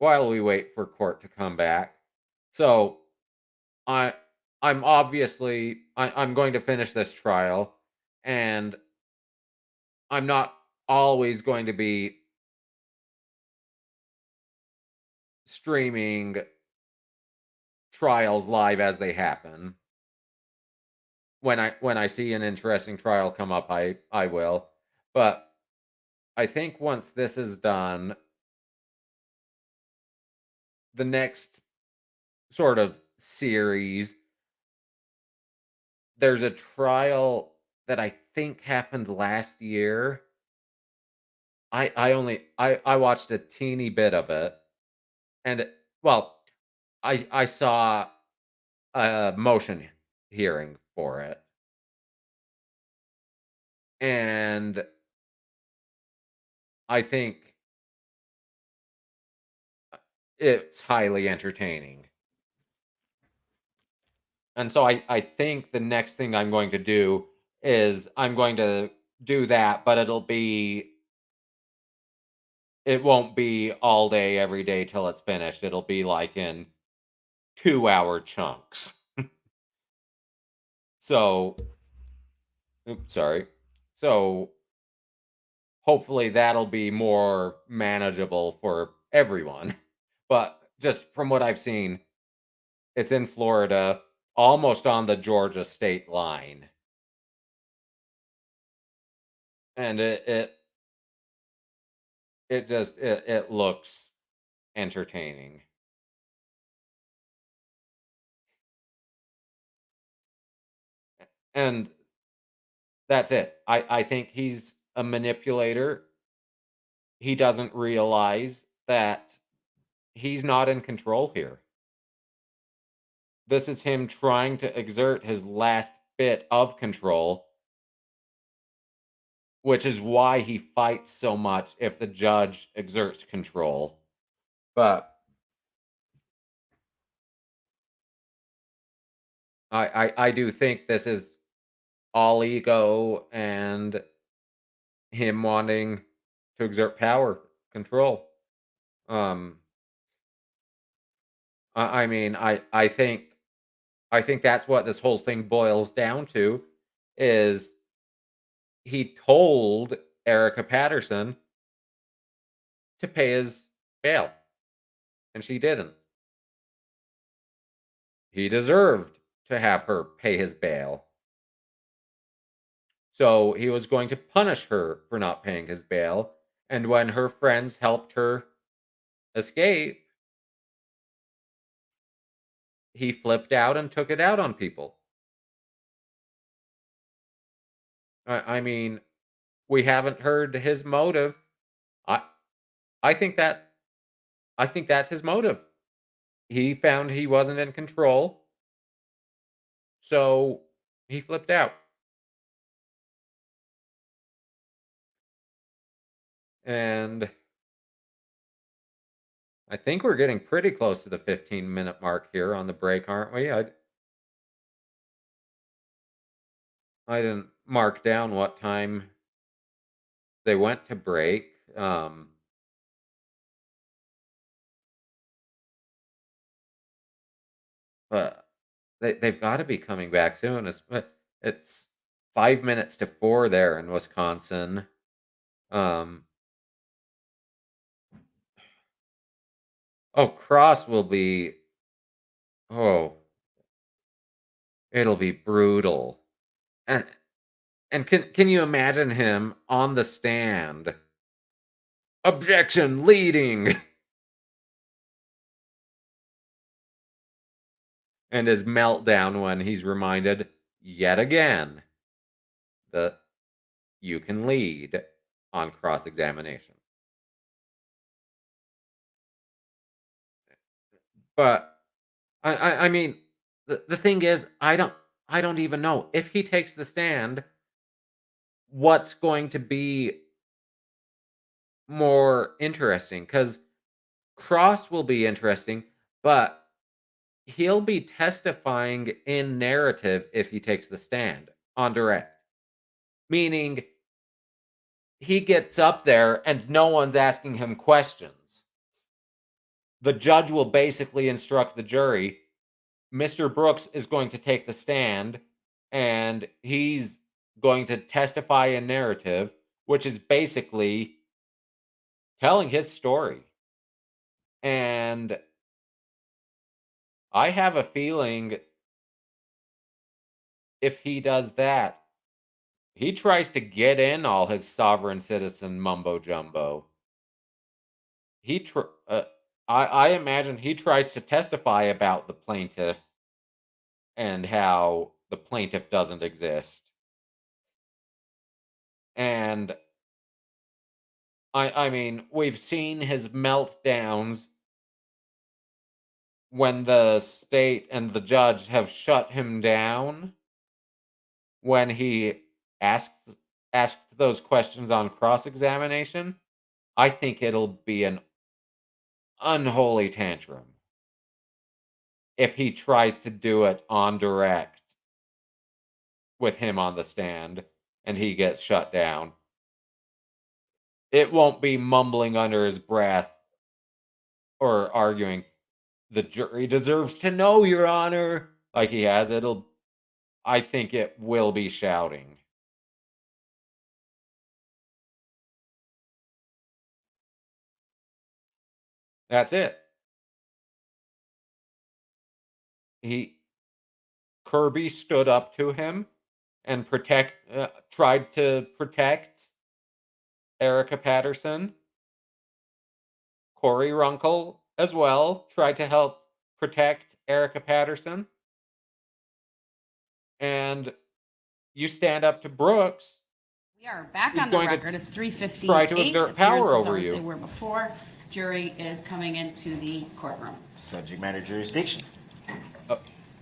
we wait for court to come back, so I I'm going to finish this trial, and I'm not always going to be streaming trials live as they happen. When I see an interesting trial come up, I will. But I think once this is done, the next sort of series, there's a trial that I think happened last year. I watched a teeny bit of it, and well, I saw a motion hearing for it, and I think it's highly entertaining. And so I think the next thing I'm going to do is I'm going to do that, but it won't be all day every day till it's finished. It'll be like in 2-hour chunks. So, oops, sorry. So hopefully that'll be more manageable for everyone. But just from what I've seen, it's in Florida, almost on the Georgia state line. And it looks entertaining. And that's it. I think he's a manipulator. He doesn't realize that he's not in control here. This is him trying to exert his last bit of control, which is why he fights so much if the judge exerts control. But I do think this is all ego and him wanting to exert power, control. Um, I mean, I think that's what this whole thing boils down to is he told Erica Patterson to pay his bail, and she didn't. He deserved to have her pay his bail. So he was going to punish her for not paying his bail. And when her friends helped her escape, he flipped out and took it out on people. I mean, we haven't heard his motive. I I think that I think that's his motive. He found he wasn't in control, so he flipped out. And I think we're getting pretty close to the 15-minute mark here on the break, aren't we? I didn't mark down what time they went to break. But they've got to be coming back soon. It's 5 minutes to 4 there in Wisconsin. Um, oh, Cross will be. Oh, it'll be brutal. And And can you imagine him on the stand? Objection, leading. And his meltdown when he's reminded yet again that you can lead on cross-examination. But I mean, the thing is, I don't even know if he takes the stand, what's going to be more interesting, because cross will be interesting, but he'll be testifying in narrative if he takes the stand on direct. Meaning, he gets up there and no one's asking him questions. The judge will basically instruct the jury, Mr. Brooks is going to take the stand and he's going to testify in narrative, which is basically telling his story. And I have a feeling if he does that, he tries to get in all his sovereign citizen mumbo jumbo. I imagine he tries to testify about the plaintiff and how the plaintiff doesn't exist. And I mean, we've seen his meltdowns when the state and the judge have shut him down when he asked those questions on cross-examination. I think it'll be an unholy tantrum if he tries to do it on direct with him on the stand and he gets shut down. It won't be mumbling under his breath or arguing, the jury deserves to know, Your Honor, like he has. I think it will be shouting. That's it. Kirby stood up to him and tried to protect Erica Patterson. Corey Runkle as well tried to help protect Erica Patterson. And you stand up to Brooks. We are back He's on the going to record. It's 3:58. try to exert power Appearances over are as you. They were before. Jury is coming into the courtroom. Subject matter jurisdiction.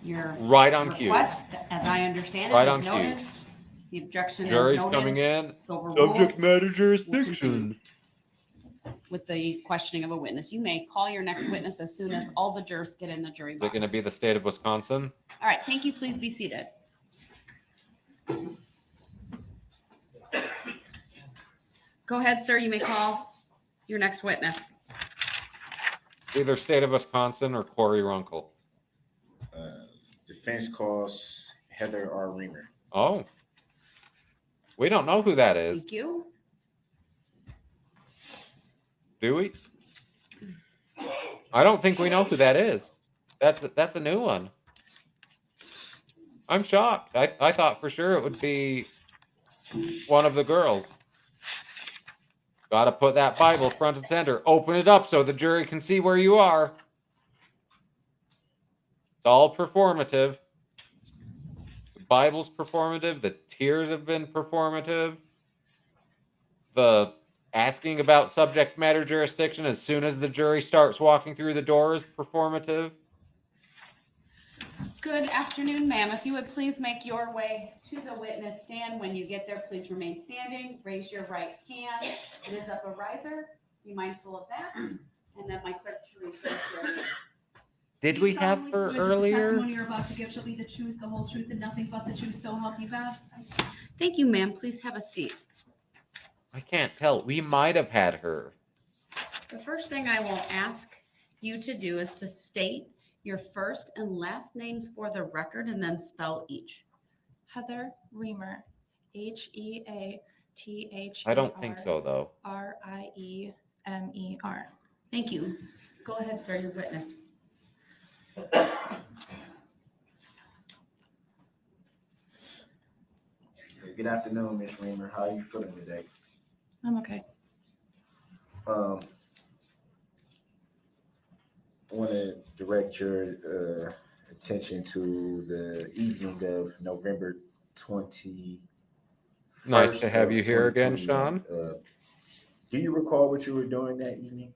Your Right on cue. request, as I understand it, Right is on cue. noted. The objection Jury's is noted. coming in. It's overruled. Subject matter We'll jurisdiction. continue with the questioning of a witness. You may call your next witness as soon as all the jurors get in the jury Is box. it going to be the state of Wisconsin? All right, thank you. Please be seated. Go ahead, sir. You may call your next witness. Either state of Wisconsin or Corey Runkle. Defense calls Heather R. Reamer. Oh. We don't know who that is, Thank you. do we? I don't think we know who that is. That's a new one. I'm shocked. I thought for sure it would be one of the girls. Gotta put that Bible front and center. Open it up so the jury can see where you are. It's all performative. The Bible's performative. The tears have been performative. The asking about subject matter jurisdiction as soon as the jury starts walking through the door is performative. Good afternoon, ma'am. If you would please make your way to the witness stand. When you get there, please remain standing. Raise your right hand. It is up a riser. Be mindful of that. And then my clerk, Teresa. Did we have her The earlier? testimony you're about to give shall be the truth, the whole truth, and nothing but the truth, so help you God. Thank you, ma'am. Please have a seat. I can't tell. We might have had her. The first thing I will ask you to do is to state your first and last names for the record and then spell each. Heather Reamer, Heathher. I don't think so, though. Riemer. Thank you. Go ahead, sir, your witness. Good afternoon, Miss Reamer. How are you feeling today? I'm okay. I want to direct your attention to the evening of November 20. Nice to have you here again, Sean. Do you recall what you were doing that evening?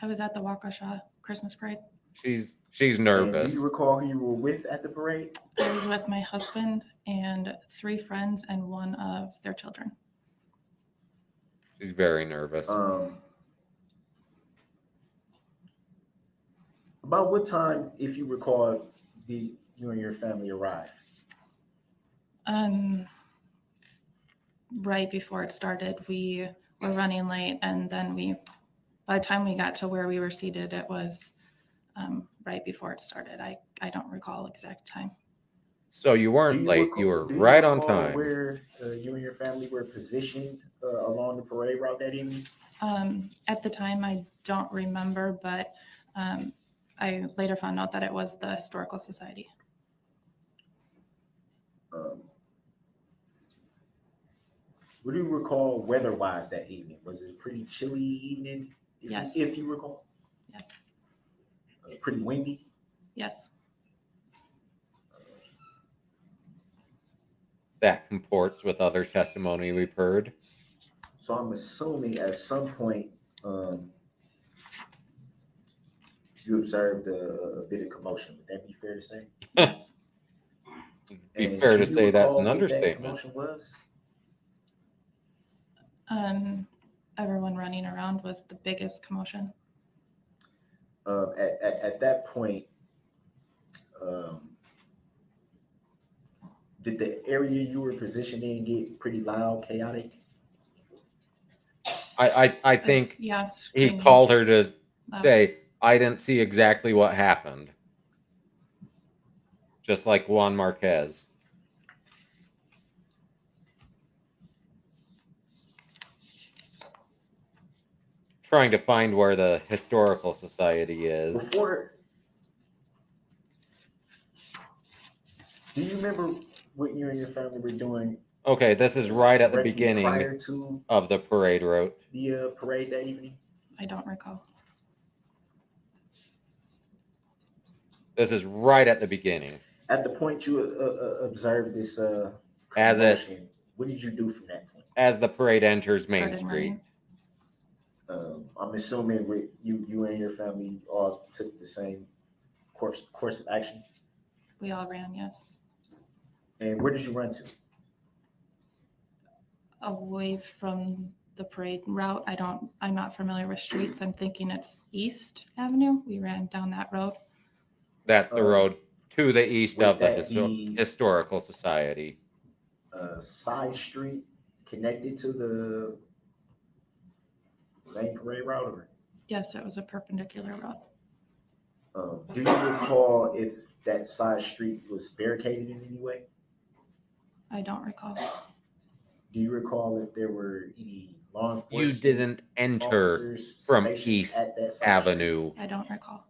I was at the Waukesha Christmas parade. She's And do nervous. you recall who you were with at the parade? I was with my husband and 3 friends and one of their children. She's very nervous. About what time, if you recall, did you and your family arrive? Right before it started, we were running late, and then by the time we got to where we were seated, it was right before it started. I don't recall exact time. So you weren't late. You were right on time. Where you and your family were positioned along the parade route that evening? At the time, I don't remember, but I later found out that it was the Historical Society. What do you recall weather-wise that evening? Was it a pretty chilly evening? Yes. If you recall. Yes. Pretty windy? Yes. That comports with other testimony we've heard. So I'm assuming at some point you observed a bit of commotion. Would that be fair to say? Yes. Be And fair do to you say that's recall an what that understatement. commotion was? Everyone running around was the biggest commotion. At that point, did the area you were positioned in get pretty loud, chaotic? I think Yeah. he Screaming. called her to Loud. say, I didn't see exactly what happened. Just like Juan Marquez. Trying to find where the Historical Society is. Before, do you remember what you and your family were doing? Okay, this is right at the directly beginning prior to of the parade route. the parade that evening? I don't recall. This is right at the beginning. At the point you observed this As it- commotion, what did you do from that point? As the parade enters Main Started Street. running. I'm assuming with you and your family all took the same course of action. We all ran, yes. And where did you run to? Away from the parade route. I'm not familiar with streets. I'm thinking it's East Avenue. We ran down that road. That's the road to the east would of the that be- Historical Society. Side street connected to the main parade route, or Yes, it was a perpendicular road. do you recall if that side street was barricaded in any way? I don't recall. Do you recall if there were any law enforcement? You didn't enter officers from stationed East at that side Avenue. I don't recall.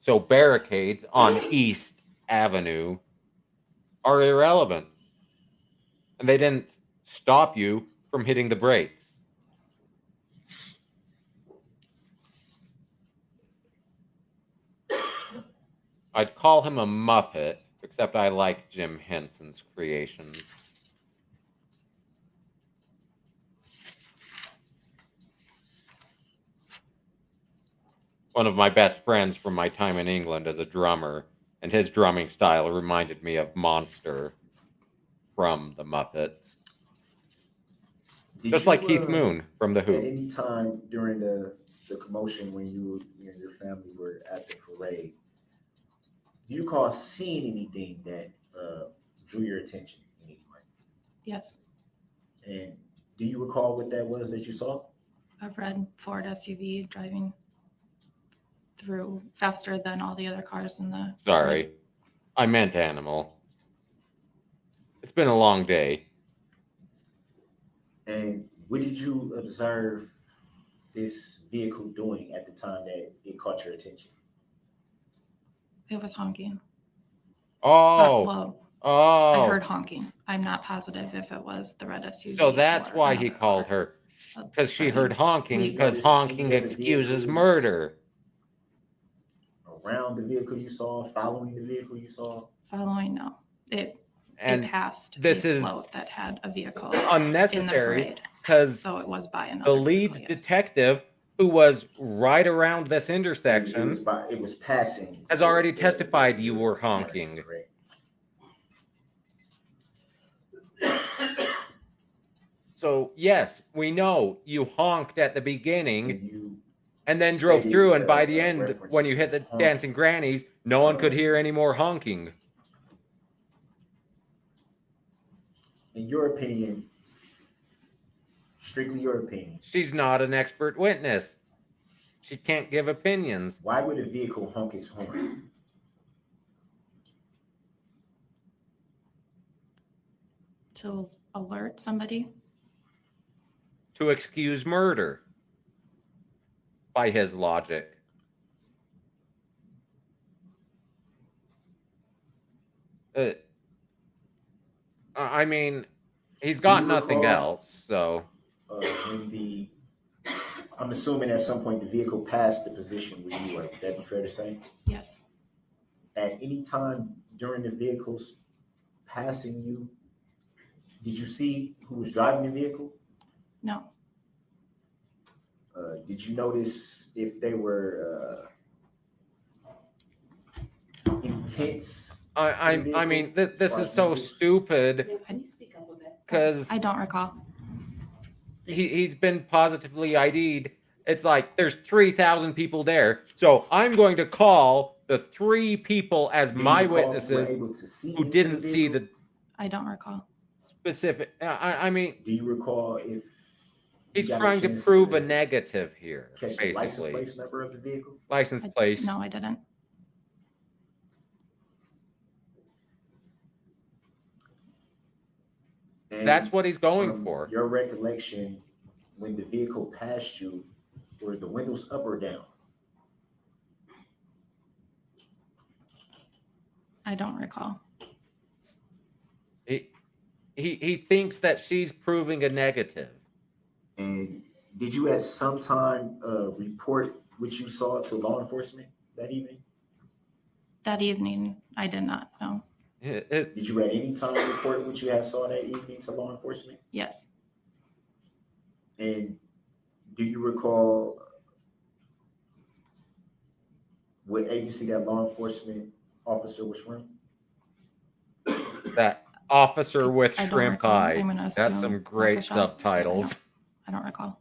So barricades on East Avenue are irrelevant. And they didn't stop you from hitting the brakes. I'd call him a Muppet, except I like Jim Henson's creations. One of my best friends from my time in England as a drummer, and his drumming style reminded me of Monster from the Muppets. Did Just you, like Keith Moon from The At Who. any time during the commotion when you and your family were at the parade, do you recall seeing anything that drew your attention in any way? Yes, And do you recall what that was that you saw? a red Ford SUV driving through faster than all the other cars in the. Sorry, I meant animal. It's been a long day. And what did you observe this vehicle doing at the time that it caught your attention? It was honking. Oh, Well, oh. I heard honking. I'm not positive if it was the red SUV. So that's or why he another called car. her, because she But heard honking, We because noticed honking any other excuses vehicles murder. Around the vehicle you saw, following the vehicle you saw. Following, no. It And passed this a is float that had a vehicle in the unnecessary parade. because So it was by the another lead vehicle, yes. detective, who was right around this It intersection, was passing. has already testified you were honking. Yes, correct. So yes, we know you honked at the beginning You and then drove stated, through, and by the a end, reference when you to hit the honking. dancing grannies, no one could hear any more honking. In your opinion, strictly your opinion, She's not an expert witness. She can't give opinions. why would a vehicle honk its horn? To alert somebody. To excuse murder, by his logic. I mean, he's got you nothing recall- else, so When I'm assuming at some point the vehicle passed the position where you were. Would that be fair to say? Yes. At any time during the vehicle's passing you, did you see who was driving the vehicle? No. Did you notice if they were intense? I mean, this is so stupid Can you speak up a bit? because I don't recall. he's been positively ID'd. It's like there's 3,000 people there, so I'm going to call the 3 people as Do you my recall if you were witnesses able to see who into didn't see vehicle? the I don't recall. specific. I mean, Do you recall if you he's got a trying to chance prove a negative here, catch the license basically. plate number of the vehicle? License plate. No, I didn't. And That's what he's going from for. your recollection, when the vehicle passed you, were the windows up or down? I don't recall. He thinks that she's proving a negative. And did you at some time report what you saw to law enforcement that evening? That evening, I did not know. Did you at any time report what you had saw that evening to law enforcement? Yes. And do you recall what agency that law enforcement officer was from? That officer with I don't shrimp recall. eye. I'm gonna That's assume some great Waukesha. subtitles. I don't recall.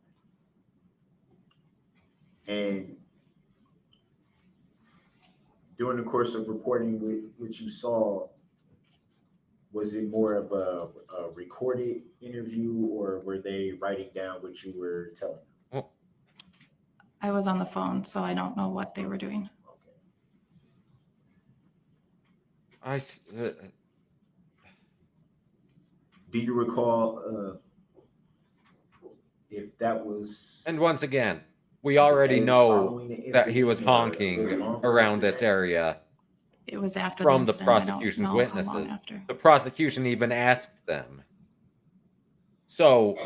And during the course of reporting what you saw, was it more of a recorded interview, or were they writing down what you were telling them? I was on the phone, so I don't know what they were doing. Okay. Do you recall if that was? And once again, we already know that he was incident or a honking little longer around after this that? area It was after from the incident. I don't prosecution's know how long witnesses. after. The prosecution even asked them. So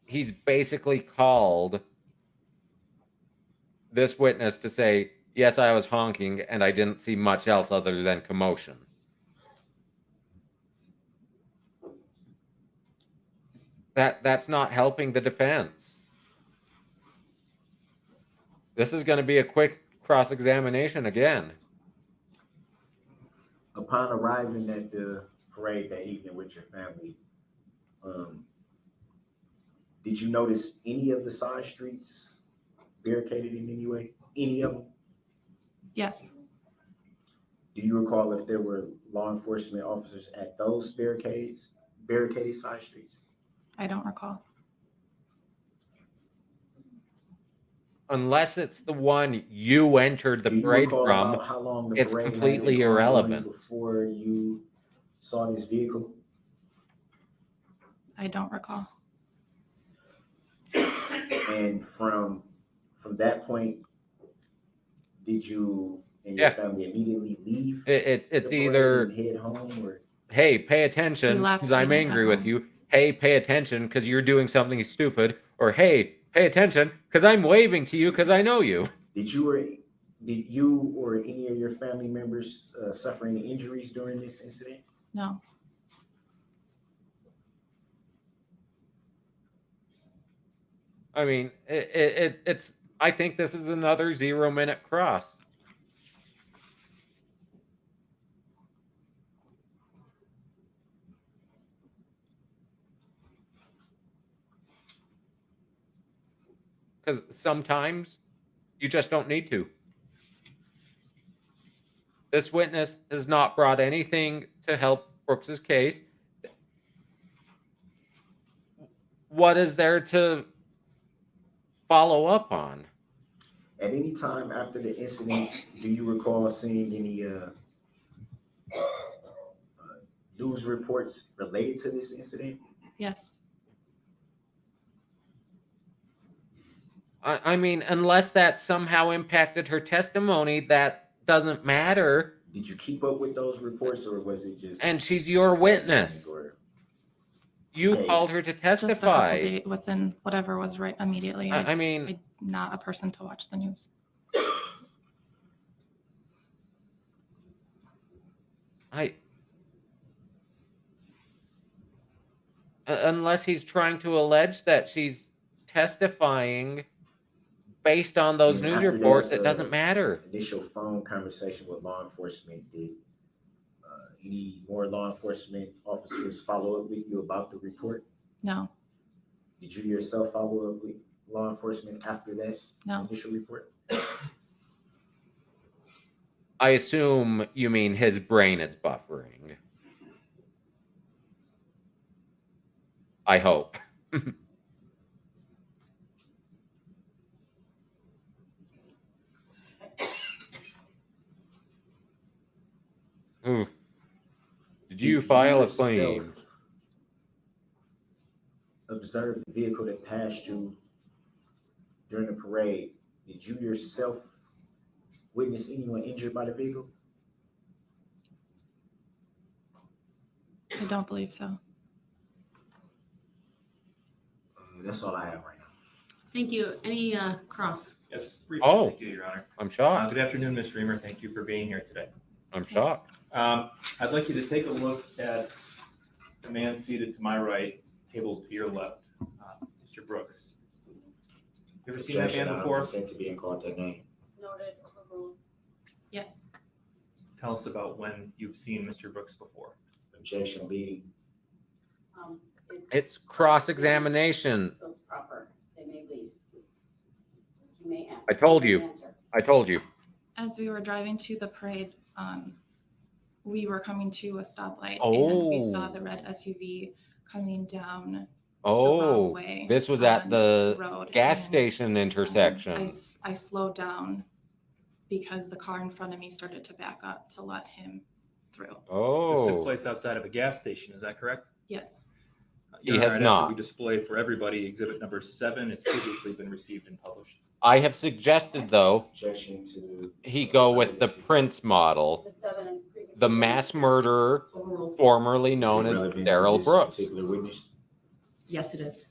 he's basically called this witness to say, yes, I was honking and I didn't see much else other than commotion. That's not helping the defense. This is going to be a quick cross-examination again. Upon arriving at the parade that evening with your family, did you notice any of the side streets barricaded in any way? Any of them? Yes. Do you recall if there were law enforcement officers at those barricaded side streets? I don't recall. Unless it's the one you entered the Do you parade recall from, about how long the it's parade had completely been ongoing irrelevant. before you saw this vehicle? I don't recall. And from that point, did you and your Yeah. family immediately leave? It's the parade either and head home, or hey, pay attention left, because we I'm didn't angry go. with you. Hey, pay attention because you're doing something stupid. Or hey, pay attention because I'm waving to you because I know you. Did you or any of your family members suffer any injuries during this incident? No, I mean, it's. I think this is another 0-minute cross. Because sometimes you just don't need to. This witness has not brought anything to help Brooks's case. What is there to follow up on? At any time after the incident, do you recall seeing any news reports related to this incident? yes, I mean, unless that somehow impacted her testimony, that doesn't matter. Did you keep up with those reports, or was it just? And she's your witness. Or You case? called her to just a couple testify. days within whatever was right immediately. I mean, I'm not a person to watch the news. Unless he's trying to allege that she's testifying based on those And news after reports, that, it doesn't matter. Initial phone conversation with law enforcement, did any more law enforcement officers follow up with you about the report? No, Did you yourself follow up with law enforcement after that no, initial report? I assume you mean his brain is buffering. I hope. Oof. Did you file a claim? yourself observe the vehicle that passed you during the parade? Did you yourself witness anyone injured by the vehicle? I don't believe so. That's all I have right now. Thank you. Any cross? Yes, briefly, Oh. thank you, Your Honor. I'm shocked. Good afternoon, Ms. Reamer. Thank you for being here today. I'm shocked. I'd like you to take a look at the man seated to my right, table to your left, Mr. Brooks. You ever seen that Objection, man I don't before? consent to being called that name. Noted, overruled. Yes, Tell us about when you've seen Mr. Brooks before. Objection leading. It's cross-examination. So it's proper. They may lead. You may answer. I told You may you. answer. I told you. as we were driving to the parade, we were coming to a stoplight and we saw Oh. the red SUV coming down the Oh, wrong way. this was at on the road, gas and station intersection. I slowed down because the car in front of me started to back up to let him through. This took Oh, place outside of a gas station, is that correct? Yes, He Your has Honor, I'd ask that not. We display for everybody exhibit number 7. It's previously been received and published. I have suggested, though, Objection to. he go with the Prince model, If 7 is previously the mass murderer overruled. formerly known as Relevant to Daryl this Brooks. Particular witness. Yes, it is.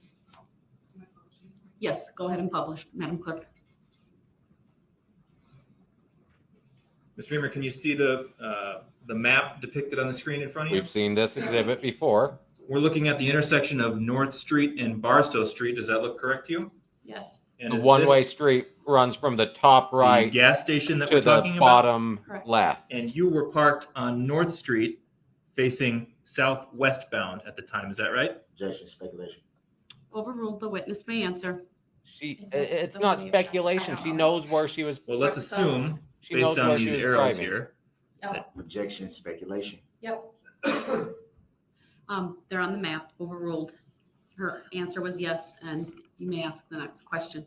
Yes, go ahead and publish, Madam Clerk. Ms. Reamer, can you see the map depicted on the screen in front of you? We've seen this exhibit before. We're looking at the intersection of North Street and Barstow Street. Does that look correct to you? yes, And The is one-way this street runs from the top the right gas station that to we're the talking about? bottom Correct. left. And you were parked on North Street facing southwestbound at the time. Is that right? Objection, speculation. Overruled, the witness may answer. Is that It's the not way- speculation. I She don't know. knows where she was. Well, let's assume, She knows based on where she these was arrows driving. here, Objection, speculation. Yep. They're on the map, overruled. Her answer was yes, and you may ask the next question.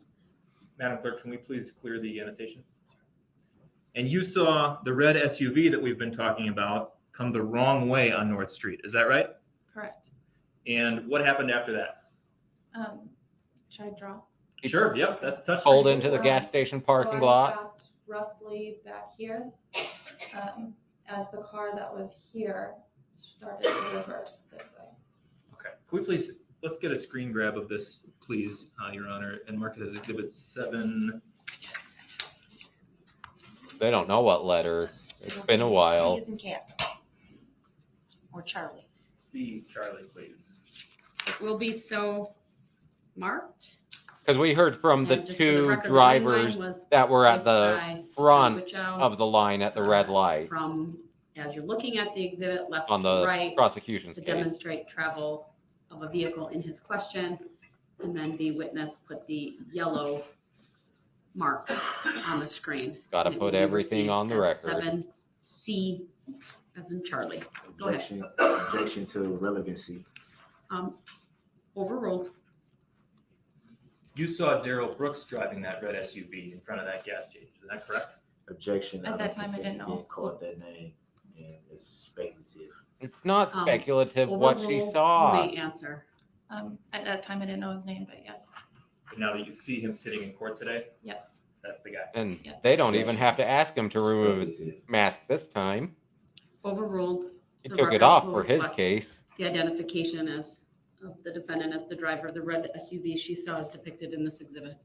Madam Clerk, can we please clear the annotations? And you saw the red SUV that we've been talking about come the wrong way on North Street. Is that right? correct. And what happened after that? Should I draw? Sure, yep, that's a touch. Pulled into the gas station parking So I lot. stopped roughly back here, as the car that was here started to reverse this way. Okay. Can we please, let's get a screen grab of this, please, Your Honor, and mark it as Exhibit 7. They don't know what letter. It's been a while. C is in cat. Or Charlie. C, Charlie, please. It will be so marked. Because we heard from the And just for the two record, the green drivers line was that were at placed the by front Waukesha, of the line at the red light From, as you're looking at the exhibit, left on to the right, prosecution's to case. demonstrate travel of a vehicle in his question. And then the witness put the yellow mark on the screen. Gotta And it put will be everything on the received record. as 7C as in Charlie. Go ahead. Objection to relevancy. Overruled. You saw Daryl Brooks driving that red SUV in front of that gas station. Is that correct? Objection. At I that don't time, I consent didn't to know. being called that name, and it's speculative. It's not Um, speculative what she Overruled. saw. You may answer. At that time, I didn't know his name, but yes, But now that you see him sitting in court today, yes. that's the guy. And Yes. they don't even have to ask him to remove his Speculative. mask this time. Overruled. He The took it record off will for his reflect case. The identification of the defendant as the driver of the red SUV she saw is depicted in this exhibit.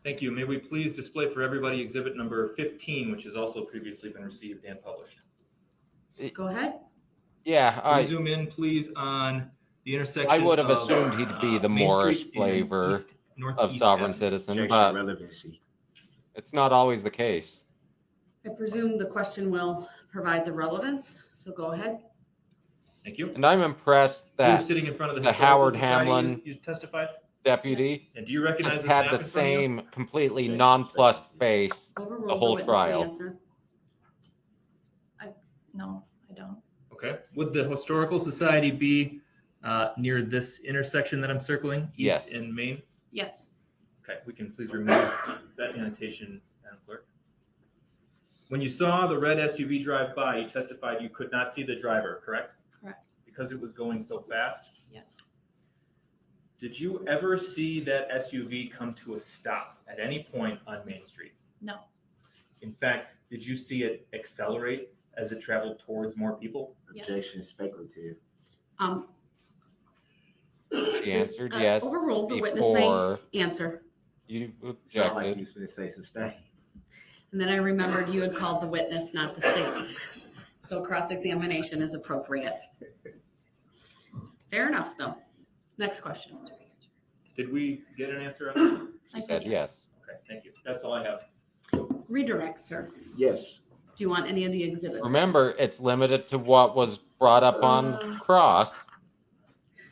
Thank you. May we please display for everybody Exhibit number 15, which has also previously been received and published. Go ahead. Yeah, Can we I zoom in, please, on the intersection. I would have of, assumed he'd be the Main Moorish Street and flavor East- of Northeast sovereign Avenue. citizen, Objection but relevancy. it's not always the case. I presume the question will provide the relevance, so go ahead. Thank you. And I'm impressed You were that sitting in front of the the Historical Howard Society Hamlin you testified? deputy And do you recognize just this had map the in front of you? same completely Objection, nonplussed speculative. face. Overruled. whole witness may trial. answer. No, I don't. Okay. Would the Historical Society be near this intersection that I'm circling? Yes. East and Main? Yes, Okay, we can please remove that annotation, Madam Clerk. When you saw the red SUV drive by, you testified you could not see the driver, correct? Correct. Because it was going so fast? yes. Did you ever see that SUV come to a stop at any point on Main Street? No, In fact, did you see it accelerate as it traveled towards more people? yes. Objection speculative. She answered yes Overruled. The witness may before answer. you Sound like you objected. was gonna say some stuff. And then I remembered you had called the witness, not the state. So cross-examination is appropriate. Fair enough, though. Next question. Did we get an answer on that? I She said yes. Okay, thank you. That's all I have. Redirect, sir. Yes. Do you want any of the exhibits? Remember, it's limited to what was brought up on cross.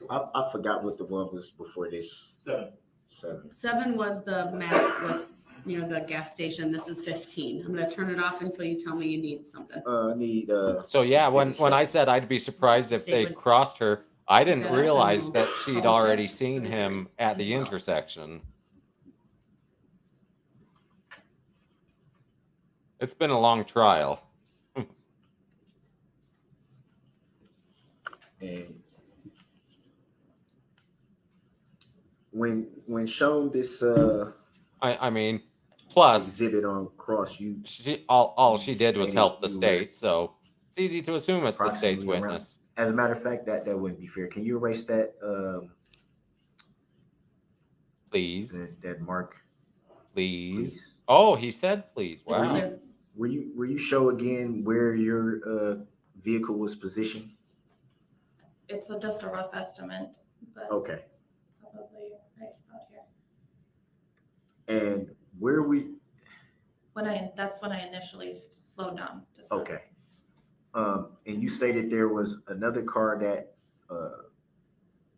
I forgot what the one was before this. 7. 7 was the map with, the gas station. This is 15. I'm gonna turn it off until you tell me you need something. I need, So yeah, when exhibit I seven. said I'd be surprised if they Statement. crossed her, I didn't Okay. realize that she'd Publish it already for seen the him jury at as the well. intersection. It's been a long trial. And when shown this I mean, plus exhibit on cross, you all she did was stated help the you were state, so it's easy to assume it's the state's approximately around- witness. as a matter of fact, that wouldn't be fair. Can you erase that Please, that mark, please. please? Oh, he said please. It's Wow. clear. Will you show again where your vehicle was positioned? It's just a rough estimate, but Okay. probably right out here. And where we That's when I initially slowed down. to stop. okay. And you stated there was another car that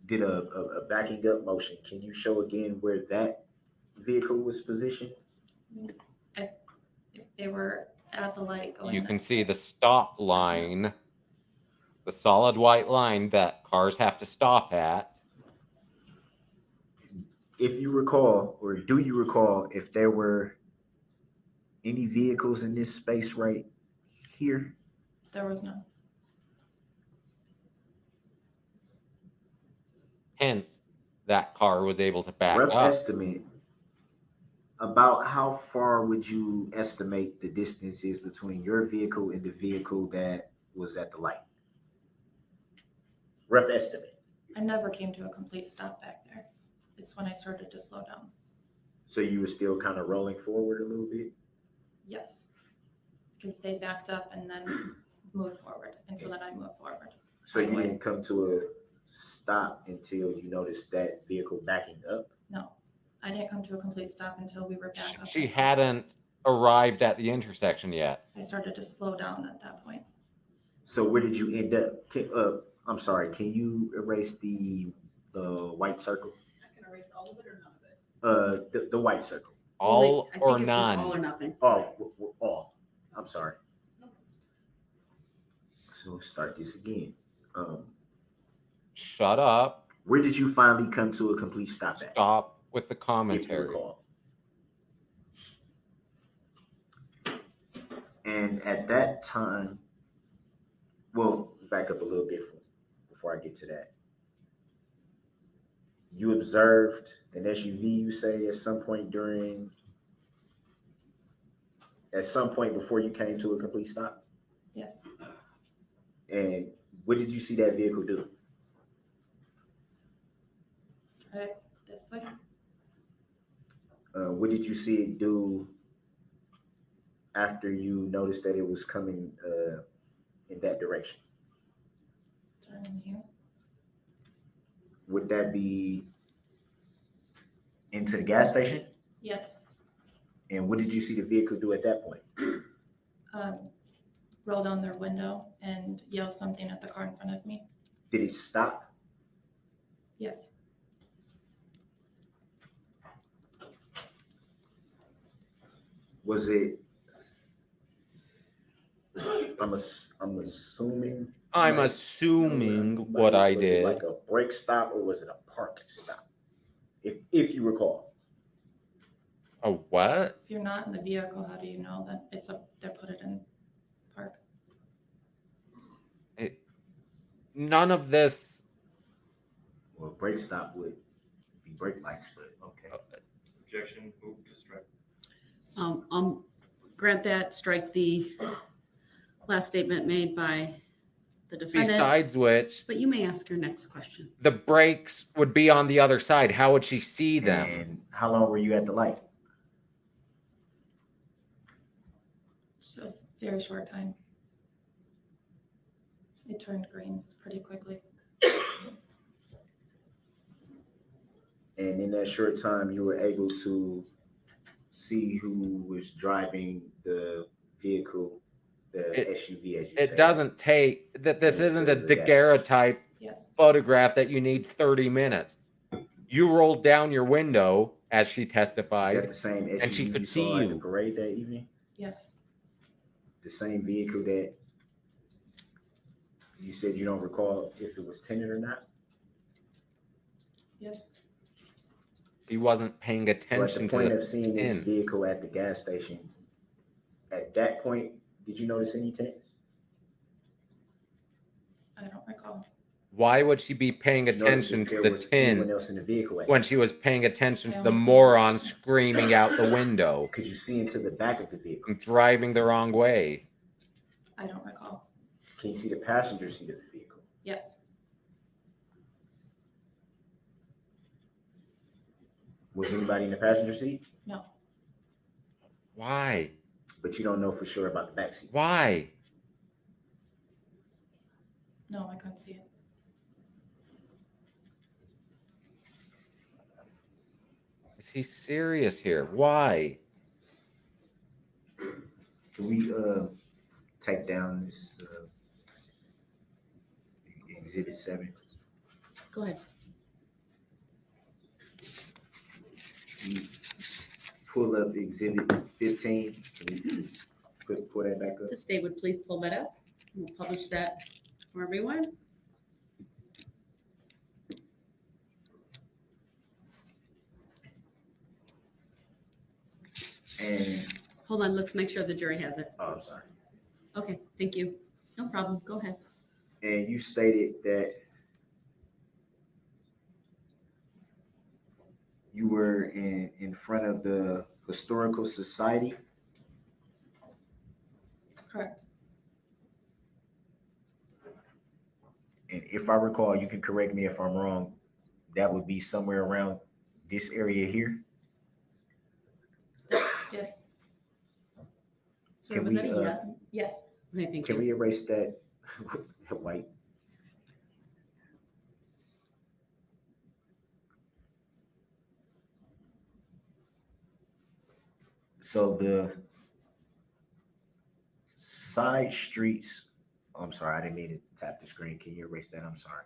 did a backing up motion. Can you show again where that vehicle was positioned? If they were at the light going. You can this see way. the stop line, the solid white line that cars have to stop at. If you recall, or do you recall, if there were any vehicles in this space right here? There was none. Hence, that car was able to back Rough up. estimate, about how far would you estimate the distance is between your vehicle and the vehicle that was at the light? Rough estimate. I never came to a complete stop back there. It's when I started to slow down. So you were still kind of rolling forward a little bit? Yes. Because they backed up and then moved forward. And so then I moved forward. So you didn't come to a stop until you noticed that vehicle backing up? No, I didn't come to a complete stop until we were back up. She hadn't arrived at the intersection yet. I started to slow down at that point. So where did you end up? I'm sorry, can you erase the white circle? I can erase all of it or none of it. The white circle. All I or think it's just all or none. nothing. All. I'm sorry. So let's start this again. Shut up. Where did you finally come to a complete stop at? Stop with the If you commentary. recall. And at that time, well, back up a little bit before I get to that. You observed an SUV, you say, at some point before you came to a complete stop? Yes. And what did you see that vehicle do? Right this way. What did you see it do after you noticed that it was coming in that direction? Turn in here. Would that be into the gas station? Yes. And what did you see the vehicle do at that point? Roll down their window and yell something at the car in front of me. Did it stop? Yes. Was it? I'm assuming. I'm like, assuming like, what I was it did. like a brake stop or was it a parking stop? If you recall. A what? If you're not in the vehicle, how do you know that they put it in park? None of this. Well, brake stop would be brake lights, but okay. Objection, move to strike. Grant that, strike the last statement made by the defendant. Besides which, But you may ask your next question. the brakes would be on the other side. How would she see them? And how long were you at the light? Just a very short time. It turned green pretty quickly. And in that short time, you were able to see who was driving the vehicle, the SUV, as you It say. doesn't take that. This Yeah, isn't so a the gas daguerreotype Yes. photograph that you need 30 minutes. You rolled down your window, as she Is that testified. the same SUV And she could you saw see at the you. parade that evening? Yes. The same vehicle that you said you don't recall if it was tinted or not? Yes. He wasn't paying So at the attention to point the of seeing this pin. vehicle at the gas station, at that point, did you notice any tints? I don't recall. Why would she be paying Did you notice attention if to there the was anyone tin else in the vehicle at when that she was paying attention to I the only saw moron the- screaming out the window Could you see into the back of the vehicle? and driving the wrong way? I don't recall. Can you see the passenger seat of the vehicle? Yes. Was anybody in the passenger seat? No. Why? But you don't know for sure about the back seat. Why? No, I couldn't see it. Is he serious here? Why? Can we take down this exhibit 7? Go ahead. You pull up exhibit 15. Can you pull that back up? The state would please pull that up. We'll publish that for everyone. And Hold on, let's make sure the jury has it. oh, I'm sorry. Okay, thank you. No problem. Go ahead. And you stated that you were in front of the Historical Society. Correct. And if I recall, you can correct me if I'm wrong, that would be somewhere around this area here. Yes. So Can was we, that a yes? Yes. Okay, thank Can you. we erase that white? So the side streets, I'm sorry, I didn't mean to tap the screen. Can you erase that? I'm sorry.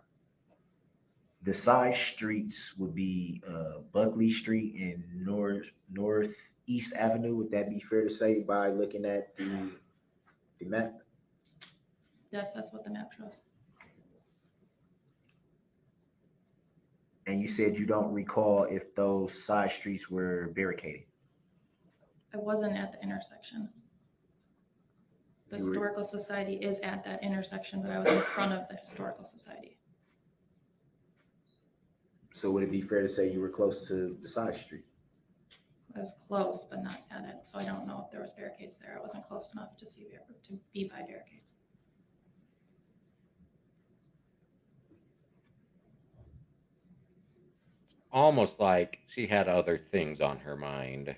The side streets would be Buckley Street and Northeast Avenue. Would that be fair to say by looking at the map? Yes, that's what the map shows. And you said you don't recall if those side streets were barricaded. I wasn't at the intersection. The You were- Historical Society is at that intersection, but I was in front of the Historical Society. So would it be fair to say you were close to the side street? I was close, but not at it, so I don't know if there was barricades there. I wasn't close enough to be by barricades. Almost like she had other things on her mind.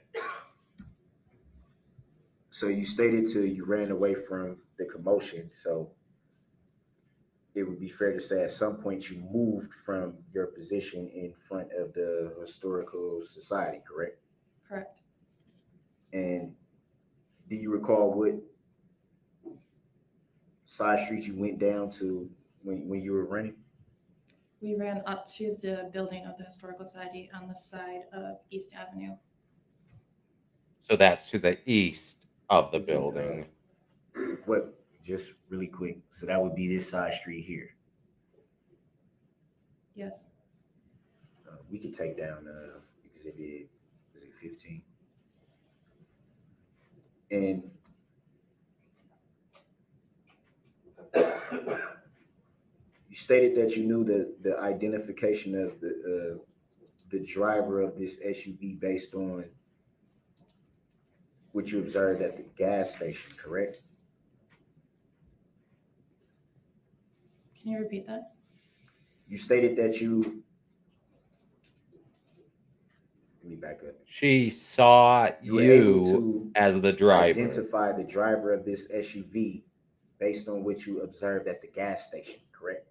So you stated you ran away from the commotion. So it would be fair to say at some point you moved from your position in front of the Historical Society, correct? Correct. And do you recall what side street you went down to when you were running? We ran up to the building of the Historical Society on the side of East Avenue. So that's to the east of the building. What, just really quick, so that would be this side street here. Yes. We could take down exhibit, was it 15? And you stated that you knew the identification of the driver of this SUV based on what you observed at the gas station, correct? Can you repeat that? You stated that you, let me back up. She saw You were able you to as the driver. identify the driver of this SUV based on what you observed at the gas station, correct?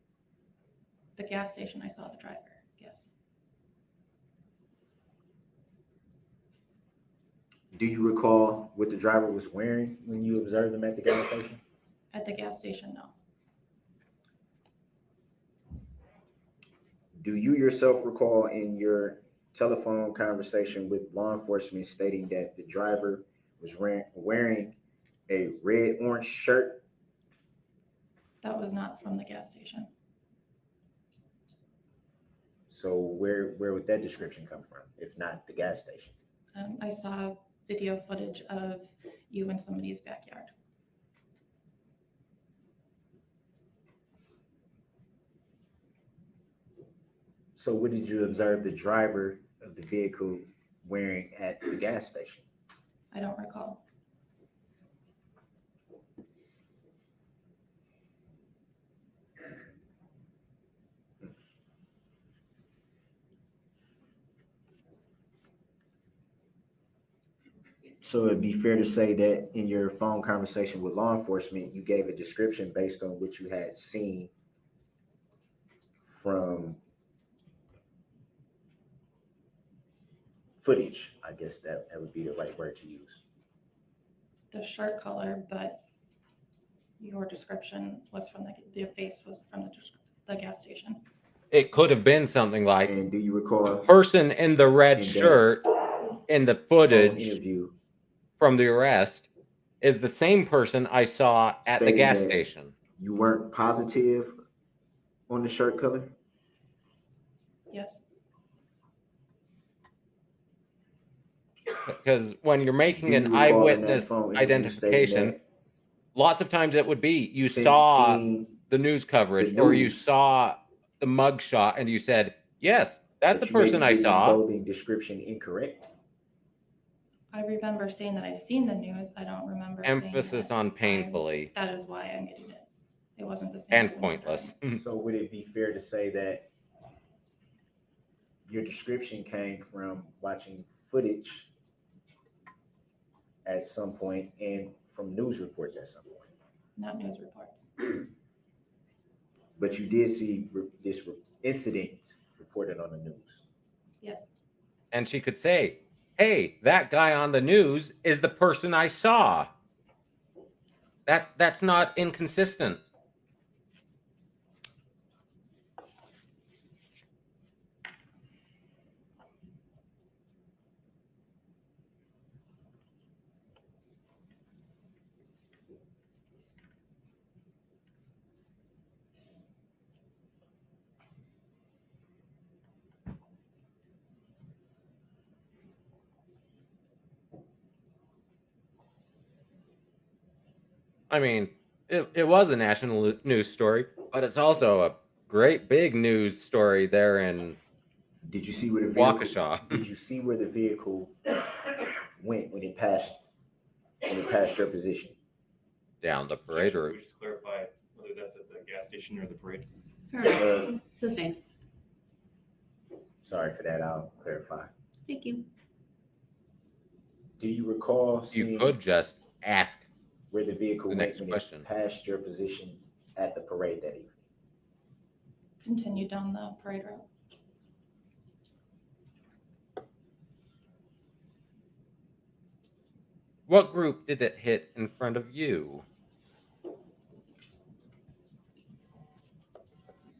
The gas station, I saw the driver, yes. Do you recall what the driver was wearing when you observed him at the gas station? At the gas station, no. Do you yourself recall in your telephone conversation with law enforcement stating that the driver was wearing a red-orange shirt? That was not from the gas station. So where would that description come from, if not the gas station? I saw video footage of you in somebody's backyard. So what did you observe the driver of the vehicle wearing at the gas station? I don't recall. So it'd be fair to say that in your phone conversation with law enforcement, you gave a description based on what you had seen from footage. I guess that would be the right word to use. The shirt color, but your description was from the face was from the gas station. It could have been something like And do you the recall person in the red in that shirt in the phone footage interview from the arrest is the same person I saw at the stating gas that station. you weren't positive on the shirt color? Yes. Because when you're making Do you an recall in that eyewitness phone interview stating identification, that lots of times it would be you since saw seeing the news coverage the or you news, saw the mug shot and you said, yes, that's that the you may be person I getting the saw. clothing description incorrect? I remember saying that I've seen the news. I don't remember saying Emphasis that on painfully. that is why I'm getting it. It wasn't the same. and as when we were pointless. driving. So would it be fair to say that your description came from watching footage at some point and from news reports at some point? Not news reports. But you did see this incident reported on the news. Yes. And she could say, hey, that guy on the news is the person I saw. That's not inconsistent. I mean, it was a national news story, but it's also a great big news story there in Did you see where the vehicle? Waukesha. Did you see where the vehicle went when it passed your position? Down the parade Can we route. just clarify whether that's at the gas station or the parade? Uh, Sustained. Sorry for that. I'll clarify. Thank you. Do you recall You seeing could just ask. where the vehicle The went next when question. it passed your position at the parade that evening? Continued down the parade route. What group did it hit in front of you?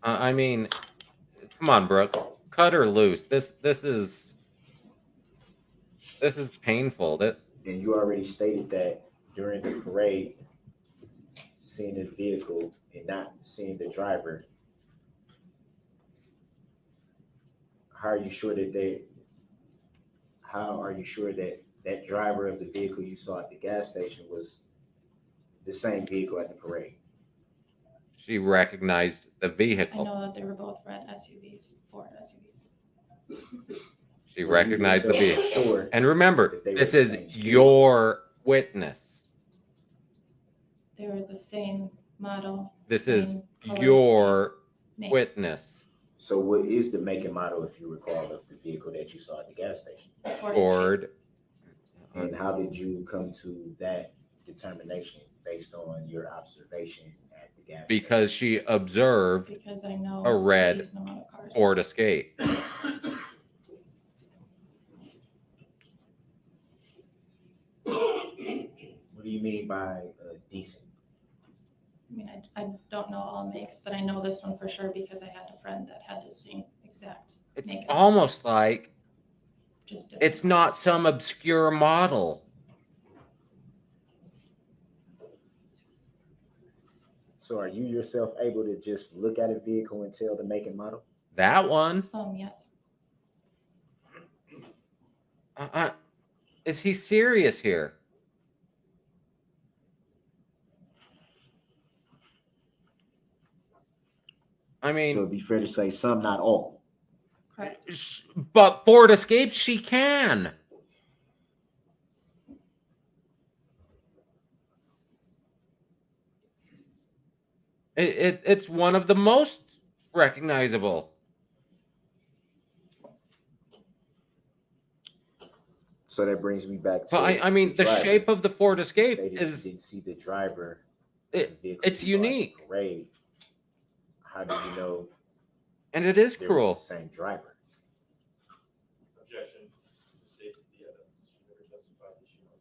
I mean, come on, Brooks, cut her loose. This is painful. That And you already stated that during the parade, seeing the vehicle and not seeing the driver, how are you sure that that driver of the vehicle you saw at the gas station was the same vehicle at the parade? she recognized the I vehicle. know that they were both red SUVs, Ford SUVs. She recognized the Were you vehicle. sure And remember, that they were this the is same vehicle? your witness. They were the same model. This is same color, your same make. witness. So what is the make and model, if you recall, of the vehicle that you saw at the gas station? Ford Escape. Ford. And how did you come to that determination based on your observation at the gas Because she observed Because I know a red decent amount of cars. Ford Escape. station? What do you mean by decent? I mean, I don't know all makes, but I know this one for sure because I had a friend that had the same exact It's make. almost like Just different. it's not some obscure model. So are you yourself able to just look at a vehicle and tell the make and model? That one. Some, yes. Is he serious here? I So mean, it'd be fair to say some, not all. Correct. but Ford Escape, she can. It's one of the most recognizable. So that brings me back to. But I mean, the driver. shape of the Ford You Escape stated is you didn't see the driver. It- of the vehicle it's you saw at the unique. Parade. How do you know and it is there cruel. was the same driver? Objection. The state's the evidence. She never testified that she knows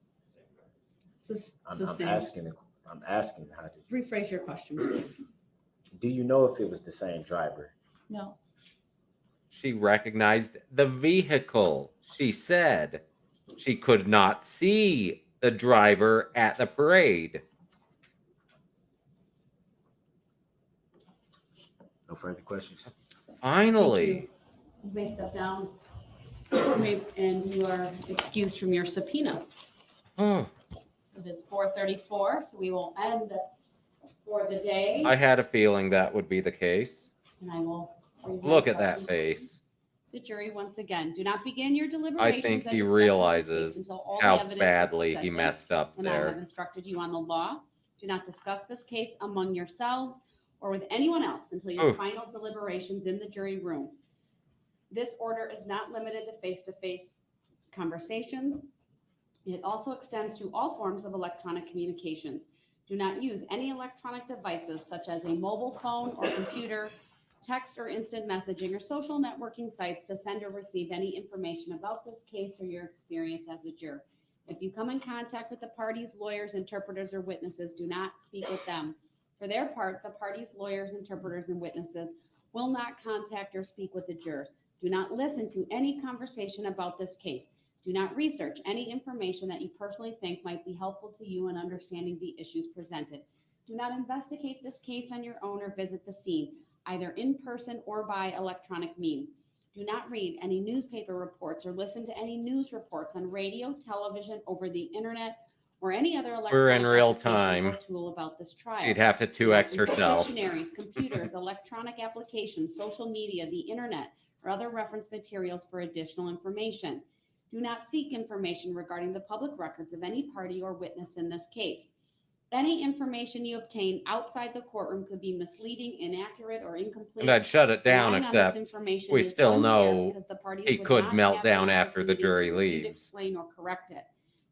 it's the same guy. I'm asking how did you, Rephrase your question, please. do you know if it was the same driver? No. She recognized the vehicle. She said she could not see the driver at the parade. No further questions? Finally. You may step down. And you are excused from your subpoena. Oh, It is 4:34, so we will end for the day. I had a feeling that would be the case. And I will. Look at that face. The jury, once again, do not begin your deliberations. I think and he discussion of the case realizes until all the how evidence is badly he presented. messed up And I have there. instructed you on the law. Do not discuss this case among yourselves or with anyone else until your Oof. final deliberations in the jury room. This order is not limited to face-to-face conversations. It also extends to all forms of electronic communications. Do not use any electronic devices such as a mobile phone or computer, text or instant messaging, or social networking sites to send or receive any information about this case or your experience as a juror. If you come in contact with the parties, lawyers, interpreters, or witnesses, do not speak with them. For their part, the parties, lawyers, interpreters, and witnesses will not contact or speak with the jurors. Do not listen to any conversation about this case. Do not research any information that you personally think might be helpful to you in understanding the issues presented. Do not investigate this case on your own or visit the scene, either in person or by electronic means. Do not read any newspaper reports or listen to any news reports on radio, television, over the internet, or any other We're in electronic real application or time. tool about this trial. She'd have to Do not 2x consult herself. Dictionaries, computers, electronic applications, social media, the internet, or other reference materials for additional information. Do not seek information regarding the public records of any party or witness in this case. Any information you obtain outside the courtroom could be misleading, inaccurate, or incomplete. And I'd shut it down, Relying on this except information we is still unfair know because the parties he would could not melt have down the after the opportunity jury to read, leaves. explain, or correct it.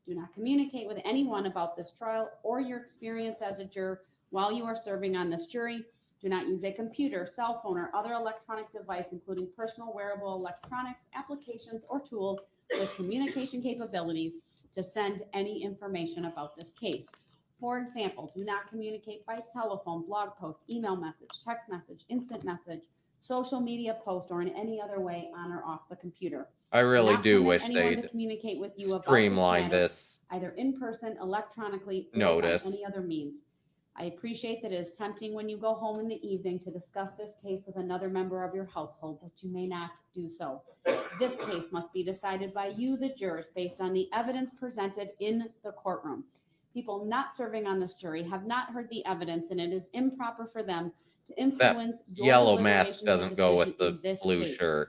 Do not communicate with anyone about this trial or your experience as a juror while you are serving on this jury. Do not use a computer, cell phone, or other electronic device, including personal wearable electronics, applications, or tools with communication capabilities to send any information about this case. For example, do not communicate by telephone, blog post, email message, text message, instant message, social media post, or in any other way on or off the computer. I really not do permit wish anyone to they'd communicate with you about streamline matter, this either in person, electronically, or notice. by any other means. I appreciate that it is tempting when you go home in the evening to discuss this case with another member of your household, but you may not do so. This case must be decided by you, the jurors, based on the evidence presented in the courtroom. People not serving on this jury have not heard the evidence, and it is improper for them to influence your Yellow mask deliberations or doesn't go with decision the in this blue case. shirt.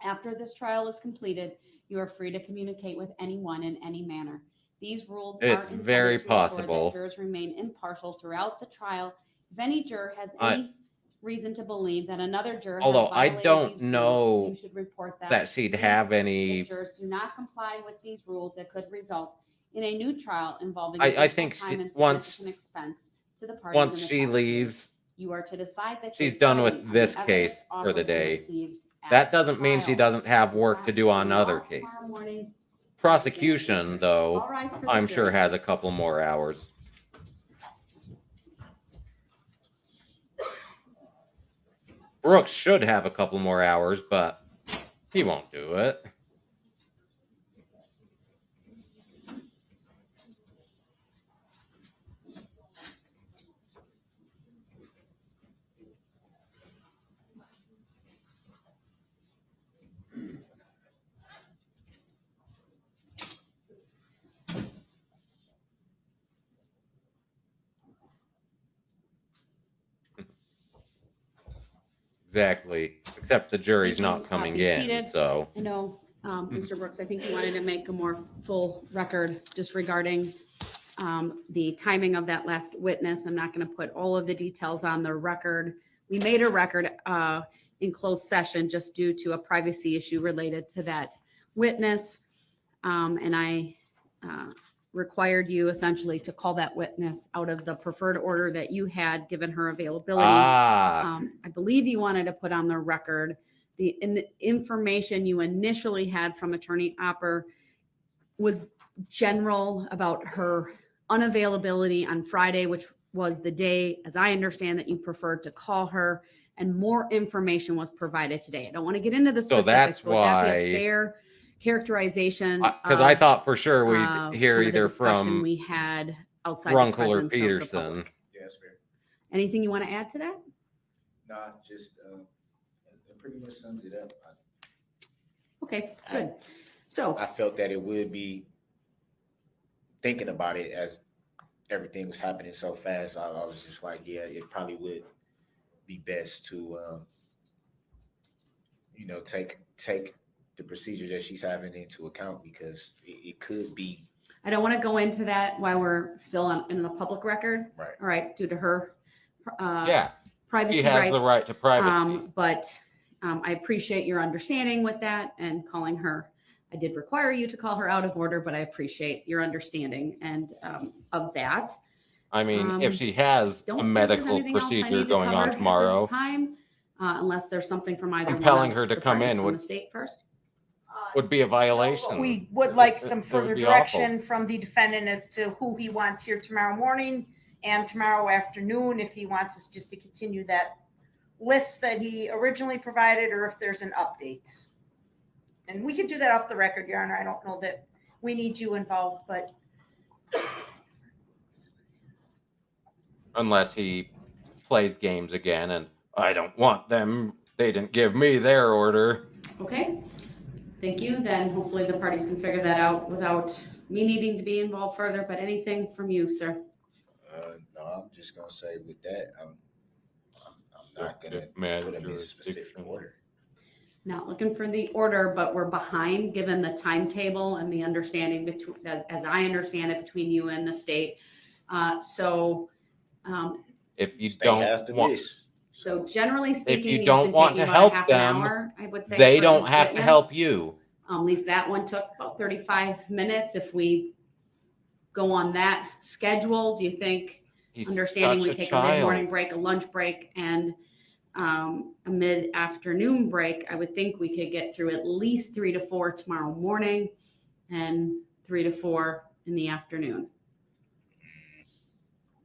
After this trial is completed, you are free to communicate with anyone in any manner. These rules It's are intended very to ensure possible. that jurors remain impartial throughout the trial. If any juror has I- any reason to believe that another juror Although has I violated don't these know rules, you should report that she'd to me. have any. If jurors do not comply with these rules, it could result in a new trial involving I additional think time and once significant expense to the parties once and the she prosecutor. leaves, You are to decide that she's case done solely with on this the case evidence for the offered and day. received at That doesn't mean she trial. doesn't have work to do on We'll other walk tomorrow cases. morning. Prosecution, though, All rise for the I'm sure jury. has a couple more hours. Brooks should have a couple more hours, but he won't do it. Exactly. Except the jury's Thank you. not coming Be in, seated. so. I know, Mr. Brooks, I think you wanted to make a more full record just regarding the timing of that last witness. I'm not going to put all of the details on the record. We made a record in closed session just due to a privacy issue related to that witness. And I required you essentially to call that witness out of the preferred order that you had given her availability. I believe you wanted to put on the record the information you initially had from Attorney Opper was general about her unavailability on Friday, which was the day, as I understand, that you preferred to call her, and more information was provided today. I don't want to get into the So specifics, that's but would that be why- a fair characterization? Because I thought for sure we'd hear kind of the either discussion from we had outside the Runkle or presence of the Peterson. public. Yeah, that's fair. Anything you want to add to that? Nah, just, it pretty much sums it up. Okay, good. So, I felt that it would be, thinking about it as everything was happening so fast, I was just like, yeah, it probably would be best to, take the procedure that she's having into account, because it could be I don't want to go into that while we're still in the public record. Right. All right, due to her Yeah, privacy he has rights. the right to privacy. But I appreciate your understanding with that and calling her. I did require you to call her out of order, but I appreciate your understanding and of that. I mean, if she has Don't a think there's medical anything else I procedure need to going cover on at tomorrow, this time, unless there's something from either compelling one her of to the come parties in from would the state first. would be a violation. We would like some It would further be direction from the defendant as to who he wants here tomorrow morning and tomorrow afternoon, if he wants us just to continue that list that he originally provided, or if there's an update. And we could do that off the record, Your Honor. I don't know that we need you involved, but Unless he plays games again, and I don't want them. They didn't give me their order. Okay, thank you. Then hopefully the parties can figure that out without me needing to be involved further, but anything from you, sir? No, I'm just gonna say with that, I'm not gonna Man, put them in specific jurisdiction. order. Not looking for the order, but we're behind, given the timetable and the understanding between, as I understand it, between you and the state. If you State has don't the want, list. So generally speaking, you you don't can want take to about help half them, an hour, I would say. they for don't each have to witness. help you. At least that one took about 35 minutes. If we go on that schedule, do you think, He's understanding such we a take a mid-morning child. break, a lunch break, and a mid-afternoon break, I would think we could get through at least 3 to 4 tomorrow morning and 3 to 4 in the afternoon.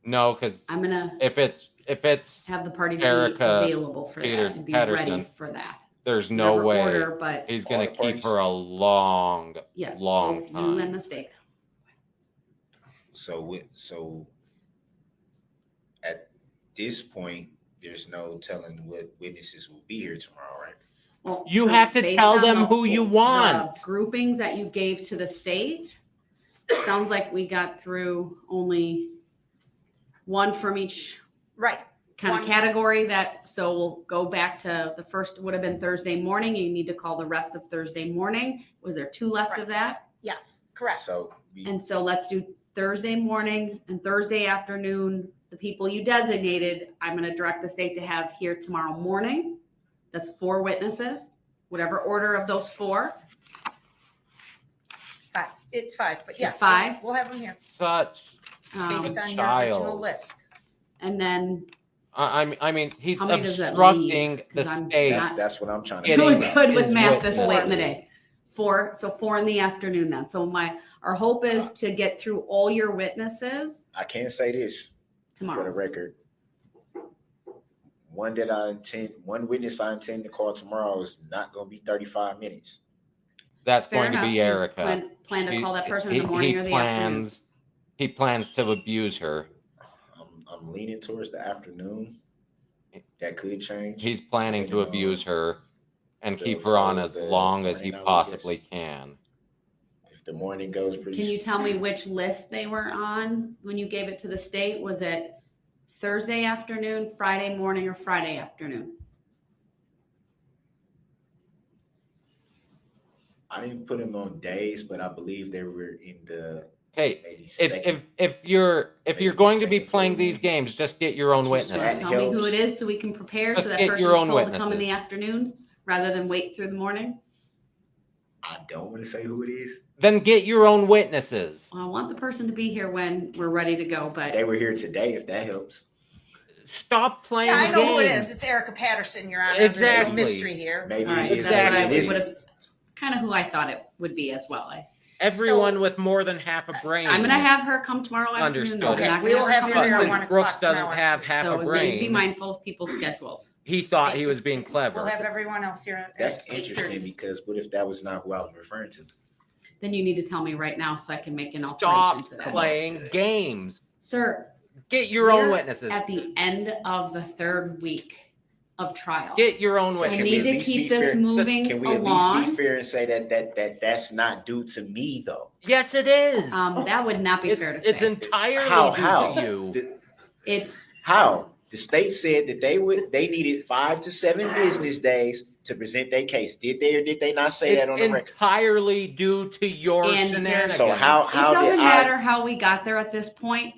No, because I'm gonna if it's have the parties Erica, be available for Peter that and be ready Patterson, for that. there's no Whatever way order, but he's All gonna the keep parties? her a long yes, long both you and time. the state. So at this point, there's no telling what witnesses will be here tomorrow, right? Well, You so have to based tell on them the- who you the want. groupings that you gave to the state, sounds like we got through only one from each right. kind of One. category. That, so we'll go back to the first would have been Thursday morning. You need to call the rest of Thursday morning. Was there 2 left of that? Yes, correct. So And so let's do Thursday morning and Thursday afternoon. The people you designated, I'm going to direct the state to have here tomorrow morning. That's 4 witnesses, whatever order of those 4. 5. It's 5, but yes. 5? We'll have them here Such based on your original child. list. And then I mean, he's How many does that obstructing leave? the 'Cause I'm state. not- that's what I'm trying to Getting figure out. good with his math this witness late in the list. day. 4, so 4 in the afternoon then. So our hope is to get through all your witnesses I can say this for the tomorrow. record. One witness I intend to call tomorrow is not gonna be 35 minutes. That's Fair going to be enough. Do you Erica. plan to She- call that person in the morning or the afternoon? He plans to abuse her. I'm leaning towards the afternoon. That could change. He's planning to Depending on abuse her and the keep her on flow as of the long as he morning, I would possibly guess. can. If the morning goes pretty. Can you tell me which list they were on when you gave it to the state? Was it Thursday afternoon, Friday morning, or Friday afternoon? I didn't put them on days, but I believe they were in the Okay, maybe if second. if you're Maybe going to be second playing floor these maybe. games, just get your own So witness. That tell me who helps. it is so we can prepare, Just so that get person's your own told to come in witnesses. the afternoon rather than wait through the morning. I don't want to say who it is. Then get your own witnesses. Well, I want the person to be here when we're ready to go, but They were here today, if that helps. Stop playing Yeah, I know who it games. is. It's Erica Patterson, Your Honor. There's Exactly. no mystery here. Maybe all right, it is. that's what I Exactly. would have, kind of who I thought it would be as well. Everyone with more than half a brain. I'm gonna have her come tomorrow afternoon. Understood. though. I'm Okay, not we gonna will her have come you But here in at the since 1 Brooks o'clock doesn't tomorrow have afternoon. half So a we need to be brain, mindful of people's schedules. he thought Thank he you. was being clever. We'll have everyone else here at That's 8:30. interesting because what if that was not who I was referring to? Then you need to tell me right now so I can make an alteration Stop to that. playing games. Sir, Get your own We're witnesses. at the end of the 3rd week of trial. Get your own So I can we witnesses. need at to least keep be this fair? moving Can we at least along. be fair and say that's not due to me though? Yes, it is. That would not be fair to It's say. entirely How? due to you. It's How? The state said that they needed 5 to 7 business days to present their case. Did they or did they not say It's that on the record? entirely due to your And there's- shenanigans. So how It doesn't did matter how we got there at this point.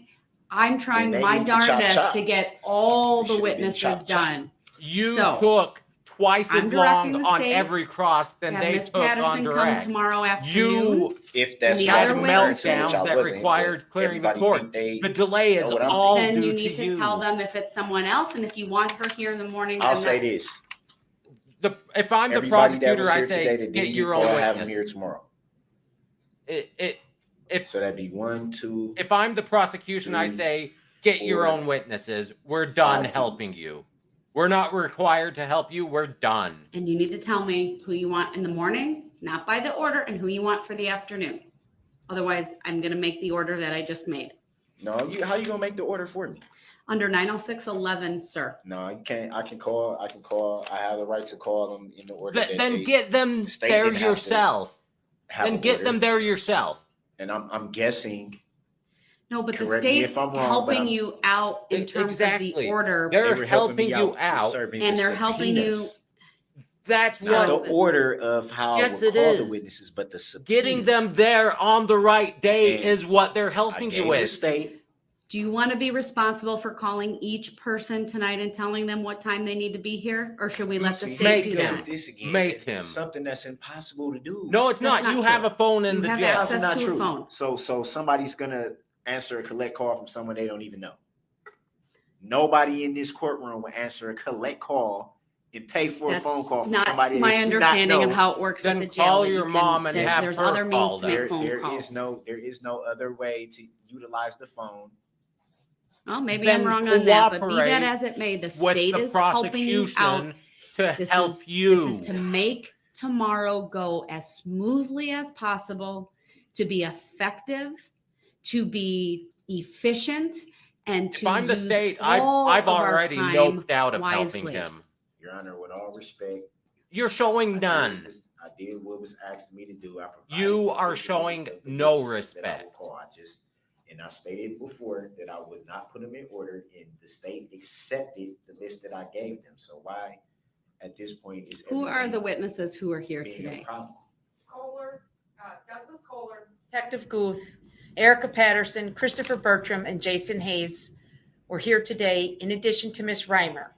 I'm trying Then they my need to chop, darndest chop. to get all We the should've been witnesses chop, chop. done. You So, took twice as I'm directing long the on state every cross than Have they Ms. took on Patterson come direct. tomorrow afternoon. You If that's the what other I'm had referring to, which meltdowns I that wasn't, required but clearing the everybody court. think they The delay is know what I'm all Then due you to need to you. tell them if it's someone else, and if you want her here in the morning. I'll then say that- this. If I'm the Everybody that prosecutor, was I here say today that get didn't your call, own have them here witness. tomorrow. If So that'd be 1, 2. if I'm the prosecution, I 3, say get your 4, own witnesses. We're done 5 helping you. We're not required to help you. We're done. And you need to tell me who you want in the morning, not by the order, and who you want for the afternoon. Otherwise, I'm gonna make the order that I just made. No, how you gonna make the order for me? Under 906.11, sir. No, you can't. I can call. I have the right to call them in the order. that Then they get them the state there didn't have to yourself. have Then an get order. them there yourself. And I'm guessing. No, but the Correct me if state's I'm wrong, but helping I'm- you out in terms of Exactly. the order. They're were helping you with out, serving and the they're helping you- subpoenas. That's Not what the order of how Yes, I it would call the is. witnesses, but the subpoenas. getting them there on the right day And is what they're I helping gave you the with. state. Do you want to be responsible for calling each person tonight and telling them what time they need to be here? Or should we let the See, state Make do here him. that? with this again. Make It's him. something that's impossible to do. No, it's That's not. You not have true. a phone in You the have jail. access That's not to a true. phone. So somebody's gonna answer a collect call from someone they don't even know. Nobody in this courtroom will answer a collect call and pay for a phone That's call from not somebody my that you not understanding of know. how it works at Then the jail. call that you your can- mom and there's- have There's her other call means to make There phone calls. there is no other way to utilize the phone. Well, maybe Then I'm wrong on that, but be that cooperate as it may, the with state the is helping you out. prosecution to This help is- you. This is to make tomorrow go as smoothly as possible, to be effective, to be efficient, and If to I'm the use state, all I've of our already time noped out of helping wisely. him. Your Honor, with all respect, You're showing none. I did what was asked of me to do. I provided You the are witnesses showing of the no witnesses that I will respect. call. And I stated before that I would not put them in order, and the state accepted the list that I gave them. So why, at this point, is Who are everything the witnesses who are here being a today? problem? Kohler, Douglas Kohler, Detective Guth, Erica Patterson, Christopher Bertram, and Jason Hayes were here today, in addition to Miss Reimer.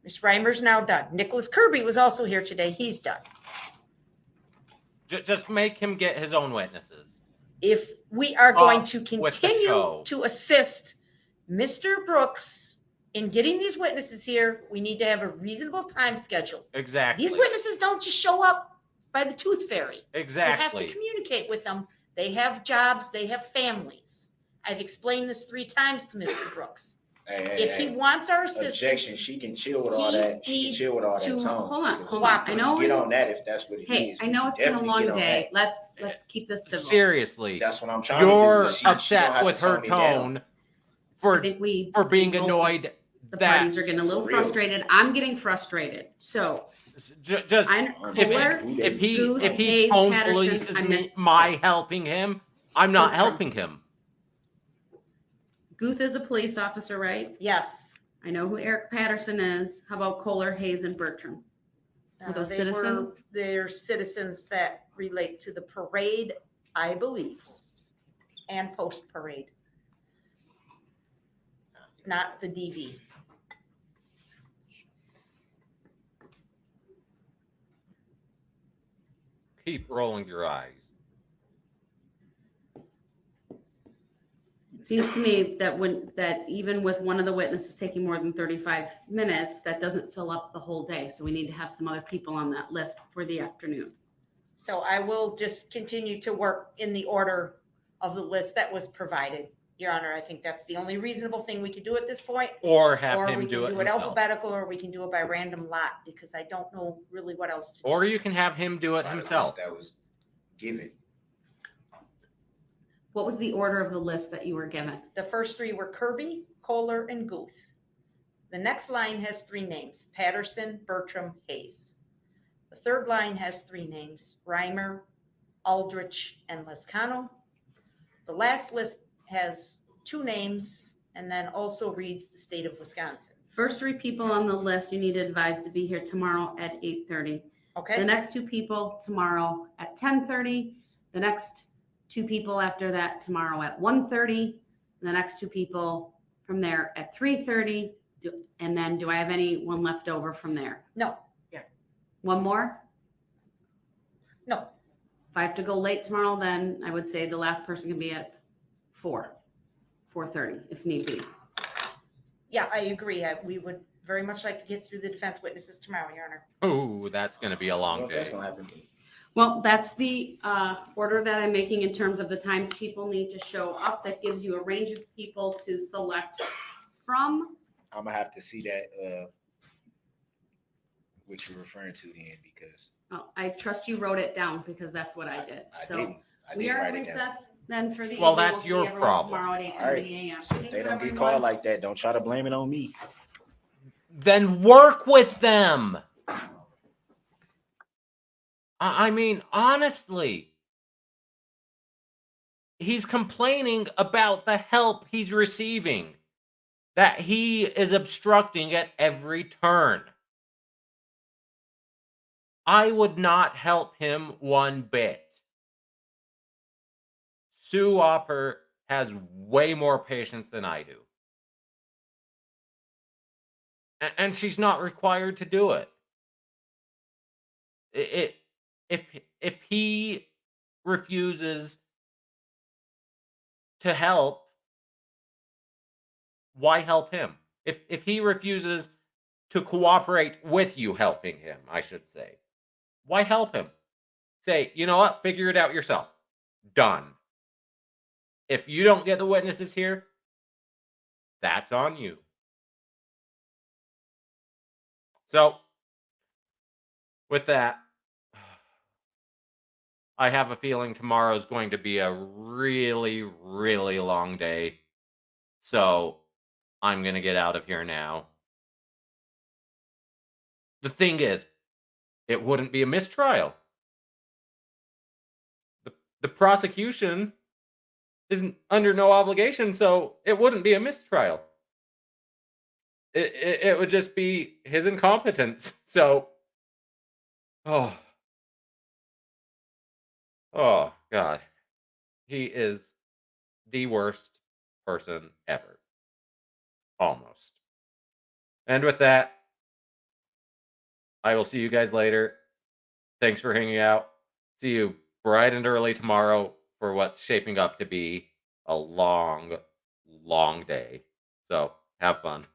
Miss Reimer's now done. Nicholas Kirby was also here today. He's done. Just make him get his own witnesses. If we are going Up to with the continue show. to assist Mr. Brooks in getting these witnesses here, we need to have a reasonable time schedule. Exactly. These witnesses don't just show up by the tooth fairy. You have Exactly. to communicate with them. They have jobs, they have families. I've explained this 3 times to Mr. Brooks. If he wants our Objection, assistance, she can chill with all he that. She can needs chill with all that to- tone. hold on, because hold on. we I can know Get it- on that if that's what it is. Hey, I We know can it's been a definitely long get on day. that. Let's keep this civil. Seriously. That's what I'm trying to You're do. She don't upset have with to tone her me down. tone I for think we being both of annoyed The that parties are getting a little For real. frustrated. I'm getting frustrated. So just I'm Kohler, if he Guth, if he Hayes, tone Patterson, polices I me, missed- my helping him, I'm not Bertram. helping him. Guth is a police officer, right? yes. I know who Eric Patterson is. How about Kohler, Hayes, and Bertram? Are those citizens? They're citizens that relate to the parade, I believe, and post-parade. Not the DV. Keep rolling your eyes. It seems to me that even with one of the witnesses taking more than 35 minutes, that doesn't fill up the whole day. So we need to have some other people on that list for the afternoon. So I will just continue to work in the order of the list that was provided. Your Honor, I think that's the only reasonable thing we could do at this point. Or have Or him we do can it do it himself. alphabetical, or we can do it by random lot, because I don't know really what else to do. Or you can have him do it By the list himself. That was given. What was the order of the list that you were given? The first 3 were Kirby, Kohler, and Guth. The next line has 3 names: Patterson, Bertram, Hayes. The third line has 3 names: Reimer, Aldrich, and Lescano. The last list has 2 names and then also reads the state of Wisconsin. first 3 people on the list, you need to advise to be here tomorrow at 8:30. The Okay, next 2 people tomorrow at 10:30. The next 2 people after that tomorrow at 1:30. The next 2 people from there at 3:30. And then do I have anyone left over from there? no, One more? no, If I have to go late tomorrow, then I would say the last person can be at 4:30 if need be. yeah, I agree. We would very much like to get through the defense witnesses tomorrow, Your Honor. Oh, that's going to be a long Well, that's day. gonna happen. Well, that's the order that I'm making in terms of the times people need to show up. That gives you a range of people to select from. I'm gonna have to see that, what you're referring to then, because Oh, I trust you wrote it down because that's what I did. I So didn't. I we didn't are at write it down. recess then for the Well, evening. that's We'll see your everyone problem. tomorrow at 8:30 a.m. So if Thank they you, don't get everyone. called like that, don't try to blame it on me. Then work with them. I mean, honestly, he's complaining about the help he's receiving, that he is obstructing at every turn. I would not help him one bit. Sue Opper has way more patience than I do. And she's not required to do it. If he refuses to help, why help him? If he refuses to cooperate with you helping him, I should say, why help him? Say, you know what? Figure it out yourself. Done. If you don't get the witnesses here, that's on you. So, with that, I have a feeling tomorrow's going to be a really, really long day. So, I'm going to get out of here now. The thing is, it wouldn't be a mistrial. The prosecution isn't under no obligation, so it wouldn't be a mistrial. It would just be his incompetence. So, oh God, he is the worst person ever, almost. And with that, I will see you guys later. Thanks for hanging out. See you bright and early tomorrow for what's shaping up to be a long, long day. So have fun.